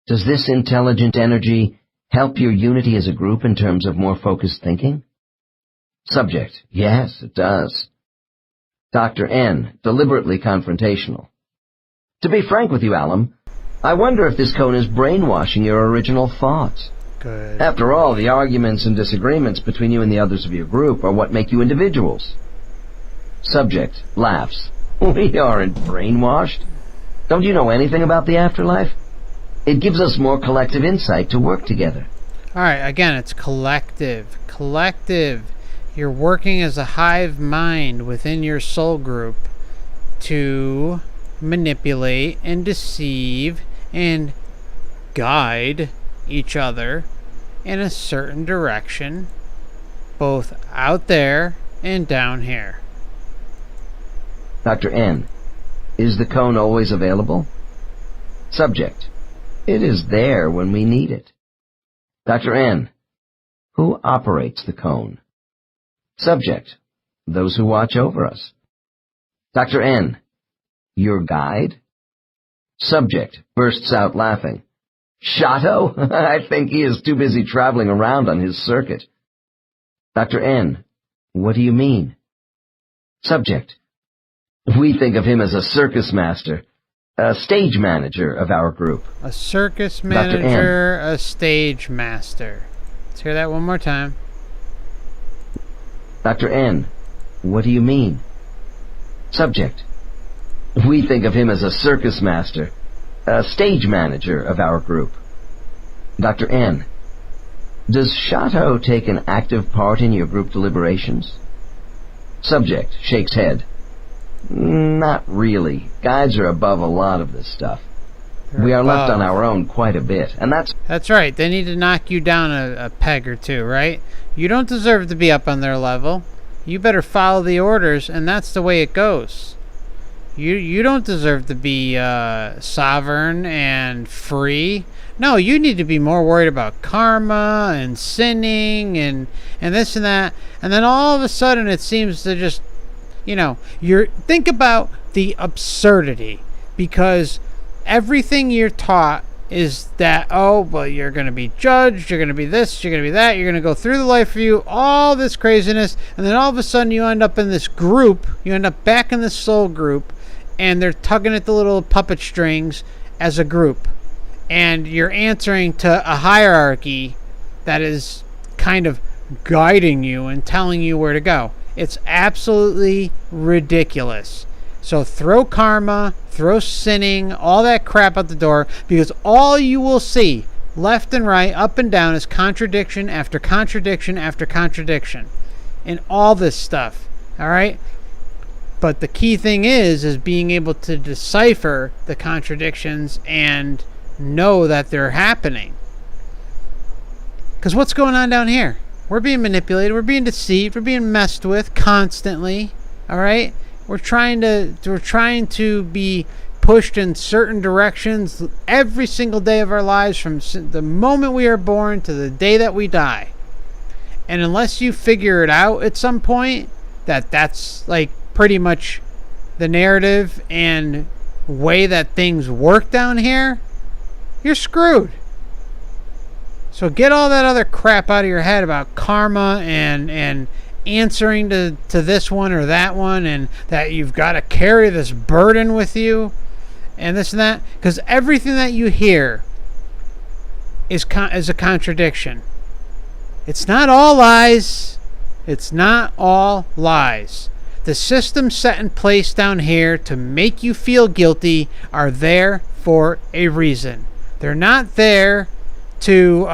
Does this intelligent energy help your unity as a group in terms of more focused thinking? Subject. Yes, it does. Dr. N. Deliberately confrontational. To be frank with you, Alum, I wonder if this cone is brainwashing your original thoughts. Good. After all, the arguments and disagreements between you and the others of your group are what make you individuals. Subject laughs. We aren't brainwashed. Don't you know anything about the afterlife? It gives us more collective insight to work together. Alright, again, it's collective. Collective. You're working as a hive mind within your soul group to manipulate and deceive and guide each other in a certain direction, both out there and down here. Dr. N. Is the cone always available? Subject. It is there when we need it. Dr. N. Who operates the cone? Subject. Those who watch over us. Dr. N. Your guide? Subject bursts out laughing. Shadow? I think he is too busy traveling around on his circuit. Dr. N. What do you mean? Subject. We think of him as a circus master, a stage manager of our group. A circus manager, a stage master. Let's hear that one more time. Dr. N. What do you mean? Subject. We think of him as a circus master, a stage manager of our group. Dr. N. Does Shato take an active part in your group deliberations? Subject shakes head. Not really. Guides are above a lot of this stuff. We are left on our own quite a bit, and That's right. They need to knock you down a peg or two, right? You don't deserve to be up on their level. You better follow the orders, and that's the way it goes. You don't deserve to be sovereign and free. No, you need to be more worried about karma and sinning and this and that. And then all of a sudden it seems to just, think about the absurdity, because everything you're taught is that, you're going to be judged, you're going to be this, you're going to be that, you're going to go through the life review, all this craziness, and then all of a sudden you end up in this group, you end up back in the soul group, and they're tugging at the little puppet strings as a group. And you're answering to a hierarchy that is kind of guiding you and telling you where to go. It's absolutely ridiculous. So throw karma, throw sinning, all that crap out the door, because all you will see, left and right, up and down, is contradiction after contradiction after contradiction in all this stuff. All right? But the key thing is being able to decipher the contradictions and know that they're happening. Because what's going on down here? We're being manipulated, we're being deceived, we're being messed with constantly. All right? We're trying to be pushed in certain directions every single day of our lives, from the moment we are born to the day that we die. And unless you figure it out at some point, that's like pretty much the narrative and way that things work down here, you're screwed. So get all that other crap out of your head about karma and answering to this one or that one, and that you've got to carry this burden with you and this and that, because everything that you hear is a contradiction. It's not all lies. It's not all lies. The systems set in place down here to make you feel guilty are there for a reason. They're not there to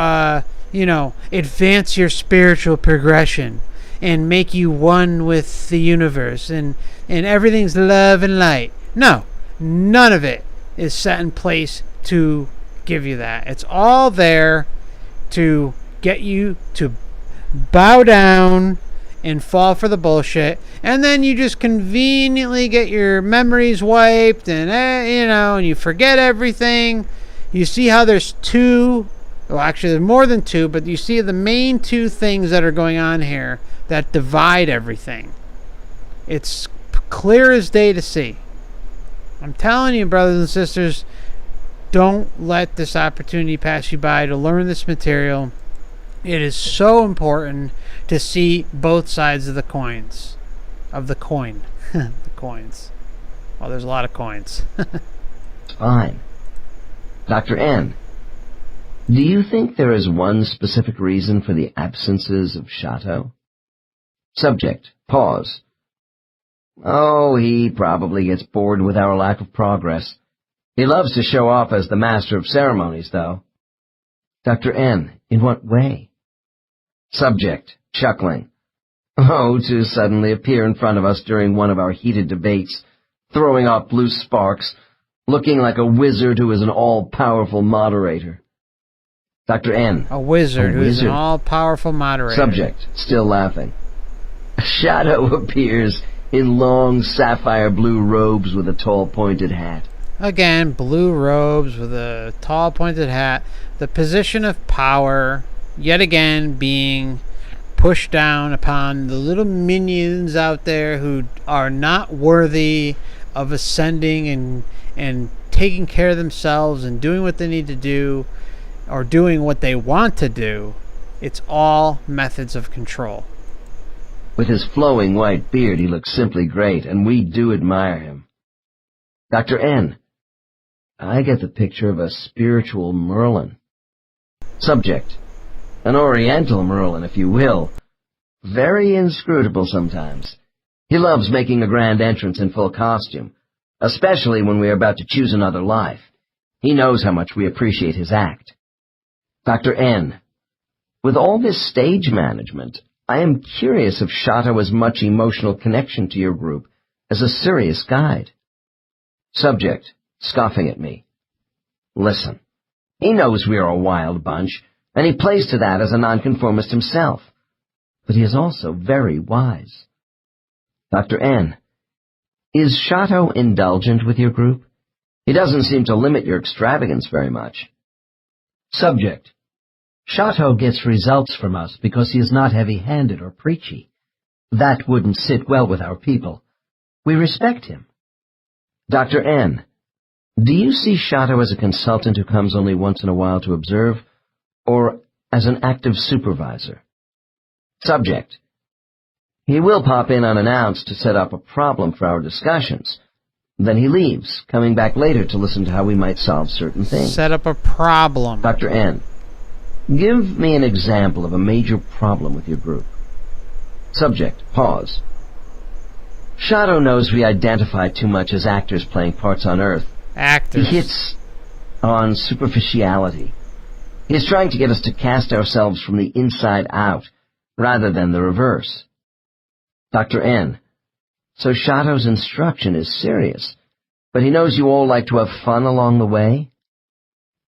advance your spiritual progression and make you one with the universe and everything's love and light. No, none of it is set in place to give you that. It's all there to get you to bow down and fall for the bullshit, and then you just conveniently get your memories wiped, and and you forget everything. You see how there's there's more than two, but you see the main two things that are going on here that divide everything. It's clear as day to see. I'm telling you, brothers and sisters, don't let this opportunity pass you by to learn this material. It is so important to see both sides of the coins. The coins. Well, there's a lot of coins. Fine. Dr. N, do you think there is one specific reason for the absences of Shato? Subject. Pause. Oh, he probably gets bored with our lack of progress. He loves to show off as the master of ceremonies, though. Dr. N, in what way? Subject, chuckling. Oh, to suddenly appear in front of us during one of our heated debates, throwing off blue sparks, looking like a wizard who is an all-powerful moderator. Dr. N. A wizard who is an all-powerful moderator. Subject, still laughing. A shadow appears in long sapphire blue robes with a tall pointed hat. Again, blue robes with a tall pointed hat. The position of power, yet again, being pushed down upon the little minions out there who are not worthy of ascending and taking care of themselves and doing what they need to do, or doing what they want to do. It's all methods of control. With his flowing white beard, he looks simply great, and we do admire him. Dr. N, I get the picture of a spiritual Merlin. Subject, an Oriental Merlin, if you will. Very inscrutable sometimes. He loves making a grand entrance in full costume, especially when we are about to choose another life. He knows how much we appreciate his act. Dr. N, with all this stage management, I am curious if Shato has much emotional connection to your group as a serious guide. Subject, scoffing at me. Listen, he knows we are a wild bunch, and he plays to that as a nonconformist himself. But he is also very wise. Dr. N, is Shato indulgent with your group? He doesn't seem to limit your extravagance very much. Subject, Shato gets results from us because he is not heavy-handed or preachy. That wouldn't sit well with our people. We respect him. Dr. N, do you see Shato as a consultant who comes only once in a while to observe, or as an active supervisor? Subject, he will pop in unannounced to set up a problem for our discussions. Then he leaves, coming back later to listen to how we might solve certain things. Set up a problem. Dr. N, give me an example of a major problem with your group. Subject, pause. Shato knows we identify too much as actors playing parts on Earth. Actors. He hits on superficiality. He is trying to get us to cast ourselves from the inside out, rather than the reverse. Dr. N, so Shato's instruction is serious, but he knows you all like to have fun along the way?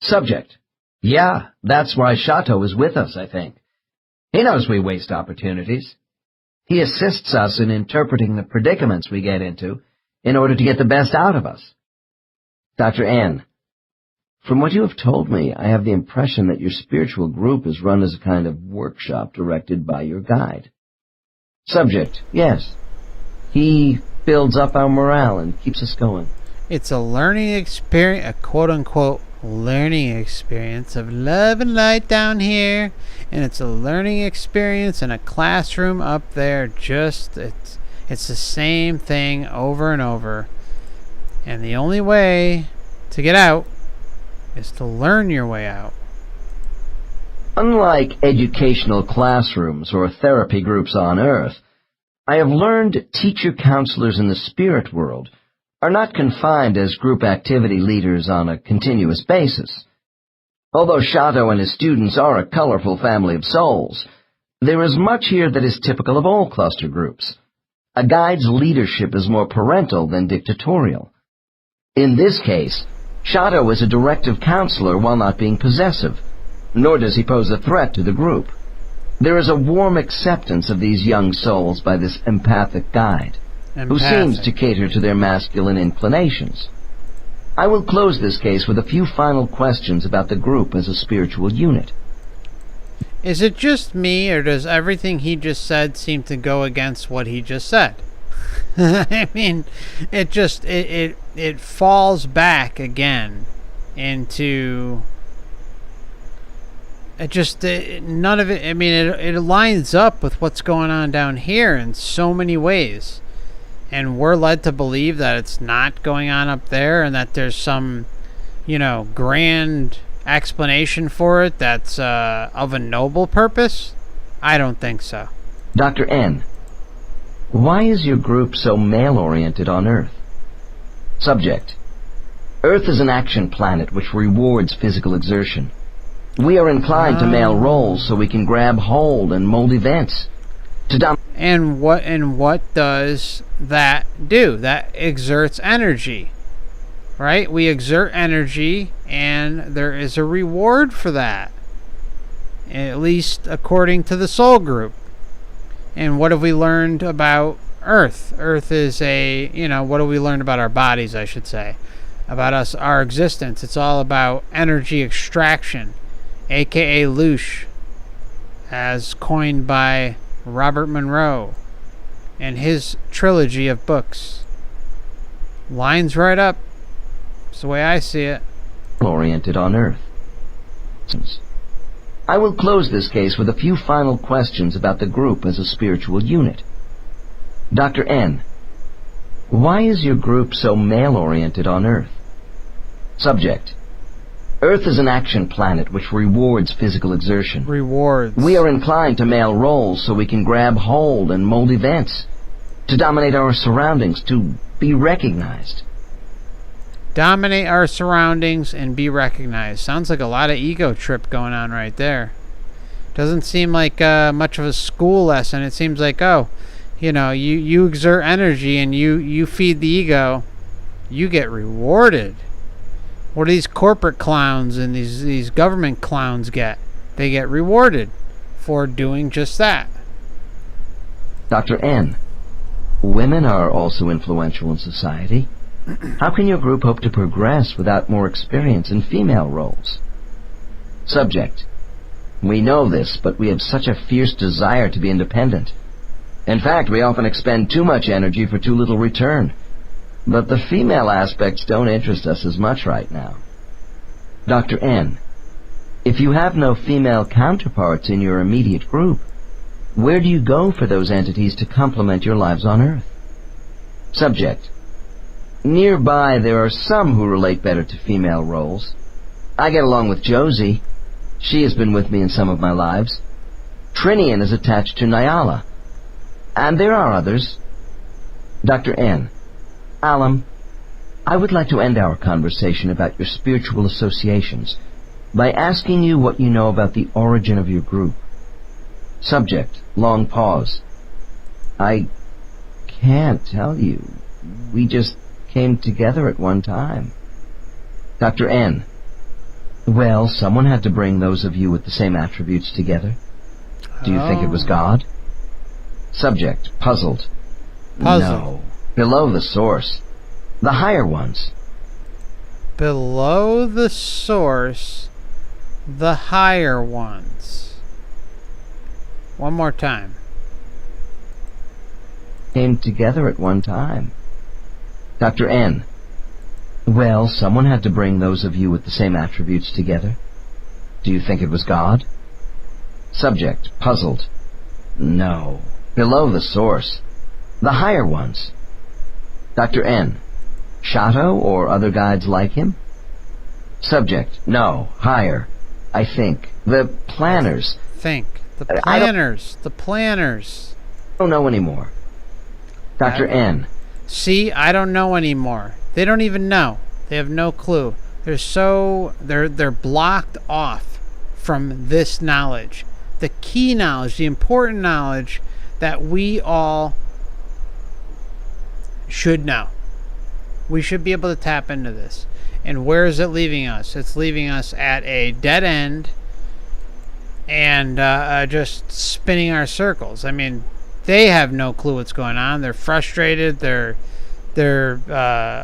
Subject, Yeah, that's why Shato is with us, I think. He knows we waste opportunities. He assists us in interpreting the predicaments we get into in order to get the best out of us. Dr. N, from what you have told me, I have the impression that your spiritual group is run as a kind of workshop directed by your guide. Subject, yes. He builds up our morale and keeps us going. It's a learning experience, a quote-unquote learning experience of love and light down here, and it's a learning experience in a classroom up there. Just it's the same thing over and over, and the only way to get out is to learn your way out. Unlike educational classrooms or therapy groups on Earth, I have learned teacher counselors in the spirit world are not confined as group activity leaders on a continuous basis. Although Shato and his students are a colorful family of souls, there is much here that is typical of all cluster groups. A guide's leadership is more parental than dictatorial. In this case, Shato is a directive counselor while not being possessive, nor does he pose a threat to the group. There is a warm acceptance of these young souls by this empathic guide, who seems to cater to their masculine inclinations. I will close this case with a few final questions about the group as a spiritual unit. Is it just me, or does everything he just said seem to go against what he just said? I mean, it falls back again into none of it. I mean, it lines up with what's going on down here in so many ways, and we're led to believe that it's not going on up there, and that there's some, grand explanation for it that's of a noble purpose. I don't think so. Dr. N, why is your group so male-oriented on Earth? Subject, Earth is an action planet which rewards physical exertion. We are inclined to male roles so we can grab hold and mold events. And what does that do? That exerts energy, right? We exert energy, and there is a reward for that, at least according to the soul group. And what have we learned about Earth? Earth is what have we learned about our bodies, I should say, about us, our existence? It's all about energy extraction, aka loosh, as coined by Robert Monroe and his trilogy of books. Lines right up. It's the way I see it. Oriented on Earth. I will close this case with a few final questions about the group as a spiritual unit. Dr. N, why is your group so male-oriented on Earth? Subject, Earth is an action planet which rewards physical exertion. Rewards. We are inclined to male roles so we can grab hold and mold events, to dominate our surroundings, to be recognized. Dominate our surroundings and be recognized. Sounds like a lot of ego trip going on right there. Doesn't seem like much of a school lesson. It seems like, you exert energy and you feed the ego, you get rewarded. What do these corporate clowns and these government clowns get? They get rewarded for doing just that. Dr. N, women are also influential in society. How can your group hope to progress without more experience in female roles? Subject: we know this, but we have such a fierce desire to be independent. In fact, we often expend too much energy for too little return. But the female aspects don't interest us as much right now. Dr. N, if you have no female counterparts in your immediate group, where do you go for those entities to complement your lives on Earth? Subject: nearby there are some who relate better to female roles. I get along with Josie. She has been with me in some of my lives. Trinian is attached to Nyala. And there are others. Dr. N, Alam, I would like to end our conversation about your spiritual associations by asking you what you know about the origin of your group. Subject: long pause. I can't tell you. We just came together at one time. Dr. N, well, someone had to bring those of you with the same attributes together. Do you think it was God? Subject: puzzled. No. Below the source. The higher ones. Below the source, the higher ones. One more time. Came together at one time. Dr. N, well, someone had to bring those of you with the same attributes together. Do you think it was God? Subject: puzzled. No. Below the source. The higher ones. Dr. N, Shato or other guides like him? Subject: no, higher. I think. The planners. The planners. I don't know anymore. Dr. N. See, I don't know anymore. They don't even know. They have no clue. They're blocked off from this knowledge. The key knowledge, the important knowledge that we all should know. We should be able to tap into this. And where is it leaving us? It's leaving us at a dead end and just spinning our circles. I mean, they have no clue what's going on. They're frustrated. They're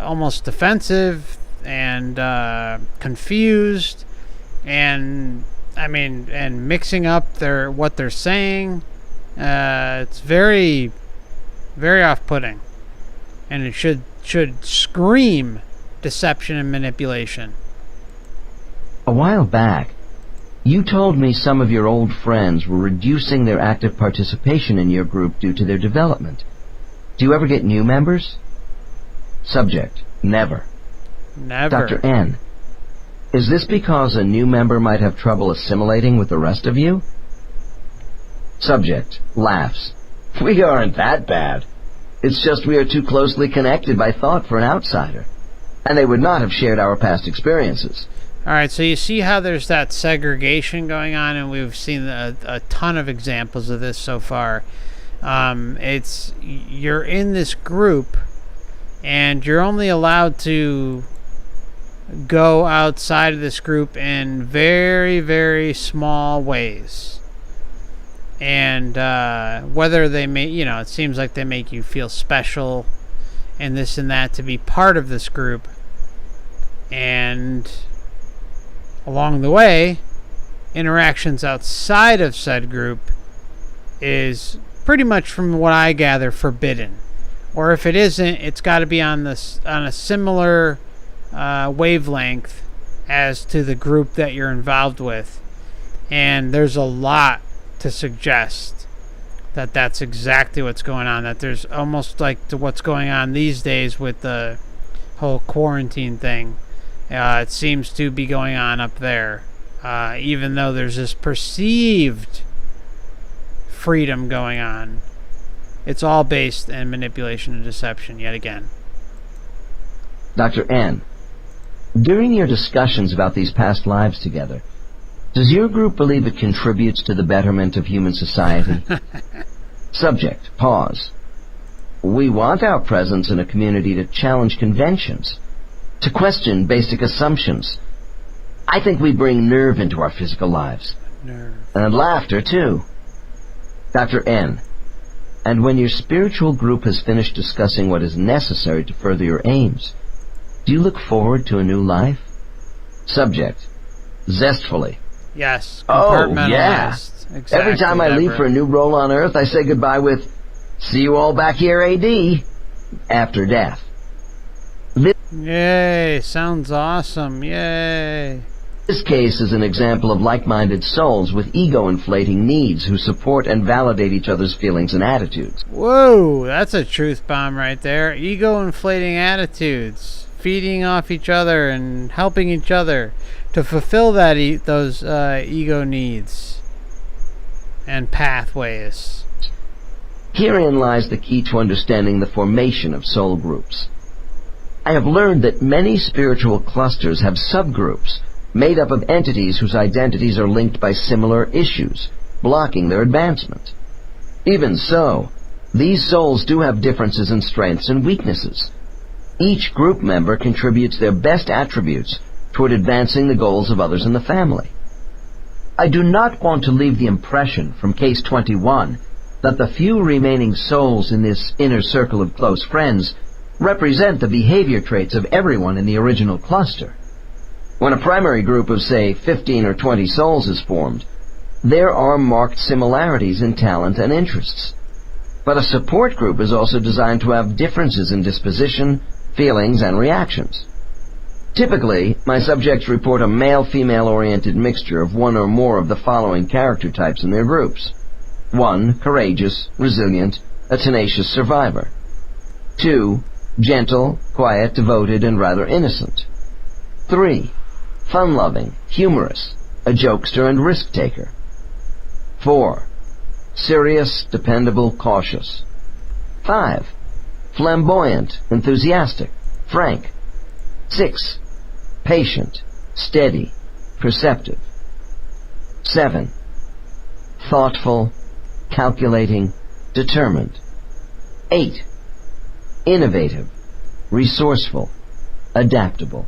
almost defensive and confused, and mixing up what they're saying. It's very, very off-putting, and it should scream deception and manipulation. A while back, you told me some of your old friends were reducing their active participation in your group due to their development. Do you ever get new members? Subject: never. Never. Dr. N, is this because a new member might have trouble assimilating with the rest of you? Subject: laughs. We aren't that bad. It's just we are too closely connected by thought for an outsider, and they would not have shared our past experiences. Alright, so you see how there's that segregation going on, and we've seen a ton of examples of this so far. You're in this group, and you're only allowed to go outside of this group in very, very small ways. And whether they it seems like they make you feel special and this and that to be part of this group. And along the way, interactions outside of said group is pretty much, from what I gather, forbidden. Or if it isn't, it's got to be on a similar wavelength as to the group that you're involved with. And there's a lot to suggest that that's exactly what's going on. That there's almost like to what's going on these days with the whole quarantine thing. It seems to be going on up there. Even though there's this perceived freedom going on, it's all based in manipulation and deception yet again. Dr. N, during your discussions about these past lives together, does your group believe it contributes to the betterment of human society? Subject, pause. We want our presence in a community to challenge conventions, to question basic assumptions. I think we bring nerve into our physical lives. Nerve. And laughter, too. Dr. N, and when your spiritual group has finished discussing what is necessary to further your aims, do you look forward to a new life? Subject, zestfully. Yes, Oh, yeah. Exactly, Every time I leave Deborah. for a new role on Earth, I say goodbye with, "See you all back here, AD," after death. Yay, sounds awesome, yay. This case is an example of like-minded souls with ego-inflating needs who support and validate each other's feelings and attitudes. Whoa, that's a truth bomb right there. Ego-inflating attitudes, feeding off each other and helping each other to fulfill those ego needs and pathways. Herein lies the key to understanding the formation of soul groups. I have learned that many spiritual clusters have subgroups made up of entities whose identities are linked by similar issues, blocking their advancement. Even so, these souls do have differences in strengths and weaknesses. Each group member contributes their best attributes toward advancing the goals of others in the family. I do not want to leave the impression from Case 21 that the few remaining souls in this inner circle of close friends represent the behavior traits of everyone in the original cluster. When a primary group of, say, 15 or 20 souls is formed, there are marked similarities in talent and interests. But a support group is also designed to have differences in disposition, feelings, and reactions. Typically, my subjects report a male-female-oriented mixture of one or more of the following character types in their groups. 1. Courageous, resilient, a tenacious survivor. 2. Gentle, quiet, devoted, and rather innocent. 3. Fun-loving, humorous, a jokester and risk-taker. 4. Serious, dependable, cautious. 5. Flamboyant, enthusiastic, frank. 6. Patient, steady, perceptive. 7. Thoughtful, calculating, determined. 8. Innovative, resourceful, adaptable.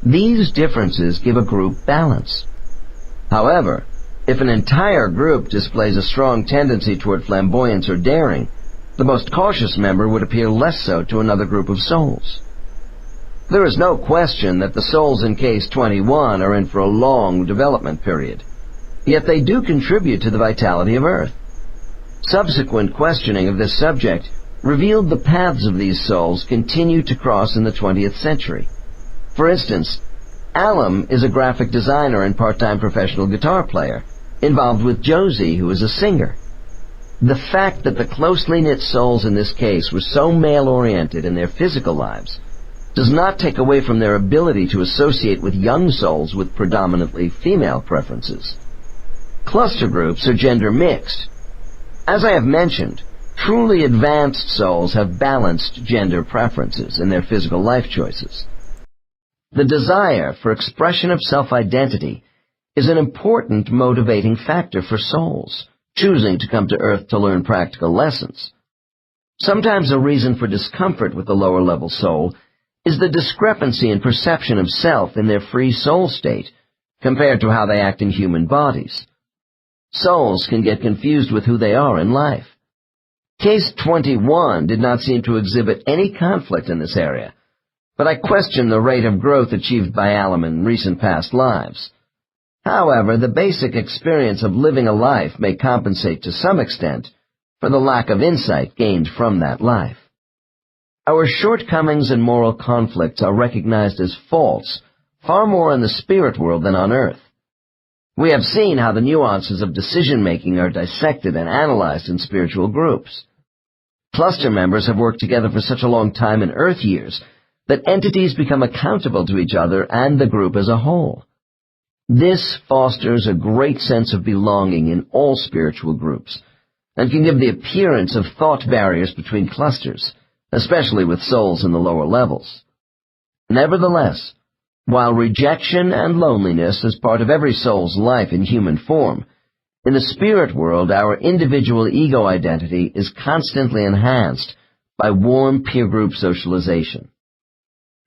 These differences give a group balance. However, if an entire group displays a strong tendency toward flamboyance or daring, the most cautious member would appear less so to another group of souls. There is no question that the souls in Case 21 are in for a long development period, yet they do contribute to the vitality of Earth. Subsequent questioning of this subject revealed the paths of these souls continue to cross in the 20th century. For instance, Alum is a graphic designer and part-time professional guitar player, involved with Josie, who is a singer. The fact that the closely knit souls in this case were so male-oriented in their physical lives does not take away from their ability to associate with young souls with predominantly female preferences. Cluster groups are gender mixed. As I have mentioned, truly advanced souls have balanced gender preferences in their physical life choices. The desire for expression of self-identity is an important motivating factor for souls choosing to come to Earth to learn practical lessons. Sometimes a reason for discomfort with the lower-level soul is the discrepancy in perception of self in their free soul state compared to how they act in human bodies. Souls can get confused with who they are in life. Case 21 did not seem to exhibit any conflict in this area, but I question the rate of growth achieved by Alum in recent past lives. However, the basic experience of living a life may compensate to some extent for the lack of insight gained from that life. Our shortcomings and moral conflicts are recognized as faults far more in the spirit world than on Earth. We have seen how the nuances of decision-making are dissected and analyzed in spiritual groups. Cluster members have worked together for such a long time in Earth years that entities become accountable to each other and the group as a whole. This fosters a great sense of belonging in all spiritual groups, and can give the appearance of thought barriers between clusters, especially with souls in the lower levels. Nevertheless, while rejection and loneliness is part of every soul's life in human form, in the spirit world our individual ego identity is constantly enhanced by warm peer group socialization.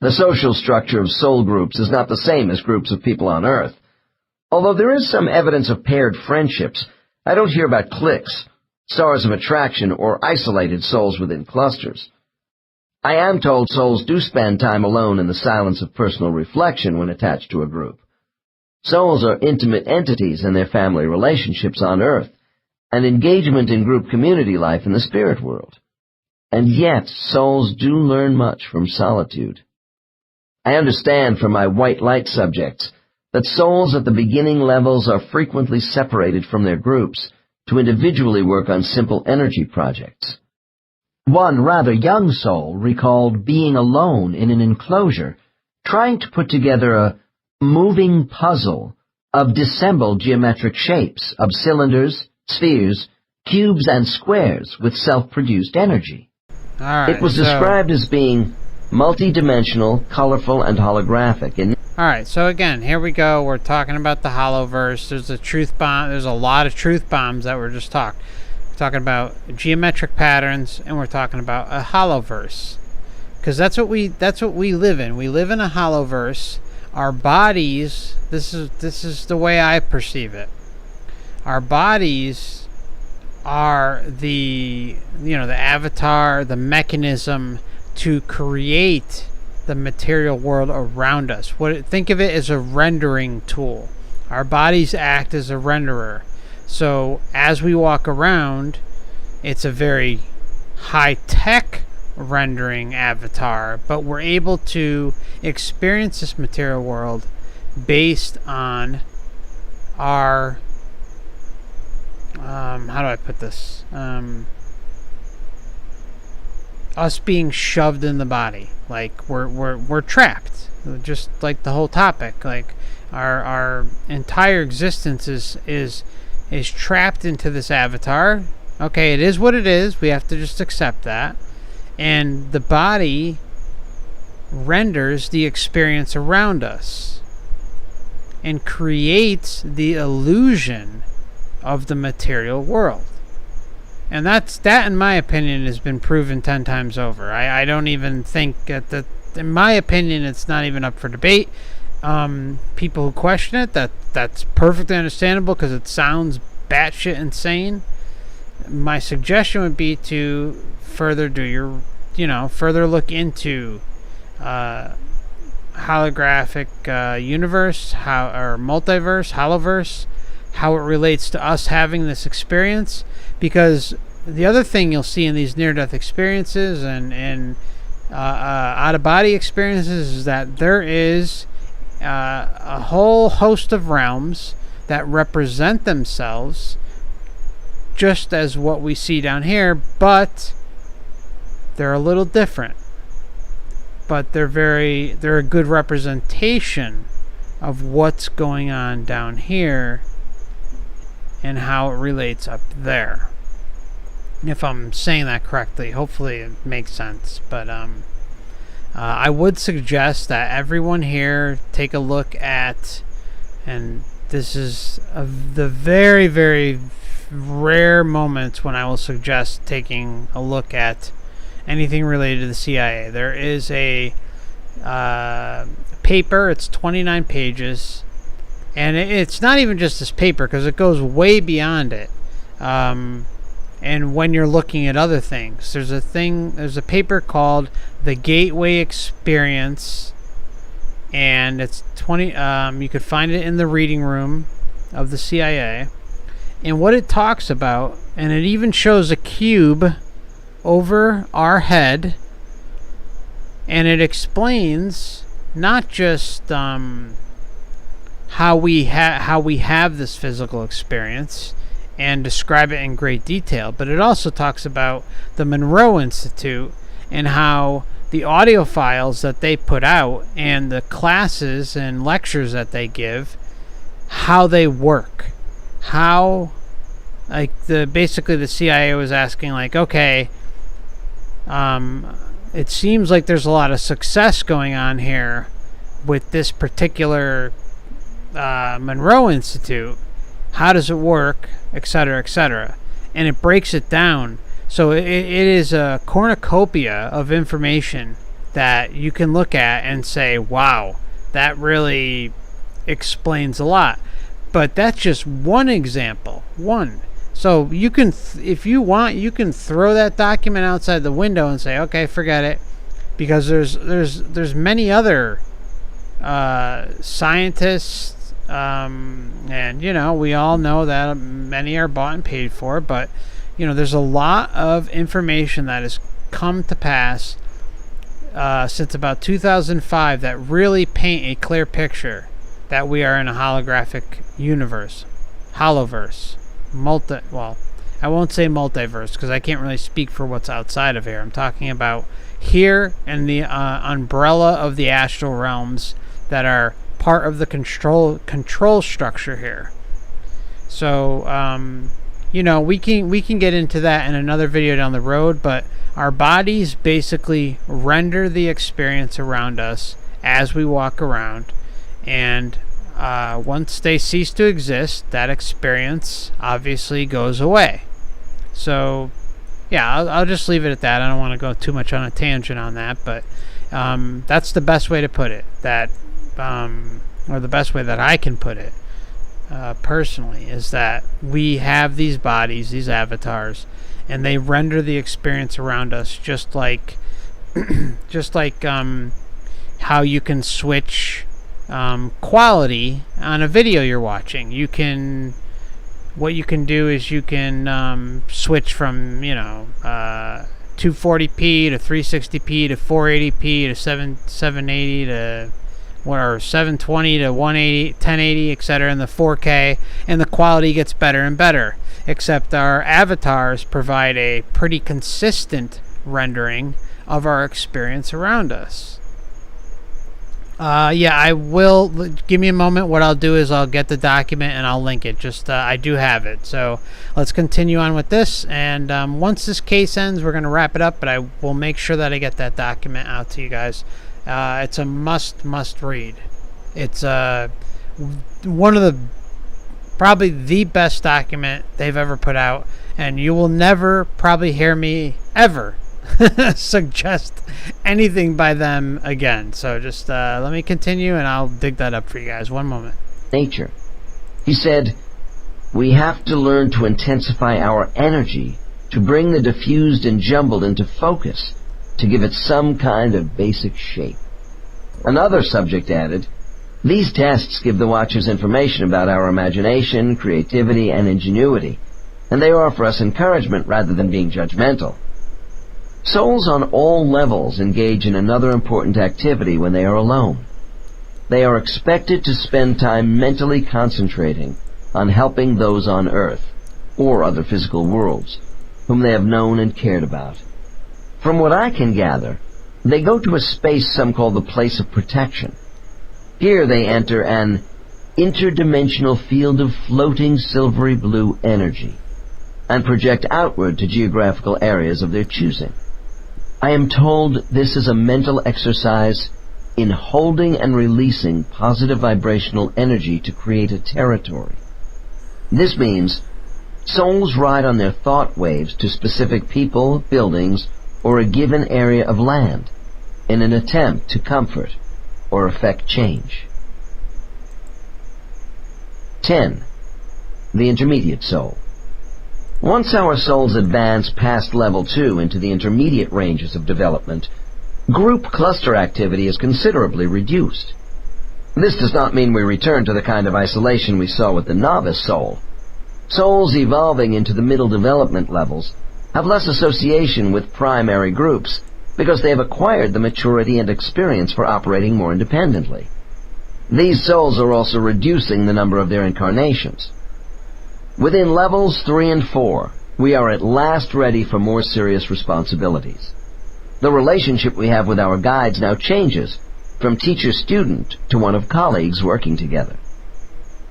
The social structure of soul groups is not the same as groups of people on Earth. Although there is some evidence of paired friendships, I don't hear about cliques, stars of attraction, or isolated souls within clusters. I am told souls do spend time alone in the silence of personal reflection when attached to a group. Souls are intimate entities in their family relationships on Earth, and engagement in group community life in the spirit world. And yet, souls do learn much from solitude. I understand from my white light subjects that souls at the beginning levels are frequently separated from their groups to individually work on simple energy projects. One rather young soul recalled being alone in an enclosure, trying to put together a moving puzzle of dissembled geometric shapes of cylinders, spheres, cubes, and squares with self-produced energy. All right, It was described as being multi-dimensional, colorful, and holographic. Alright, so again, here we go. We're talking about the Hollowverse. There's a truth bomb. There's a lot of truth bombs that were just talked. We're talking about geometric patterns, and we're talking about a Hollowverse. Because that's what we live in. We live in a Hollowverse. Our bodies, this is the way I perceive it. Our bodies are the avatar, the mechanism to create the material world around us. Think of it as a rendering tool. Our bodies act as a renderer. So as we walk around, it's a very high-tech rendering avatar, but we're able to experience this material world based on our how do I put this? Us being shoved in the body, like we're trapped, just like the whole topic. Like our entire existence is trapped into this avatar. Okay, it is what it is. We have to just accept that. And the body renders the experience around us and creates the illusion of the material world. And that, in my opinion, has been proven 10 times over. I don't even think that, in my opinion, it's not even up for debate. People who question it, that's perfectly understandable because it sounds batshit insane. My suggestion would be to further do your, further look into holographic universe, or multiverse, Hollowverse, how it relates to us having this experience. Because the other thing you'll see in these near-death experiences and out-of-body experiences is that there is a whole host of realms that represent themselves just as what we see down here, but they're a little different. But they're a good representation of what's going on down here and how it relates up there. If I'm saying that correctly, hopefully it makes sense. But I would suggest that everyone here take a look at, and this is the very, very rare moments when I will suggest taking a look at anything related to the CIA. There is a paper. It's 29 pages. And it's not even just this paper, because it goes way beyond it. And when you're looking at other things, there's a paper called The Gateway Experience, and it's 20. You could find it in the reading room of the CIA. And what it talks about, and it even shows a cube over our head, and it explains not just how we have this physical experience and describe it in great detail, but it also talks about the Monroe Institute and how the audio files that they put out and the classes and lectures that they give, how they work. How, like, basically the CIA was asking, like, okay, it seems like there's a lot of success going on here with this particular Monroe Institute. How does it work, etc., etc.? And it breaks it down. So it is a cornucopia of information that you can look at and say, wow, that really explains a lot. But that's just one example. One. So you can, if you want, you can throw that document outside the window and say, okay, forget it. Because there's many other scientists, and, you know, we all know that many are bought and paid for, but, you know, there's a lot of information that has come to pass since about 2005 that really paint a clear picture that we are in a holographic universe. Holoverse. Well, I won't say multiverse because I can't really speak for what's outside of here. I'm talking about here and the umbrella of the astral realms that are part of the control structure here. So, you know, we can get into that in another video down the road, but our bodies basically render the experience around us as we walk around, and once they cease to exist, that experience obviously goes away. So, yeah, I'll just leave it at that. I don't want to go too much on a tangent on that, but that's the best way to put it. That, or the best way that I can put it, personally, is that we have these bodies, these avatars, and they render the experience around us just like, how you can switch quality on a video you're watching. What you can do is you can switch from, you know, 240p to 360p to 480p to 780 to or 720 to 180, 1080, etc. in the 4K, and the quality gets better and better. Except our avatars provide a pretty consistent rendering of our experience around us. Yeah, I will. Give me a moment. What I'll do is I'll get the document and I'll link it. Just I do have it. So let's continue on with this. And once this case ends, we're going to wrap it up. But I will make sure that I get that document out to you guys. It's a must read. It's one of the probably the best document they've ever put out, and you will never probably hear me ever suggest anything by them again. So just let me continue and I'll dig that up for you guys. One moment. Nature. He said, "We have to learn to intensify our energy to bring the diffused and jumbled into focus, to give it some kind of basic shape." Another subject added, "These tests give the watchers information about our imagination, creativity, and ingenuity, and they offer us encouragement rather than being judgmental. Souls on all levels engage in another important activity when they are alone. They are expected to spend time mentally concentrating on helping those on Earth, or other physical worlds, whom they have known and cared about. From what I can gather, they go to a space some call the place of protection. Here they enter an interdimensional field of floating silvery blue energy, and project outward to geographical areas of their choosing. I am told this is a mental exercise in holding and releasing positive vibrational energy to create a territory. This means souls ride on their thought waves to specific people, buildings, or a given area of land in an attempt to comfort or effect change." 10. The intermediate soul. Once our souls advance past level 2 into the intermediate ranges of development, group cluster activity is considerably reduced. This does not mean we return to the kind of isolation we saw with the novice soul. Souls evolving into the middle development levels have less association with primary groups because they have acquired the maturity and experience for operating more independently. These souls are also reducing the number of their incarnations. Within levels 3 and 4, we are at last ready for more serious responsibilities. The relationship we have with our guides now changes from teacher-student to one of colleagues working together.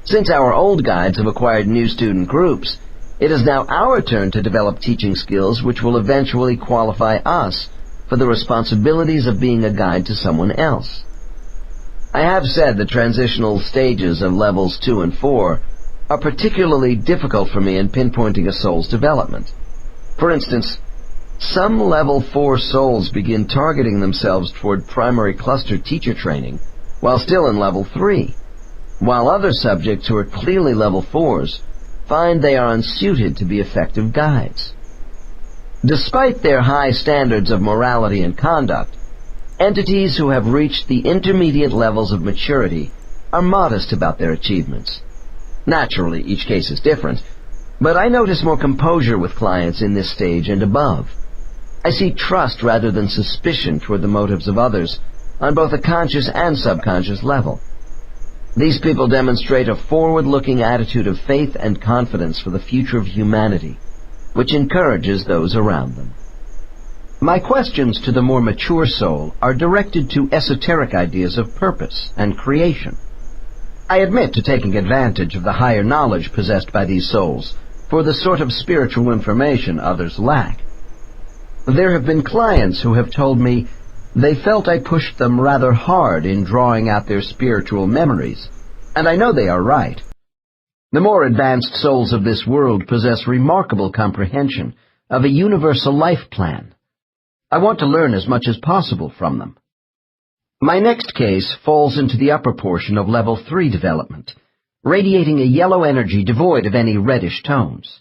Since our old guides have acquired new student groups, it is now our turn to develop teaching skills which will eventually qualify us for the responsibilities of being a guide to someone else. I have said the transitional stages of levels 2 and 4 are particularly difficult for me in pinpointing a soul's development. For instance, some level 4 souls begin targeting themselves toward primary cluster teacher training while still in level 3, while other subjects who are clearly level 4s find they are unsuited to be effective guides. Despite their high standards of morality and conduct, entities who have reached the intermediate levels of maturity are modest about their achievements. Naturally, each case is different, but I notice more composure with clients in this stage and above. I see trust rather than suspicion toward the motives of others on both a conscious and subconscious level. These people demonstrate a forward-looking attitude of faith and confidence for the future of humanity, which encourages those around them. My questions to the more mature soul are directed to esoteric ideas of purpose and creation. I admit to taking advantage of the higher knowledge possessed by these souls for the sort of spiritual information others lack. There have been clients who have told me they felt I pushed them rather hard in drawing out their spiritual memories, and I know they are right. The more advanced souls of this world possess remarkable comprehension of a universal life plan. I want to learn as much as possible from them. My next case falls into the upper portion of level 3 development, radiating a yellow energy devoid of any reddish tones.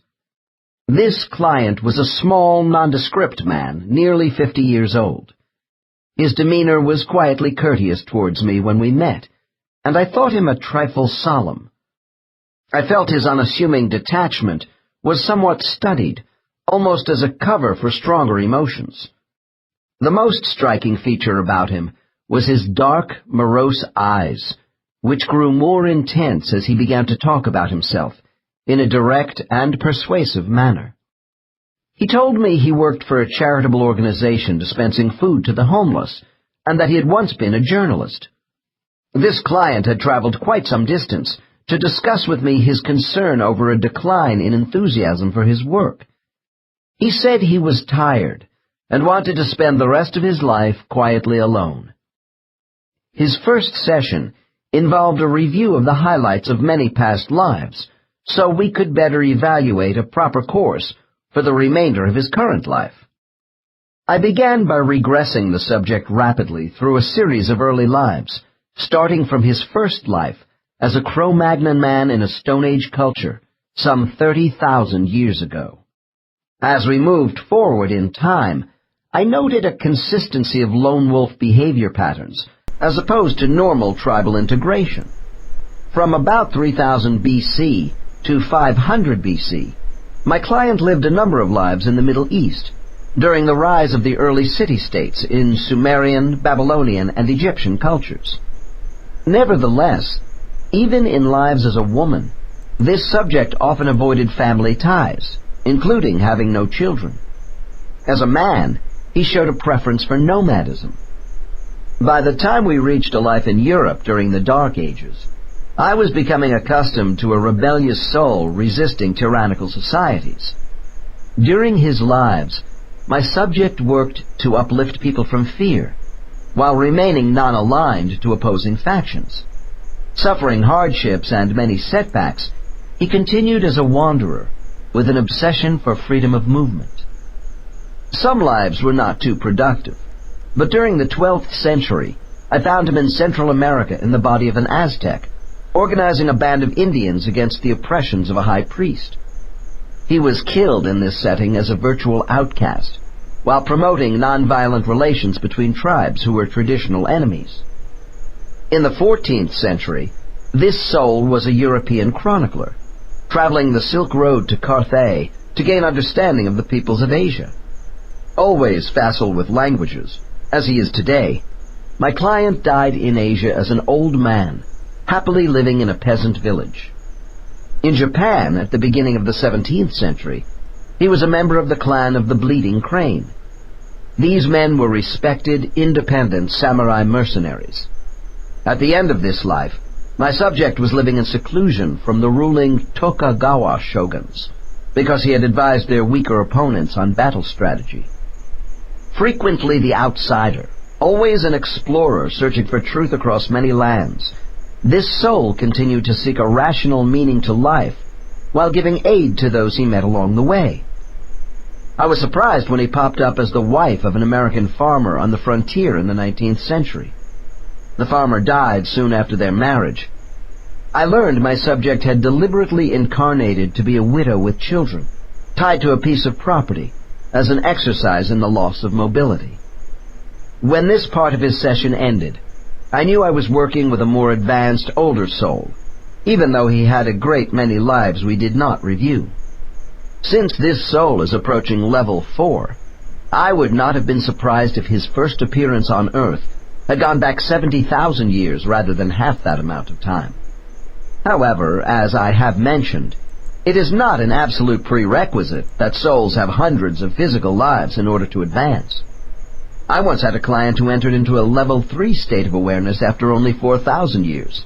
This client was a small, nondescript man, nearly 50 years old. His demeanor was quietly courteous towards me when we met, and I thought him a trifle solemn. I felt his unassuming detachment was somewhat studied, almost as a cover for stronger emotions. The most striking feature about him was his dark, morose eyes, which grew more intense as he began to talk about himself in a direct and persuasive manner. He told me he worked for a charitable organization dispensing food to the homeless, and that he had once been a journalist. This client had traveled quite some distance to discuss with me his concern over a decline in enthusiasm for his work. He said he was tired and wanted to spend the rest of his life quietly alone. His first session involved a review of the highlights of many past lives, so we could better evaluate a proper course for the remainder of his current life. I began by regressing the subject rapidly through a series of early lives, starting from his first life as a Cro-Magnon man in a Stone Age culture some 30,000 years ago. As we moved forward in time, I noted a consistency of lone wolf behavior patterns as opposed to normal tribal integration. From about 3000 BC to 500 BC, my client lived a number of lives in the Middle East, during the rise of the early city-states in Sumerian, Babylonian, and Egyptian cultures. Nevertheless, even in lives as a woman, this subject often avoided family ties, including having no children. As a man, he showed a preference for nomadism. By the time we reached a life in Europe during the Dark Ages, I was becoming accustomed to a rebellious soul resisting tyrannical societies. During his lives, my subject worked to uplift people from fear, while remaining non-aligned to opposing factions. Suffering hardships and many setbacks, he continued as a wanderer, with an obsession for freedom of movement. Some lives were not too productive, but during the 12th century, I found him in Central America in the body of an Aztec, organizing a band of Indians against the oppressions of a high priest. He was killed in this setting as a virtual outcast, while promoting nonviolent relations between tribes who were traditional enemies. In the 14th century, this soul was a European chronicler, traveling the Silk Road to Carthage to gain understanding of the peoples of Asia. Always facile with languages, as he is today, my client died in Asia as an old man, happily living in a peasant village. In Japan, at the beginning of the 17th century, he was a member of the clan of the Bleeding Crane. These men were respected, independent samurai mercenaries. At the end of this life, my subject was living in seclusion from the ruling Tokugawa shoguns, because he had advised their weaker opponents on battle strategy. Frequently the outsider, always an explorer searching for truth across many lands, this soul continued to seek a rational meaning to life while giving aid to those he met along the way. I was surprised when he popped up as the wife of an American farmer on the frontier in the 19th century. The farmer died soon after their marriage. I learned my subject had deliberately incarnated to be a widow with children, tied to a piece of property, as an exercise in the loss of mobility. When this part of his session ended, I knew I was working with a more advanced, older soul, even though he had a great many lives we did not review. Since this soul is approaching level 4, I would not have been surprised if his first appearance on Earth had gone back 70,000 years rather than half that amount of time. However, as I have mentioned, it is not an absolute prerequisite that souls have hundreds of physical lives in order to advance. I once had a client who entered into a level 3 state of awareness after only 4,000 years.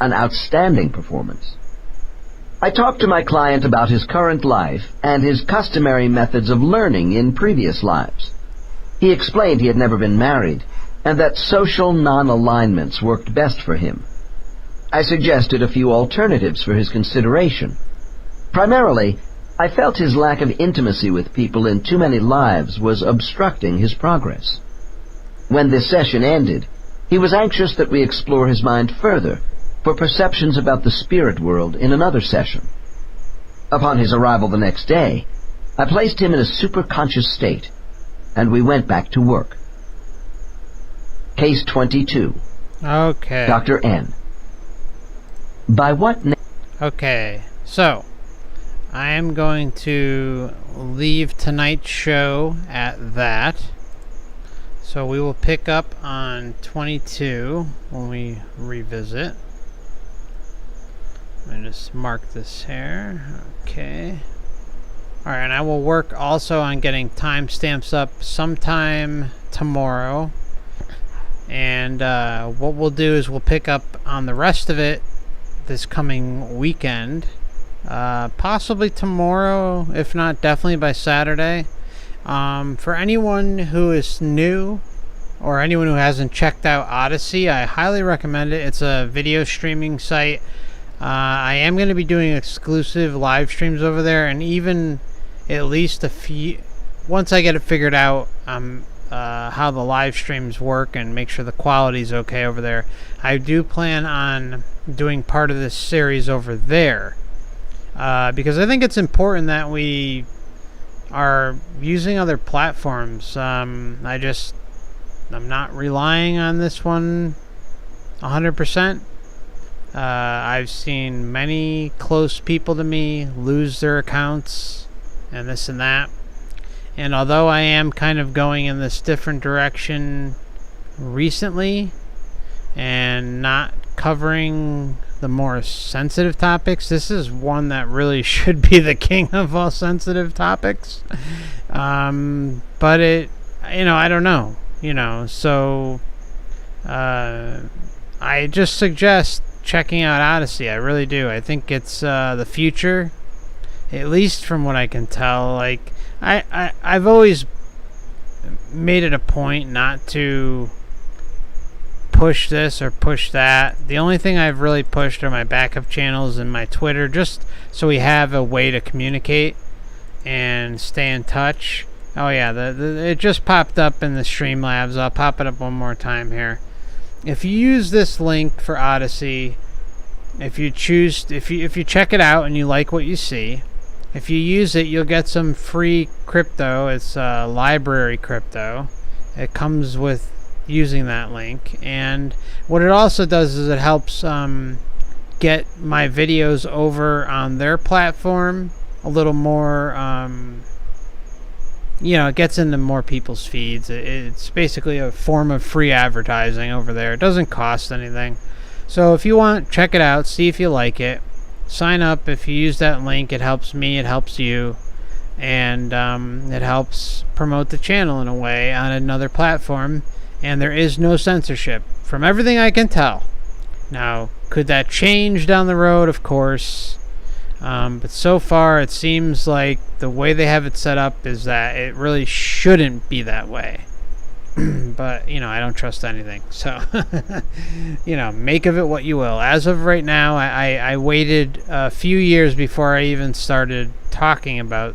An outstanding performance. I talked to my client about his current life and his customary methods of learning in previous lives. He explained he had never been married, and that social non-alignments worked best for him. I suggested a few alternatives for his consideration. Primarily, I felt his lack of intimacy with people in too many lives was obstructing his progress. When this session ended, he was anxious that we explore his mind further for perceptions about the spirit world in another session. Upon his arrival the next day, I placed him in a superconscious state, and we went back to work. Case 22. Okay. Dr. N. By what name? Okay, so I am going to leave tonight's show at that. So we will pick up on 22 when we revisit. Let me just mark this here. Okay. Alright, and I will work also on getting timestamps up sometime tomorrow. And what we'll do is we'll pick up on the rest of it this coming weekend. Possibly tomorrow, if not definitely by Saturday. For anyone who is new or anyone who hasn't checked out Odyssey, I highly recommend it. It's a video streaming site. I am going to be doing exclusive live streams over there, and even at least a few, once I get it figured out how the live streams work and make sure the quality is okay over there, I do plan on doing part of this series over there, because I think it's important that we are using other platforms. I'm not relying on this one 100%. I've seen many close people to me lose their accounts and this and that. And although I am kind of going in this different direction recently and not covering the more sensitive topics, this is one that really should be the king of all sensitive topics. But it, I don't know, so I just suggest checking out Odyssey. I really do. I think it's the future, at least from what I can tell. Like, I've always made it a point not to push this or push that. The only thing I've really pushed are my backup channels and my Twitter, just so we have a way to communicate and stay in touch. Oh yeah, it just popped up in the Streamlabs. I'll pop it up one more time here. If you use this link for Odyssey, if you check it out and you like what you see, if you use it, you'll get some free crypto. It's library crypto. It comes with using that link. And what it also does is it helps get my videos over on their platform a little more, it gets into more people's feeds. It's basically a form of free advertising over there. It doesn't cost anything. So if you want, check it out, see if you like it. Sign up. If you use that link, it helps me, it helps you. and it helps promote the channel in a way on another platform, and there is no censorship from everything I can tell. Now, could that change down the road? Of course. But so far, it seems like the way they have it set up is that it really shouldn't be that way. But, I don't trust anything. So, make of it what you will. As of right now, I waited a few years before I even started talking about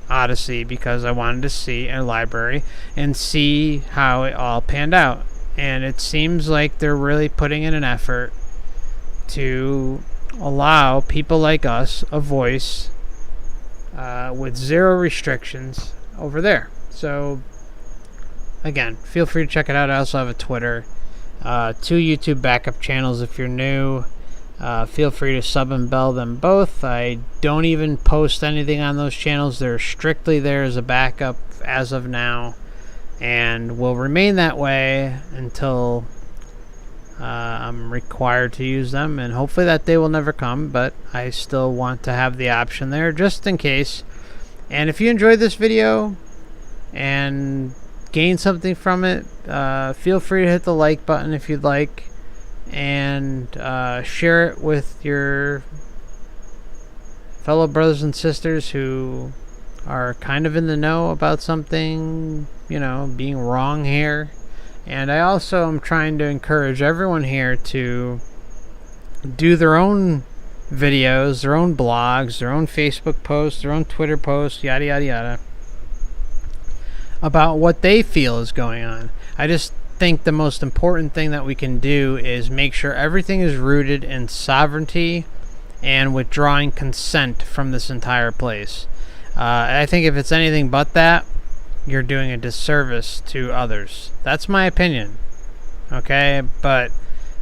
Odyssey because I wanted to see a library and see how it all panned out. And it seems like they're really putting in an effort to allow people like us a voice with zero restrictions over there. So again, feel free to check it out. I also have a Twitter, 2 YouTube backup channels if you're new. Feel free to sub and bell them both. I don't even post anything on those channels. They're strictly there as a backup as of now, and will remain that way until I'm required to use them, and hopefully that day will never come, but I still want to have the option there just in case. And if you enjoyed this video and gain something from it, feel free to hit the like button if you'd like, and share it with your fellow brothers and sisters who are kind of in the know about something, being wrong here. And I also am trying to encourage everyone here to do their own videos, their own blogs, their own Facebook posts, their own Twitter posts, yada, yada, yada, about what they feel is going on. I just think the most important thing that we can do is make sure everything is rooted in sovereignty and withdrawing consent from this entire place. I think if it's anything but that, you're doing a disservice to others. That's my opinion. Okay, but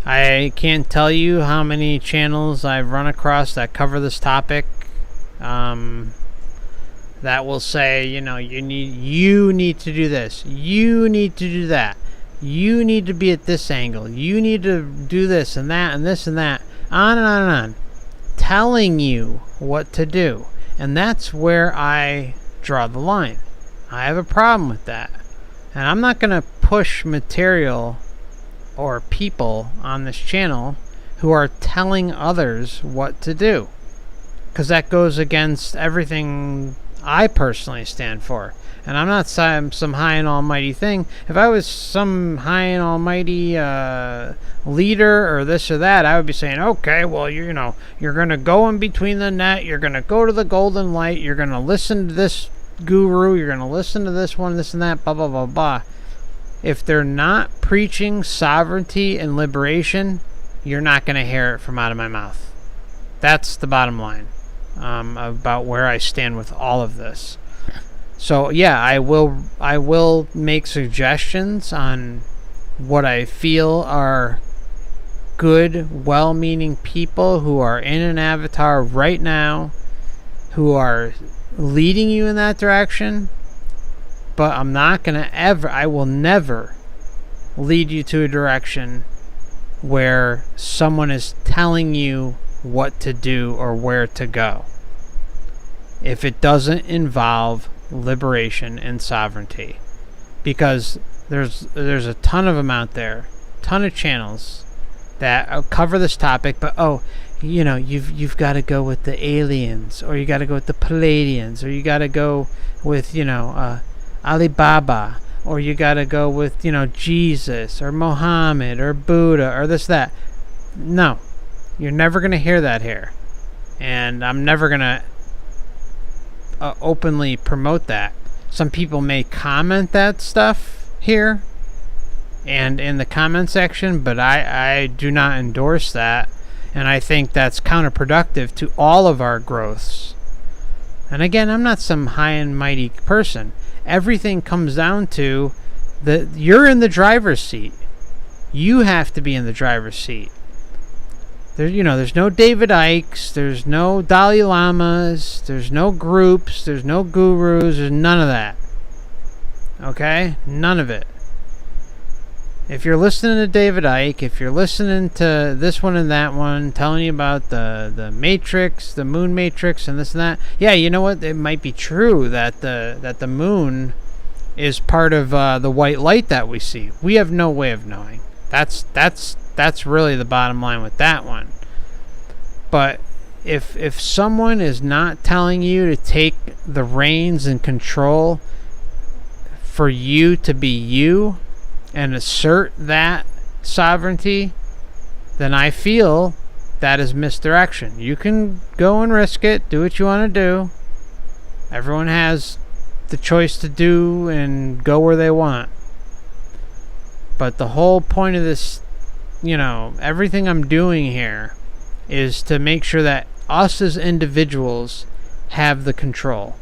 I can't tell you how many channels I've run across that cover this topic, that will say, you need to do this, you need to do that, you need to be at this angle, you need to do this and that and this and that, on and on and on, telling you what to do. And that's where I draw the line. I have a problem with that, and I'm not going to push material or people on this channel who are telling others what to do, because that goes against everything I personally stand for. And I'm not some high and almighty thing. If I was some high and almighty leader or this or that, I would be saying, okay, well, you're going to go in between the net, you're going to go to the golden light, you're going to listen to this guru, you're going to listen to this one, this and that, blah, blah, blah, blah. If they're not preaching sovereignty and liberation, you're not going to hear it from out of my mouth. That's the bottom line about where I stand with all of this. So yeah, I will make suggestions on what I feel are good, well-meaning people who are in an avatar right now, who are leading you in that direction. But I'm not gonna I will never lead you to a direction where someone is telling you what to do or where to go, if it doesn't involve liberation and sovereignty. Because there's a ton of them out there, ton of channels that cover this topic, but you've got to go with the aliens, or you got to go with the Palladians, or you got to go with Alibaba, or you got to go with Jesus or Mohammed or Buddha or this that. No, you're never going to hear that here, and I'm never going to openly promote that. Some people may comment that stuff here and in the comment section, but I do not endorse that, and I think that's counterproductive to all of our growths. And again, I'm not some high and mighty person. Everything comes down to you're in the driver's seat. You have to be in the driver's seat. There's no David Icks, there's no Dalai Lamas, there's no groups, there's no gurus, there's none of that. Okay? None of it. If you're listening to David Icke, if you're listening to this one and that one, telling you about the Matrix, the Moon Matrix, and this and that, yeah, you know what? It might be true that the moon is part of the white light that we see. We have no way of knowing. That's really the bottom line with that one. But if someone is not telling you to take the reins and control for you to be you and assert that sovereignty, then I feel that is misdirection. You can go and risk it, do what you want to do. Everyone has the choice to do and go where they want. But the whole point of this, everything I'm doing here is to make sure that us as individuals have the control.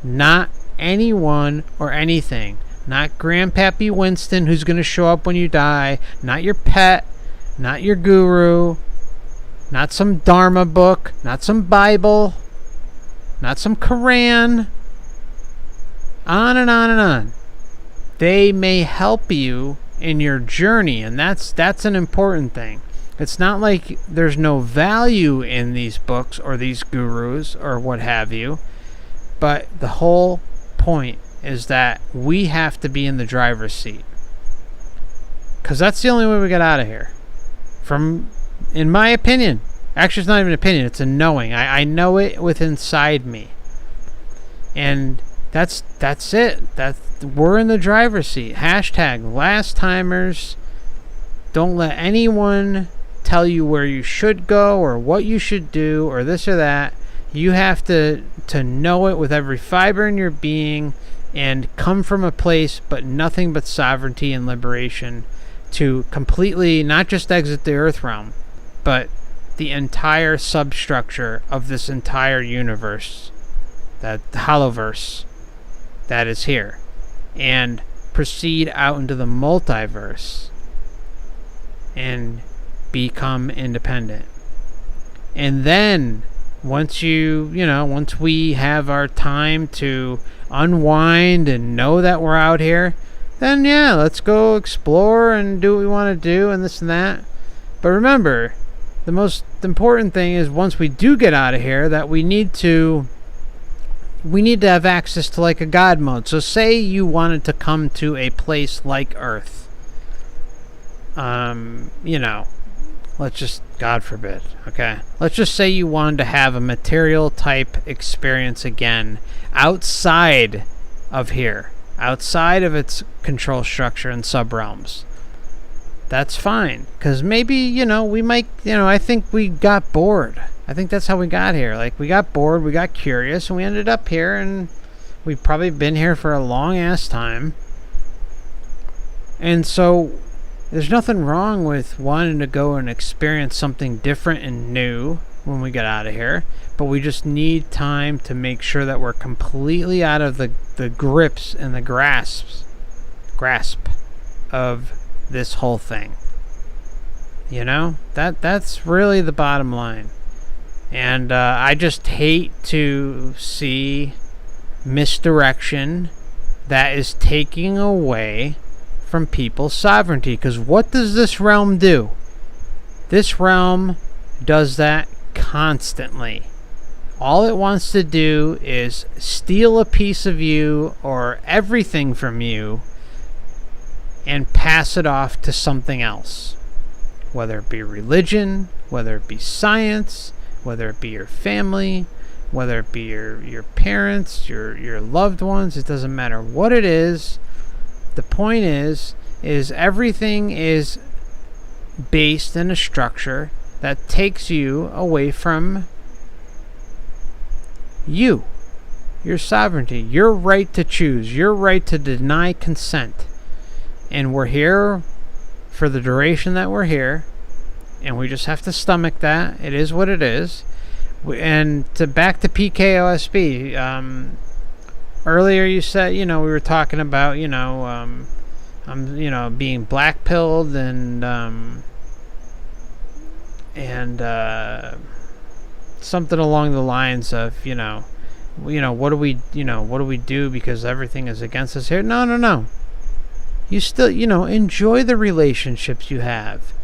Not anyone or anything. Not Grandpappy Winston, who's going to show up when you die. Not your pet. Not your guru. Not some Dharma book. Not some Bible. Not some Quran. On and on and on. They may help you in your journey, and that's an important thing. It's not like there's no value in these books or these gurus or what have you, but the whole point is that we have to be in the driver's seat, because that's the only way we get out of here. In my opinion, actually it's not even an opinion, it's a knowing. I know it within inside me, and that's it. We're in the driver's seat. Hashtag last timers. Don't let anyone tell you where you should go or what you should do or this or that. You have to know it with every fiber in your being and come from a place but nothing but sovereignty and liberation to completely not just exit the earth realm, but the entire substructure of this entire universe, that holoverse that is here, and proceed out into the multiverse and become independent. And then once we have our time to unwind and know that we're out here, then yeah, let's go explore and do what we want to do and this and that. But remember, the most important thing is once we do get out of here, that we need to have access to like a God mode. So say you wanted to come to a place like Earth. Let's just, God forbid, okay? Let's just say you wanted to have a material type experience again outside of here, outside of its control structure and sub-realms. That's fine, because maybe, we might, I think we got bored. I think that's how we got here. Like, we got bored, we got curious, and we ended up here, and we've probably been here for a long-ass time. And so there's nothing wrong with wanting to go and experience something different and new when we get out of here, but we just need time to make sure that we're completely out of the grips and the grasp of this whole thing. That's really the bottom line. And I just hate to see misdirection that is taking away from people's sovereignty. Because what does this realm do? This realm does that constantly. All it wants to do is steal a piece of you or everything from you and pass it off to something else. Whether it be religion, whether it be science, whether it be your family, whether it be your parents, your loved ones, it doesn't matter what it is. The point is everything is based in a structure that takes you away from you, your sovereignty, your right to choose, your right to deny consent. And we're here for the duration that we're here, and we just have to stomach that. It is what it is. And back to PKOSB. Earlier you said, we were talking about, I'm, being black-pilled and something along the lines of, what do we do because everything is against us here? No. you still, enjoy the relationships you have.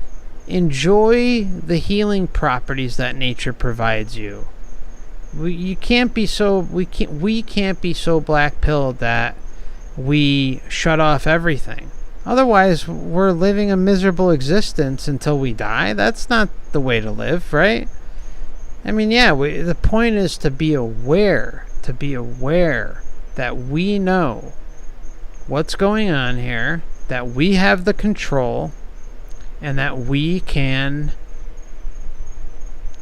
Enjoy the healing properties that nature provides you. We can't be so black-pilled that we shut off everything. Otherwise, we're living a miserable existence until we die. That's not the way to live, right? I mean, yeah, the point is to be aware that we know what's going on here, that we have the control, and that we can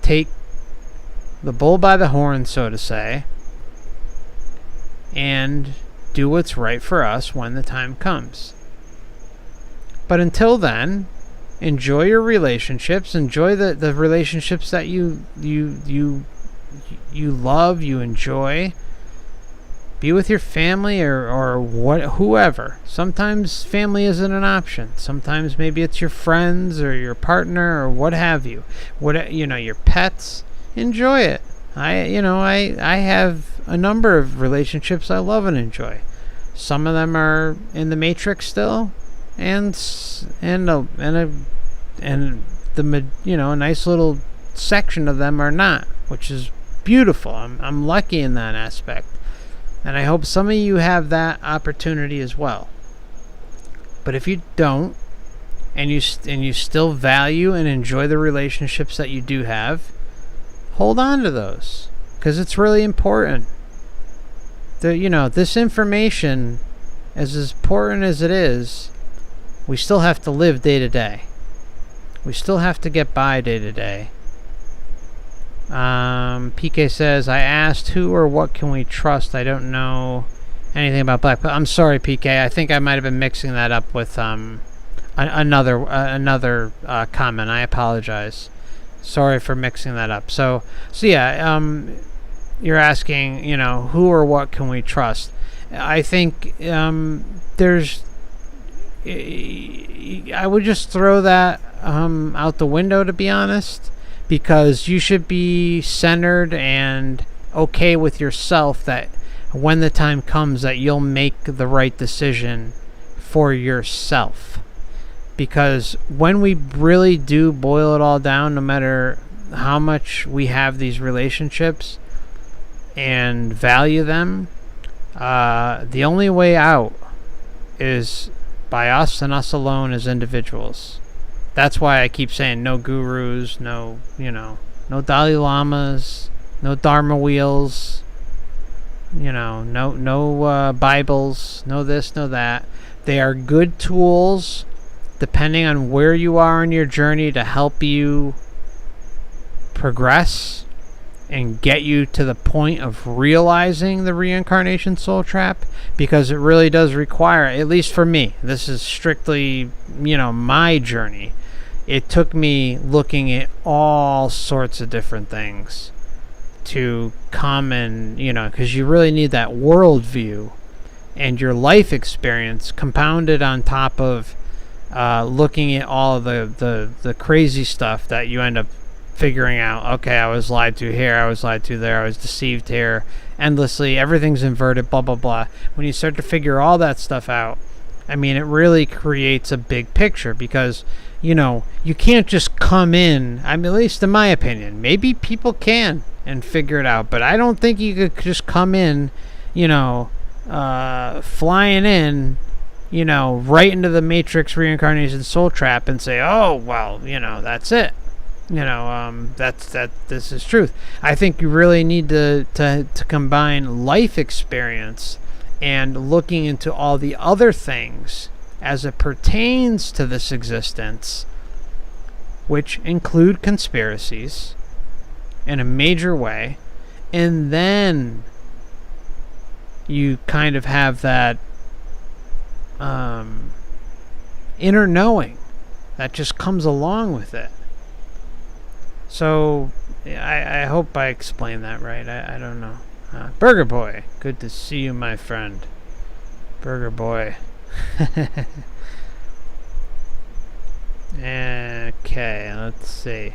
take the bull by the horn, so to say, and do what's right for us when the time comes. But until then, enjoy your relationships. Enjoy the relationships that you love, you enjoy. Be with your family or whoever. Sometimes family isn't an option. Sometimes maybe it's your friends or your partner or what have you. Your pets. Enjoy it. I have a number of relationships I love and enjoy. Some of them are in the Matrix still, and a nice little section of them are not, which is beautiful. I'm lucky in that aspect. And I hope some of you have that opportunity as well. But if you don't, and you still value and enjoy the relationships that you do have, hold on to those, because it's really important. This information, as important as it is, we still have to live day to day. We still have to get by day to day. PK says, I asked who or what can we trust. I don't know anything about Black Pill. I'm sorry, PK. I think I might have been mixing that up with another comment. I apologize. Sorry for mixing that up. So yeah, you're asking, who or what can we trust? I think I would just throw that out the window, to be honest. Because you should be centered and okay with yourself that when the time comes that you'll make the right decision for yourself. Because when we really do boil it all down, no matter how much we have these relationships and value them, the only way out is by us and us alone as individuals. That's why I keep saying no gurus, no Dalai Lamas, no Dharma wheels, no Bibles, no this, no that. They are good tools depending on where you are in your journey to help you progress and get you to the point of realizing the reincarnation soul trap, because it really does require, at least for me, this is strictly, my journey. It took me looking at all sorts of different things to come and, because you really need that worldview and your life experience compounded on top of looking at all of the crazy stuff that you end up figuring out. Okay, I was lied to here, I was lied to there, I was deceived here, endlessly, everything's inverted, blah, blah, blah. When you start to figure all that stuff out, I mean, it really creates a big picture, because you can't just come in. I mean, at least in my opinion, maybe people can and figure it out, but I don't think you could just come in, flying in, right into the Matrix reincarnation soul trap and say, oh, well, that's it. This is truth. I think you really need to combine life experience and looking into all the other things as it pertains to this existence, which include conspiracies in a major way, and then you kind of have that inner knowing that just comes along with it. So I hope I explained that right. I don't know. Burger Boy, good to see you, my friend. Burger Boy. Okay, let's see.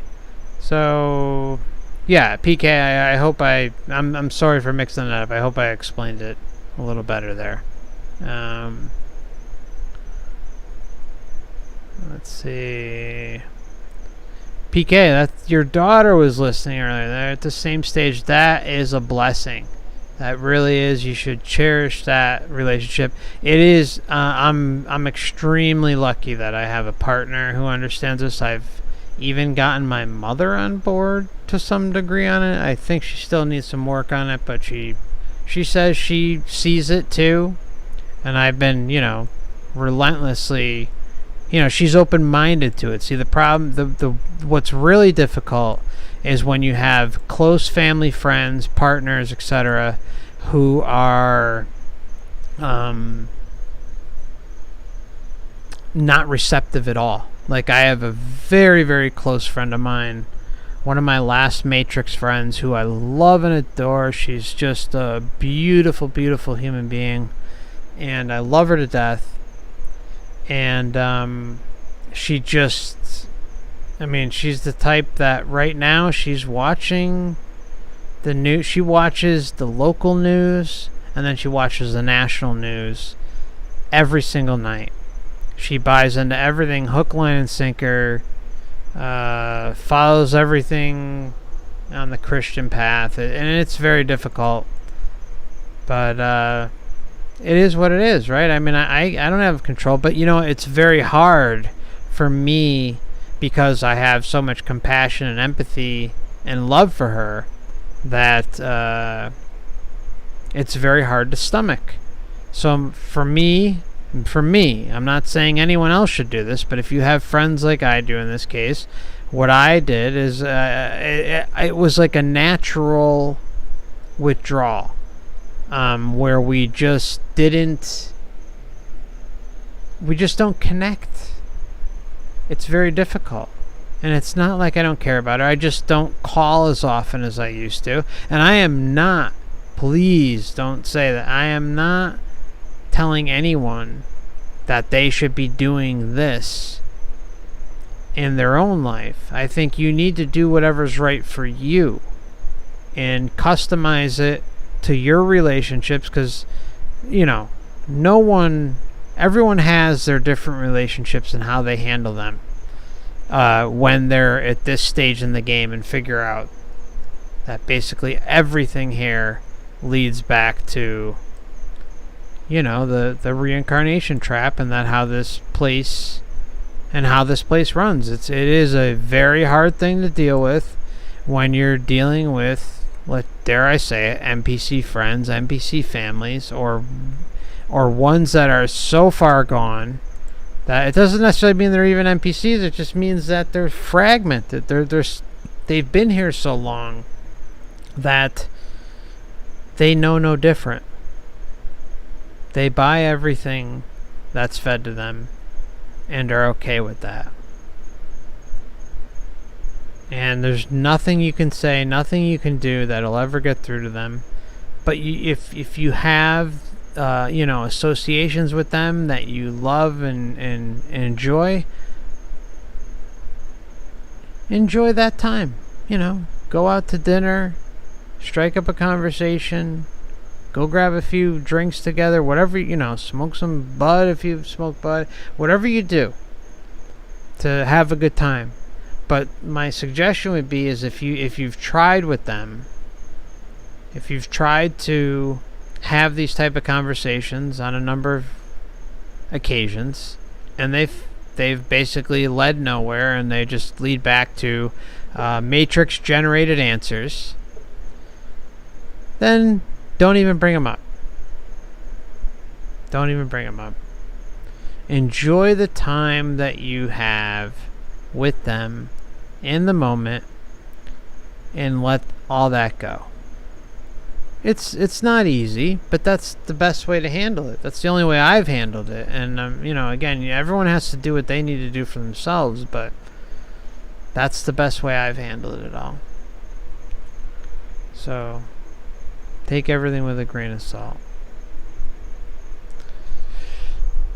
So, yeah, PK, I hope I'm sorry for mixing it up. I hope I explained it a little better there. Let's see. PK, that's your daughter was listening earlier. They're at the same stage. That is a blessing. That really is. You should cherish that relationship. It is. I'm extremely lucky that I have a partner who understands this. I've even gotten my mother on board to some degree on it. I think she still needs some work on it, but she says she sees it too. And I've been, relentlessly, she's open-minded to it. See, the problem, the what's really difficult is when you have close family, friends, partners, etc., who are not receptive at all. Like, I have a very, very close friend of mine, one of my last Matrix friends, who I love and adore. She's just a beautiful, beautiful human being, and I love her to death. And she just, she's the type that right now she's watching the news. She watches the local news, and then she watches the national news every single night. She buys into everything, hook, line, and sinker. Follows everything on the Christian path, and it's very difficult. But it is what it is, right? I don't have control, but it's very hard for me because I have so much compassion and empathy and love for her that it's very hard to stomach. So for me, I'm not saying anyone else should do this, but if you have friends like I do in this case, what I did is it was like a natural withdrawal, where we just don't connect. It's very difficult. And it's not like I don't care about her. I just don't call as often as I used to. And I am not, please don't say that, I am not telling anyone that they should be doing this in their own life. I think you need to do whatever's right for you and customize it to your relationships, because everyone has their different relationships and how they handle them when they're at this stage in the game, and figure out that basically everything here leads back to the reincarnation trap, and that how this place runs. It is a very hard thing to deal with when you're dealing with, dare I say it, NPC friends, NPC families, or ones that are so far gone that it doesn't necessarily mean they're even NPCs. It just means that they're fragmented. They've been here so long that they know no different. They buy everything that's fed to them and are okay with that. And there's nothing you can say, nothing you can do that'll ever get through to them. But if you have associations with them that you love and enjoy that time. Go out to dinner, strike up a conversation, go grab a few drinks together, whatever, smoke some bud if you smoke bud, whatever you do to have a good time. But my suggestion would be is if you've tried with them, if you've tried to have these type of conversations on a number of occasions, and they've basically led nowhere, and they just lead back to matrix generated answers, then don't even bring them up. Don't even bring them up. Enjoy the time that you have with them in the moment, and let all that go. It's not easy, but that's the best way to handle it. That's the only way I've handled it. And again, everyone has to do what they need to do for themselves, but that's the best way I've handled it all. So take everything with a grain of salt.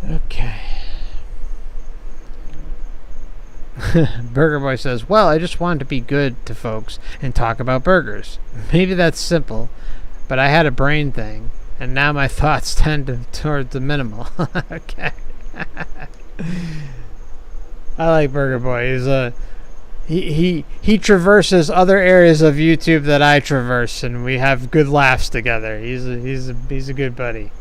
Okay. Burger Boy says, well, I just wanted to be good to folks and talk about burgers. Maybe that's simple, but I had a brain thing, and now my thoughts tend toward the minimal. Okay. I like Burger Boy. He traverses other areas of YouTube that I traverse, and we have good laughs together. He's a good buddy.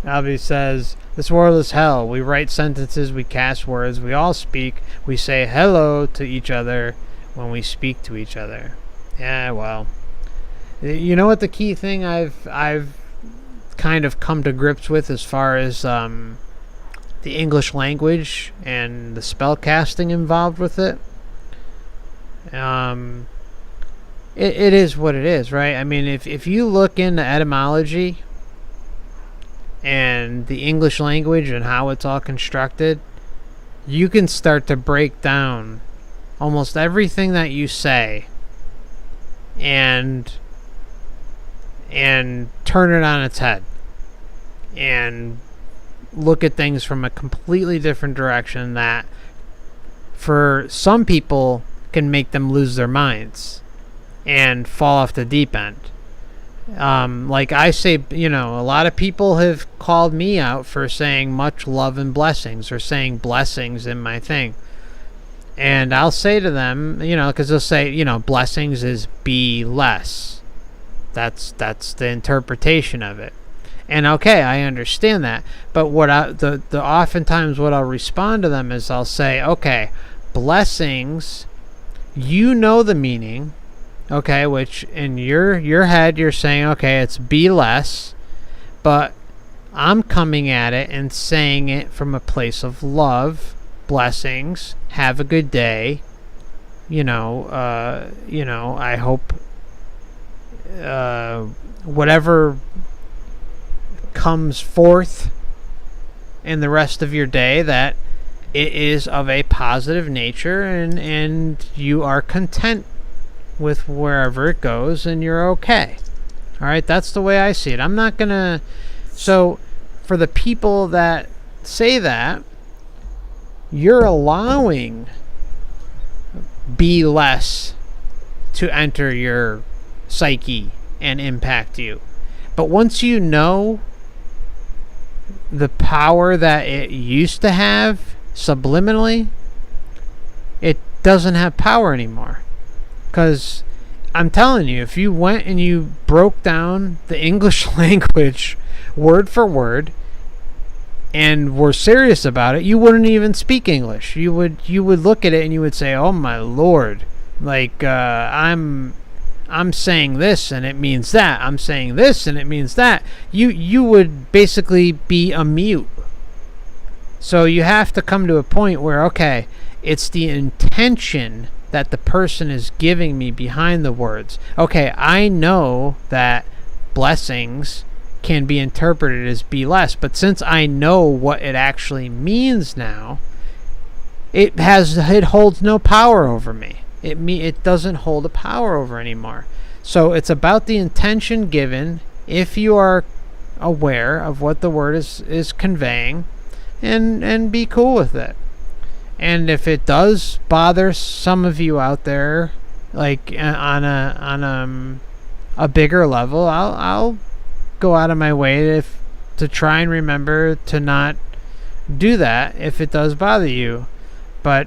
Albie says, "This world is hell. We write sentences, we cast words, we all speak. We say hello to each other when we speak to each other." Yeah, well, you know what the key thing I've kind of come to grips with as far as the English language and the spell casting involved with it. It is what it is, right? I mean, if you look into etymology and the English language and how it's all constructed, you can start to break down almost everything that you say and turn it on its head and look at things from a completely different direction that for some people can make them lose their minds and fall off the deep end. Like I say, a lot of people have called me out for saying much love and blessings, or saying blessings in my thing. And I'll say to them, because they'll say, blessings is be less. That's the interpretation of it. And okay, I understand that. But the oftentimes what I'll respond to them is I'll say, okay, blessings, the meaning, okay, which in your head you're saying, okay, it's be less, but I'm coming at it and saying it from a place of love, blessings, have a good day, I hope whatever comes forth in the rest of your day, that it is of a positive nature, and you are content with wherever it goes, and you're okay. All right, that's the way I see it. I'm not gonna. So for the people that say that, you're allowing be less to enter your psyche and impact you. But once you know the power that it used to have subliminally, it doesn't have power anymore. Because I'm telling you, if you went and you broke down the English language word for word and were serious about it, you wouldn't even speak English. You would look at it and you would say, "Oh my Lord, like I'm saying this and it means that. I'm saying this and it means that." You would basically be a mute. So you have to come to a point where, okay, it's the intention that the person is giving me behind the words. Okay, I know that blessings can be interpreted as be less, but since I know what it actually means now, it holds no power over me. It doesn't hold a power over anymore. So it's about the intention given, if you are aware of what the word is conveying, and be cool with it. And if it does bother some of you out there, like on a bigger level, I'll go out of my way to try and remember to not do that if it does bother you. But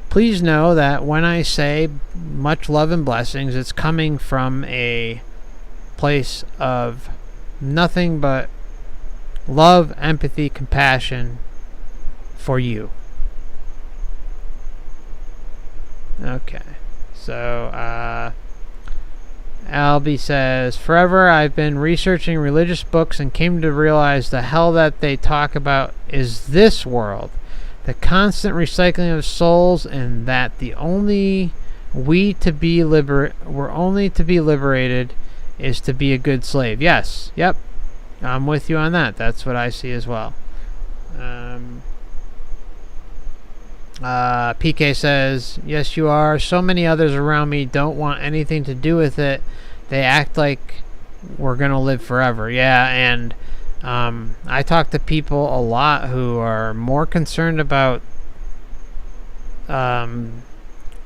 please know that when I say much love and blessings, it's coming from a place of nothing but love, empathy, compassion for you. Okay, so Albie says, "Forever I've been researching religious books and came to realize the hell that they talk about is this world, the constant recycling of souls, and that we're only to be liberated is to be a good slave." Yes, yep, I'm with you on that. That's what I see as well. PK says, "Yes, you are. So many others around me don't want anything to do with it. They act like we're going to live forever." Yeah, and I talk to people a lot who are more concerned about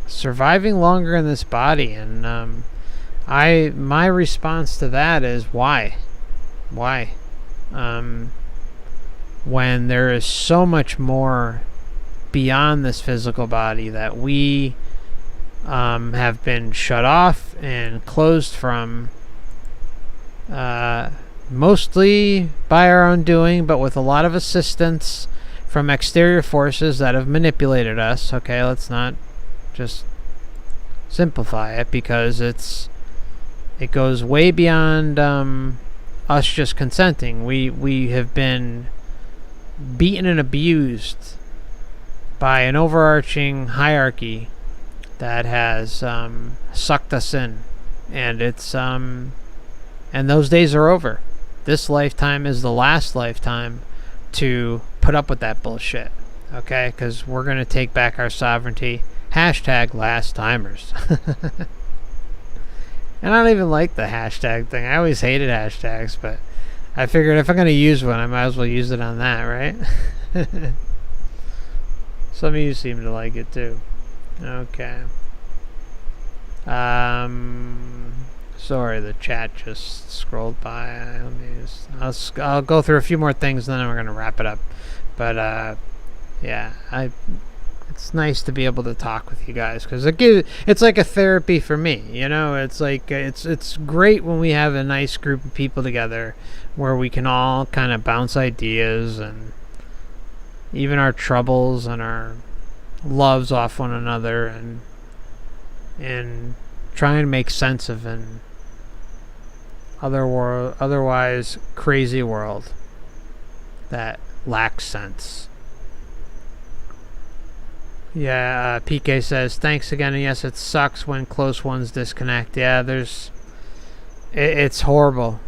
surviving longer in this body, and my response to that is why? When there is so much more beyond this physical body, that we have been shut off and closed from, mostly by our own doing, but with a lot of assistance from exterior forces that have manipulated us. Okay, let's not just simplify it, because it goes way beyond us just consenting. We have been beaten and abused by an overarching hierarchy that has sucked us in, and it's and those days are over. This lifetime is the last lifetime to put up with that bullshit. Okay, because we're gonna take back our sovereignty. Hashtag last timers. And I don't even like the hashtag thing. I always hated hashtags, but I figured if I'm going to use one, I might as well use it on that, right? Some of you seem to like it too. Okay. Sorry, the chat just scrolled by. I'll go through a few more things, and then we're going to wrap it up. But, yeah, it's nice to be able to talk with you guys, because it's like a therapy for me, you know. It's like it's great when we have a nice group of people together where we can all kind of bounce ideas and even our troubles and our loves off one another, and try and make sense of an otherwise crazy world that lacks sense. Yeah, PK says, thanks again, and yes, it sucks when close ones disconnect. Yeah, it's horrible.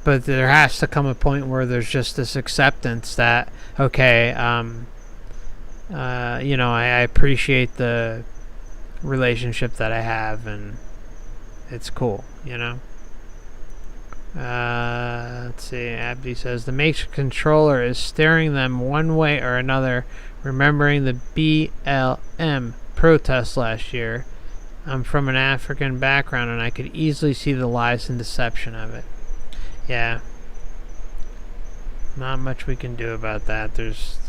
But there has to come a point where there's just this acceptance that, okay, you know, I appreciate the relationship that I have, and it's cool, you know. Let's see, Abdi says, the Matrix controller is steering them one way or another, remembering the BLM protest last year. I'm from an African background, and I could easily see the lies and deception of it. Yeah. Not much we can do about that. There's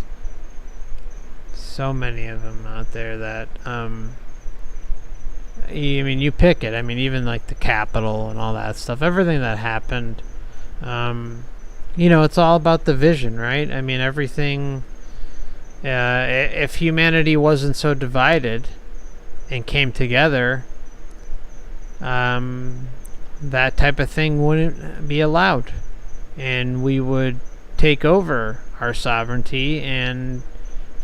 so many of them out there that, I mean, you pick it. I mean, even like the Capitol and all that stuff, everything that happened, you know, it's all about the vision, right? I mean, everything, if humanity wasn't so divided and came together, that type of thing wouldn't be allowed, and we would take over our sovereignty and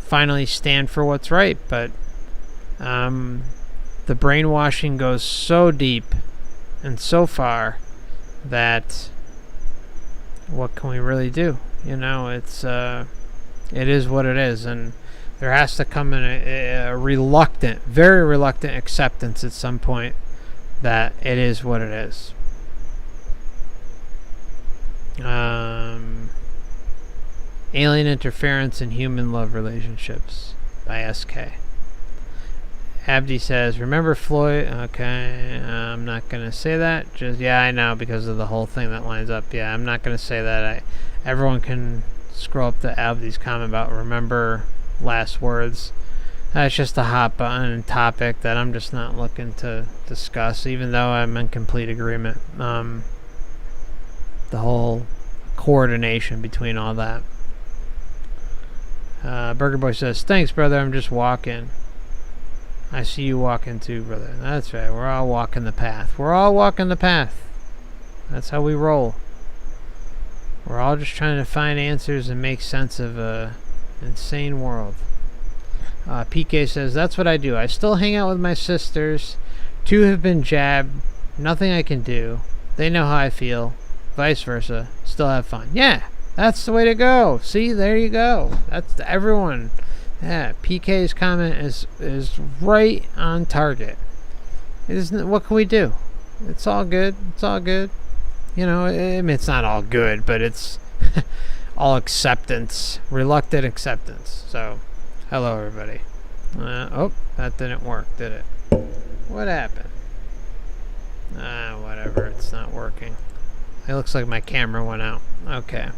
finally stand for what's right. But the brainwashing goes so deep and so far that what can we really do? You know, it is what it is, and there has to come in a reluctant, very reluctant acceptance at some point that it is what it is. Alien Interference in Human Love Relationships by SK. Abdi says, remember Floyd? Okay, I'm not going to say that. Just, yeah, I know, because of the whole thing that lines up. Yeah, I'm not going to say that. Everyone can scroll up to Abdi's comment about remember last words. That's just a hot button topic that I'm just not looking to discuss, even though I'm in complete agreement. The whole coordination between all that. Burger Boy says, thanks, brother. I'm just walking. I see you walking too, brother. That's right. We're all walking the path. We're all walking the path. That's how we roll. We're all just trying to find answers and make sense of an insane world. PK says, that's what I do. I still hang out with my sisters. 2 have been jabbed. Nothing I can do. They know how I feel. Vice versa. Still have fun. Yeah, that's the way to go. See, there you go. That's everyone. Yeah, PK's comment is right on target. What can we do? It's all good. It's all good. You know, I mean, it's not all good, but it's all acceptance. Reluctant acceptance. So, hello, everybody. Oh, that didn't work, did it? What happened? Whatever. It's not working. It looks like my camera went out. Okay.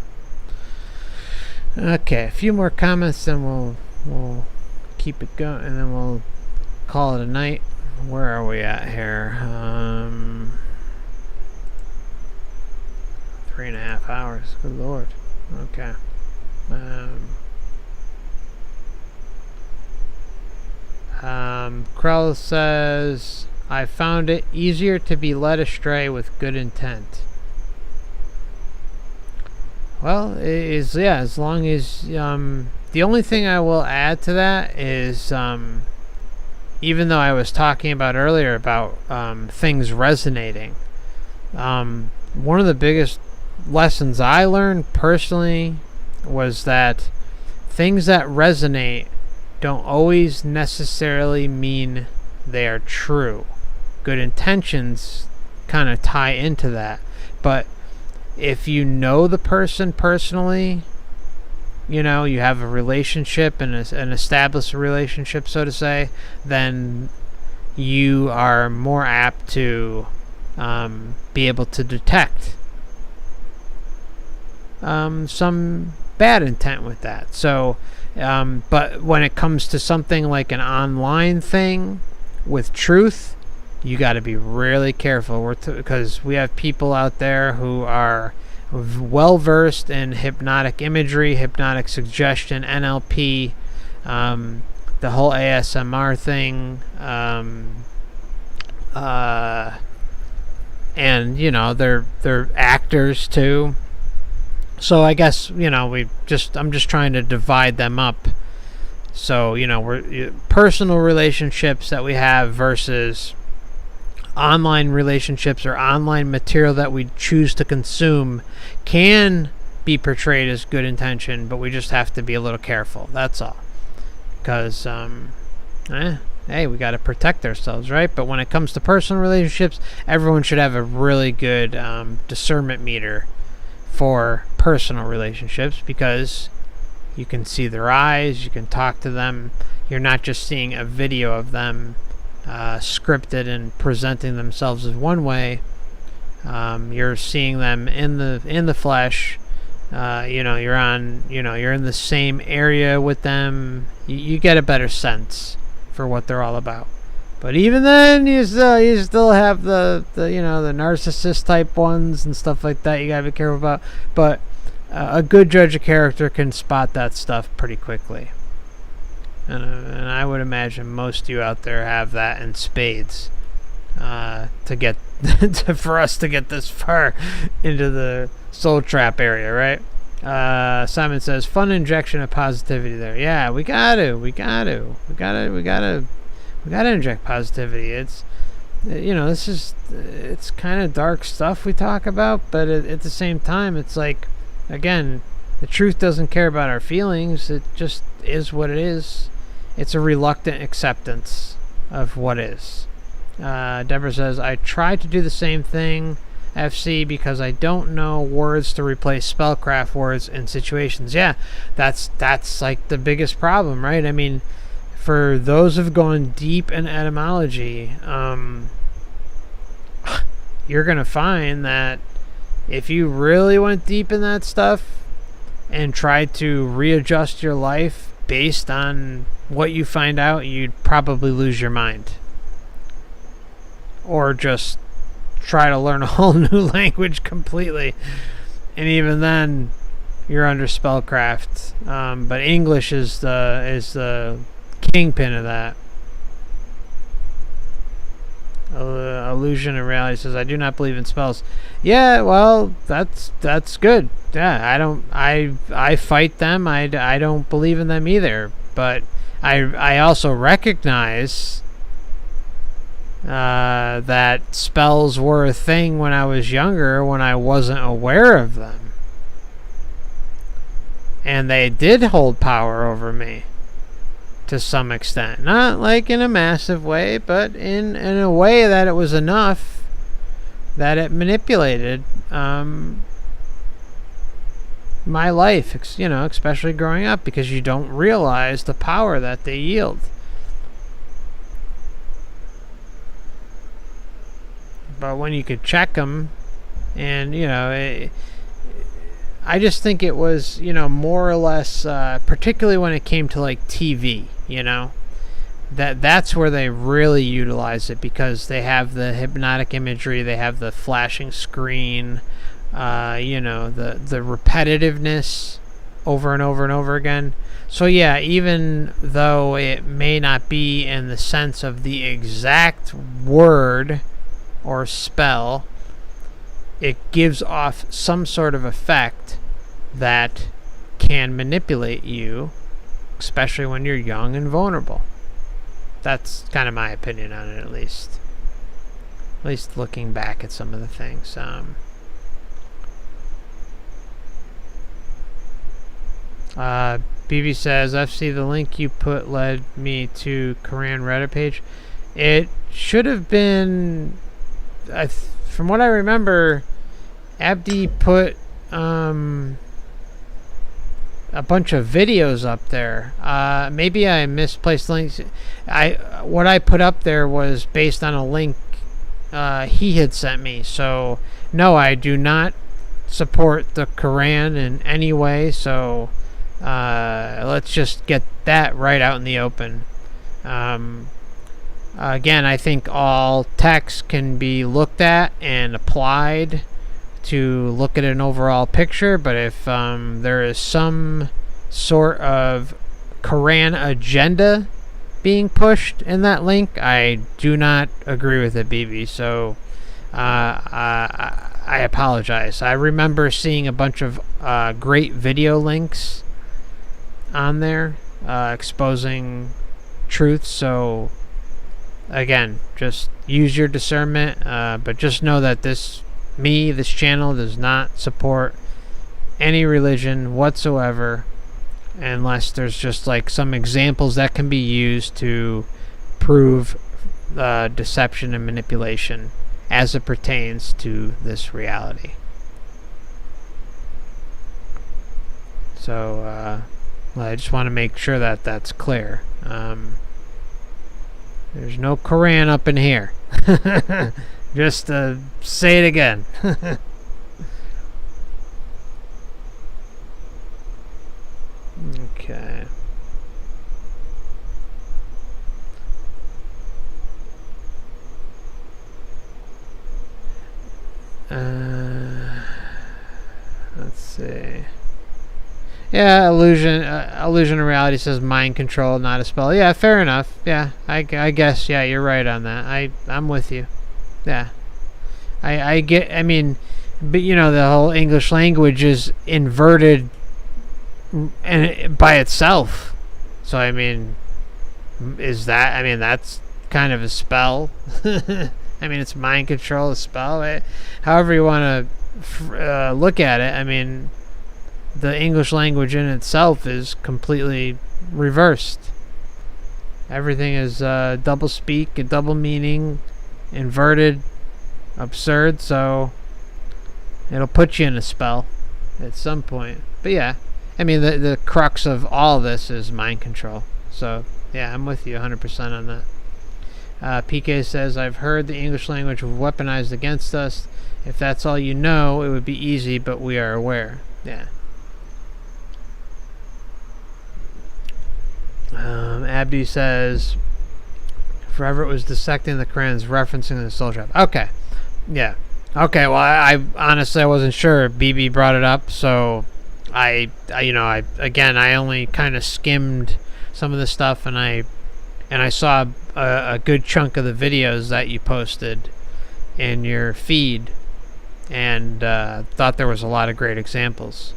Okay, a few more comments, then we'll keep it going, and then we'll call it a night. Where are we at here? 3.5 hours. Good lord. Okay. Krell says, I found it easier to be led astray with good intent. Well, it is, yeah, as long as, the only thing I will add to that is, even though I was talking about earlier about things resonating, one of the biggest lessons I learned personally was that things that resonate don't always necessarily mean they are true. Good intentions kind of tie into that, but if you know the person personally, you know, you have a relationship and an established relationship, so to say, then you are more apt to be able to detect some bad intent with that. So, but when it comes to something like an online thing with truth, you got to be really careful, because we have people out there who are well versed in hypnotic imagery, hypnotic suggestion, NLP, the whole ASMR thing, and you know, they're actors too. So I guess, you know, I'm just trying to divide them up. So, you know, we're personal relationships that we have versus online relationships or online material that we choose to consume can be portrayed as good intention, but we just have to be a little careful. That's all. Because, hey, we got to protect ourselves, right? But when it comes to personal relationships, everyone should have a really good discernment meter for personal relationships, because you can see their eyes, you can talk to them. You're not just seeing a video of them scripted and presenting themselves as one way. You're seeing them in the flesh. You know, you're in the same area with them. You get a better sense for what they're all about. But even then, you still have the you know, the narcissist type ones and stuff like that. You gotta be careful about. But a good judge of character can spot that stuff pretty quickly. And I would imagine most of you out there have that in spades to get for us to get this far into the soul trap area, right? Simon says, fun injection of positivity there. Yeah, we gotta inject positivity. It's, you know, it's kind of dark stuff we talk about, but at the same time, it's like, again, the truth doesn't care about our feelings. It just is what it is. It's a reluctant acceptance of what is. Deborah says, I try to do the same thing, FC, because I don't know words to replace spellcraft words in situations. Yeah, that's like the biggest problem, right? I mean, for those who've gone deep in etymology, you're going to find that if you really went deep in that stuff and tried to readjust your life based on what you find out, you'd probably lose your mind. Or just try to learn a whole new language completely. And even then, you're under spellcraft. But English is the kingpin of that. Illusion and reality says, I do not believe in spells. Yeah, well, that's good. Yeah, I fight them. I don't believe in them either. But I also recognize that spells were a thing when I was younger, when I wasn't aware of them. And they did hold power over me to some extent. Not like in a massive way, but in a way that it was enough that it manipulated my life, you know, especially growing up, because you don't realize the power that they yield. But when you could check them, and you know, I just think it was, more or less, particularly when it came to like TV, that's where they really utilize it, because they have the hypnotic imagery, they have the flashing screen, the repetitiveness over and over and over again. So yeah, even though it may not be in the sense of the exact word or spell, it gives off some sort of effect that can manipulate you, especially when you're young and vulnerable. That's kind of my opinion on it, at least. At least looking back at some of the things. BB says, FC, the link you put led me to Quran Reddit page. It should have been... from what I remember, Abdi put a bunch of videos up there. Maybe I misplaced links. What I put up there was based on a link he had sent me. So no, I do not support the Quran in any way. So let's just get that right out in the open. Again, I think all text can be looked at and applied to look at an overall picture, but if there is some sort of Quran agenda being pushed in that link, I do not agree with it, BB. So I apologize. I remember seeing a bunch of great video links on there exposing truth. So again, just use your discernment, but just know that this channel does not support any religion whatsoever, unless there's just like some examples that can be used to prove deception and manipulation as it pertains to this reality. So I just want to make sure that that's clear. There's no Quran up in here. Just say it again. Okay. Let's see. Yeah, illusion of reality says mind control, not a spell. Yeah, fair enough. Yeah, I guess. Yeah, you're right on that. I'm with you. Yeah, I get. I mean, but the whole English language is inverted, and by itself. So I mean, that's kind of a spell. I mean, it's mind control, a spell. However you want to look at it. I mean, the English language in itself is completely reversed. Everything is double speak, a double meaning, inverted, absurd, so it'll put you in a spell at some point. But yeah, I mean, the crux of all this is mind control. So yeah, I'm with you 100% on that. PK says, I've heard the English language weaponized against us. If that's all you know, it would be easy, but we are aware. Yeah. Abdi says, forever it was dissecting the Quran's referencing the soul trap. Okay. Yeah. Okay, well, I honestly, I wasn't sure. BB brought it up, so I only kind of skimmed some of the stuff, and I saw a good chunk of the videos that you posted in your feed, and thought there was a lot of great examples.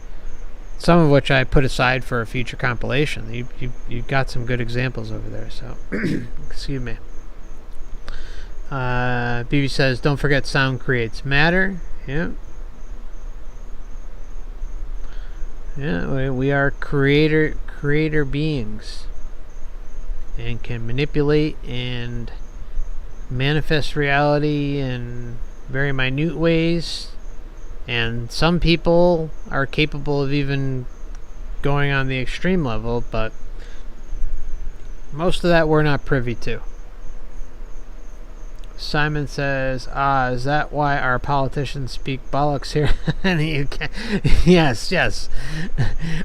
Some of which I put aside for a future compilation. You got some good examples over there, so excuse me. BB says, don't forget sound creates matter. Yeah. Yeah, we are creator beings, and can manipulate and manifest reality in very minute ways. And some people are capable of even going on the extreme level, but most of that we're not privy to. Simon says, is that why our politicians speak bollocks here in the UK? Yes, yes.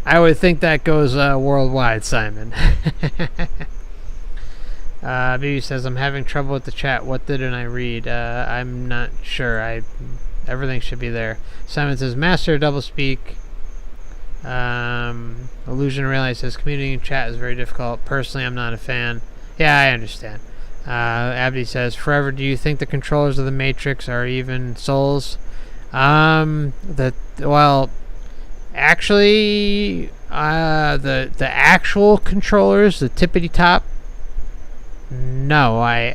I would think that goes worldwide, Simon. Baby says, I'm having trouble with the chat. What didn't I read? I'm not sure. Everything should be there. Simon says, master doublespeak. Illusion Relay says, communicating in chat is very difficult. Personally, I'm not a fan. Yeah, I understand. Abdi says, forever, do you think the controllers of the Matrix are even souls? Well, actually, the actual controllers, the tippity top, no,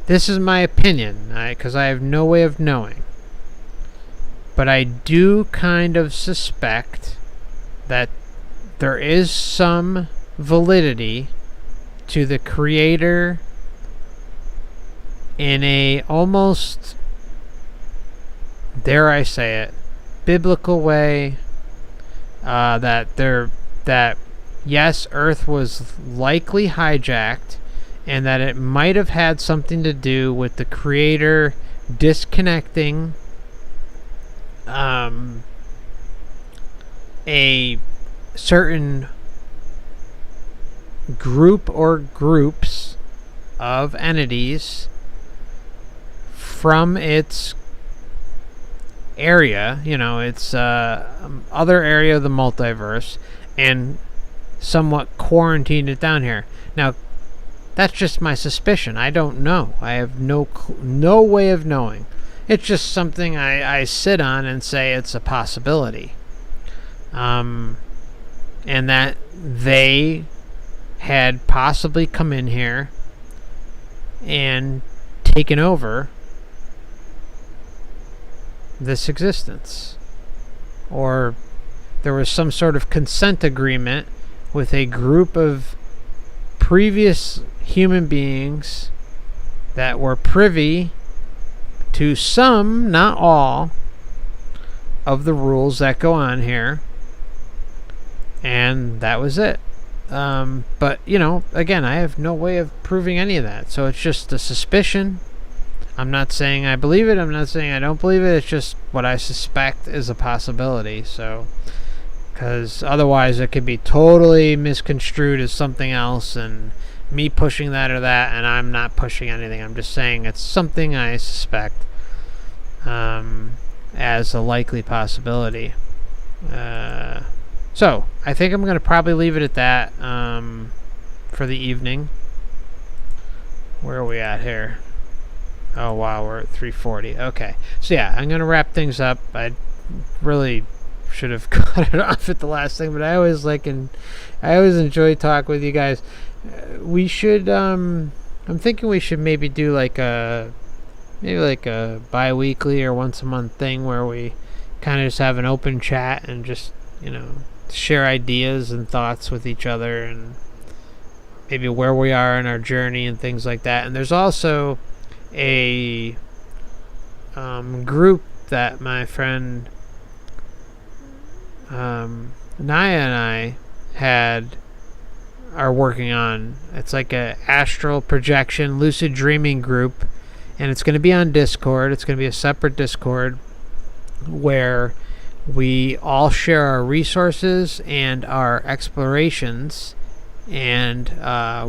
this is my opinion, because I have no way of knowing. But I do kind of suspect that there is some validity to the creator in a almost, dare I say it, biblical way, that yes, Earth was likely hijacked, and that it might have had something to do with the creator disconnecting a certain group or groups of entities from its area, its other area of the multiverse, and somewhat quarantined it down here. Now, that's just my suspicion. I don't know. I have no way of knowing. It's just something I sit on and say it's a possibility. And that they had possibly come in here and taken over this existence. Or there was some sort of consent agreement with a group of previous human beings that were privy to some, not all, of the rules that go on here. And that was it. But, again, I have no way of proving any of that. So it's just a suspicion. I'm not saying I believe it. I'm not saying I don't believe it. It's just what I suspect is a possibility. So, because otherwise it could be totally misconstrued as something else, and me pushing that or that, and I'm not pushing anything. I'm just saying it's something I suspect as a likely possibility. So, I think I'm going to probably leave it at that for the evening. Where are we at here? Oh, wow, we're at 3:40. Okay. So, yeah, I'm going to wrap things up. I really should have cut it off at the last thing, but I always enjoy talking with you guys. We should, I'm thinking we should maybe do like a bi-weekly or once a month thing where we kind of just have an open chat and just, share ideas and thoughts with each other, and maybe where we are in our journey and things like that. And there's also a group that my friend Naya and I are working on. It's like a astral projection, lucid dreaming group, and it's going to be on Discord. It's going to be a separate Discord where we all share our resources and our explorations, and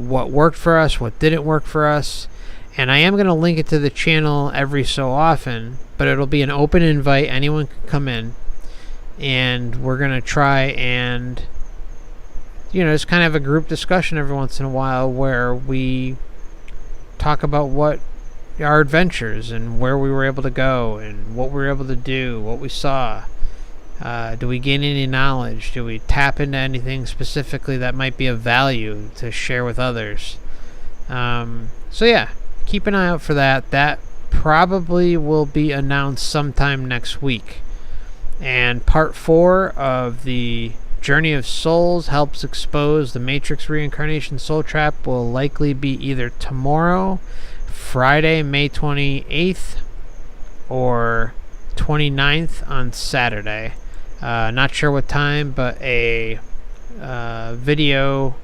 what worked for us, what didn't work for us. And I am going to link it to the channel every so often, but it'll be an open invite. Anyone can come in, and we're going to try and just kind of have a group discussion every once in a while where we talk about what our adventures and where we were able to go and what we were able to do, what we saw. Do we gain any knowledge? Do we tap into anything specifically that might be of value to share with others? So yeah, keep an eye out for that. That probably will be announced sometime next week. And part 4 of the Journey of Souls helps expose the Matrix Reincarnation Soul Trap will likely be either tomorrow, Friday, May 28th, or 29th on Saturday. Not sure what time, but a video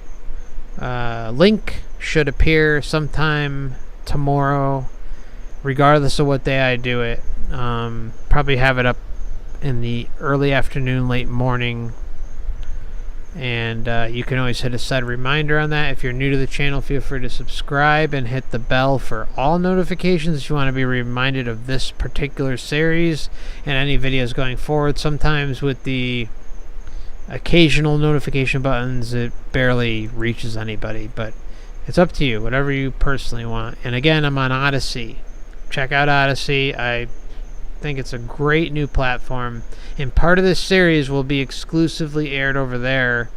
link should appear sometime tomorrow, regardless of what day I do it. Probably have it up in the early afternoon, late morning. And you can always hit a set reminder on that. If you're new to the channel, feel free to subscribe and hit the bell for all notifications if you want to be reminded of this particular series and any videos going forward. Sometimes with the occasional notification buttons, it barely reaches anybody, but it's up to you, whatever you personally want. And again, I'm on Odyssey. Check out Odyssey. I think it's a great new platform, and part of this series will be exclusively aired over there,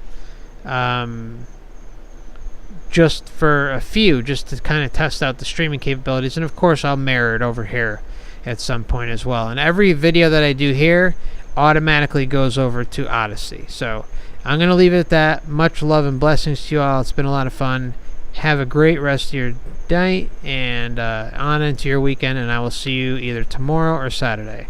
just for a few, just to kind of test out the streaming capabilities. And of course I'll mirror it over here at some point as well, and every video that I do here automatically goes over to Odyssey. So I'm gonna leave it at that. Much love and blessings to you all. It's been a lot of fun. Have a great rest of your night and on into your weekend, and I will see you either tomorrow or Saturday.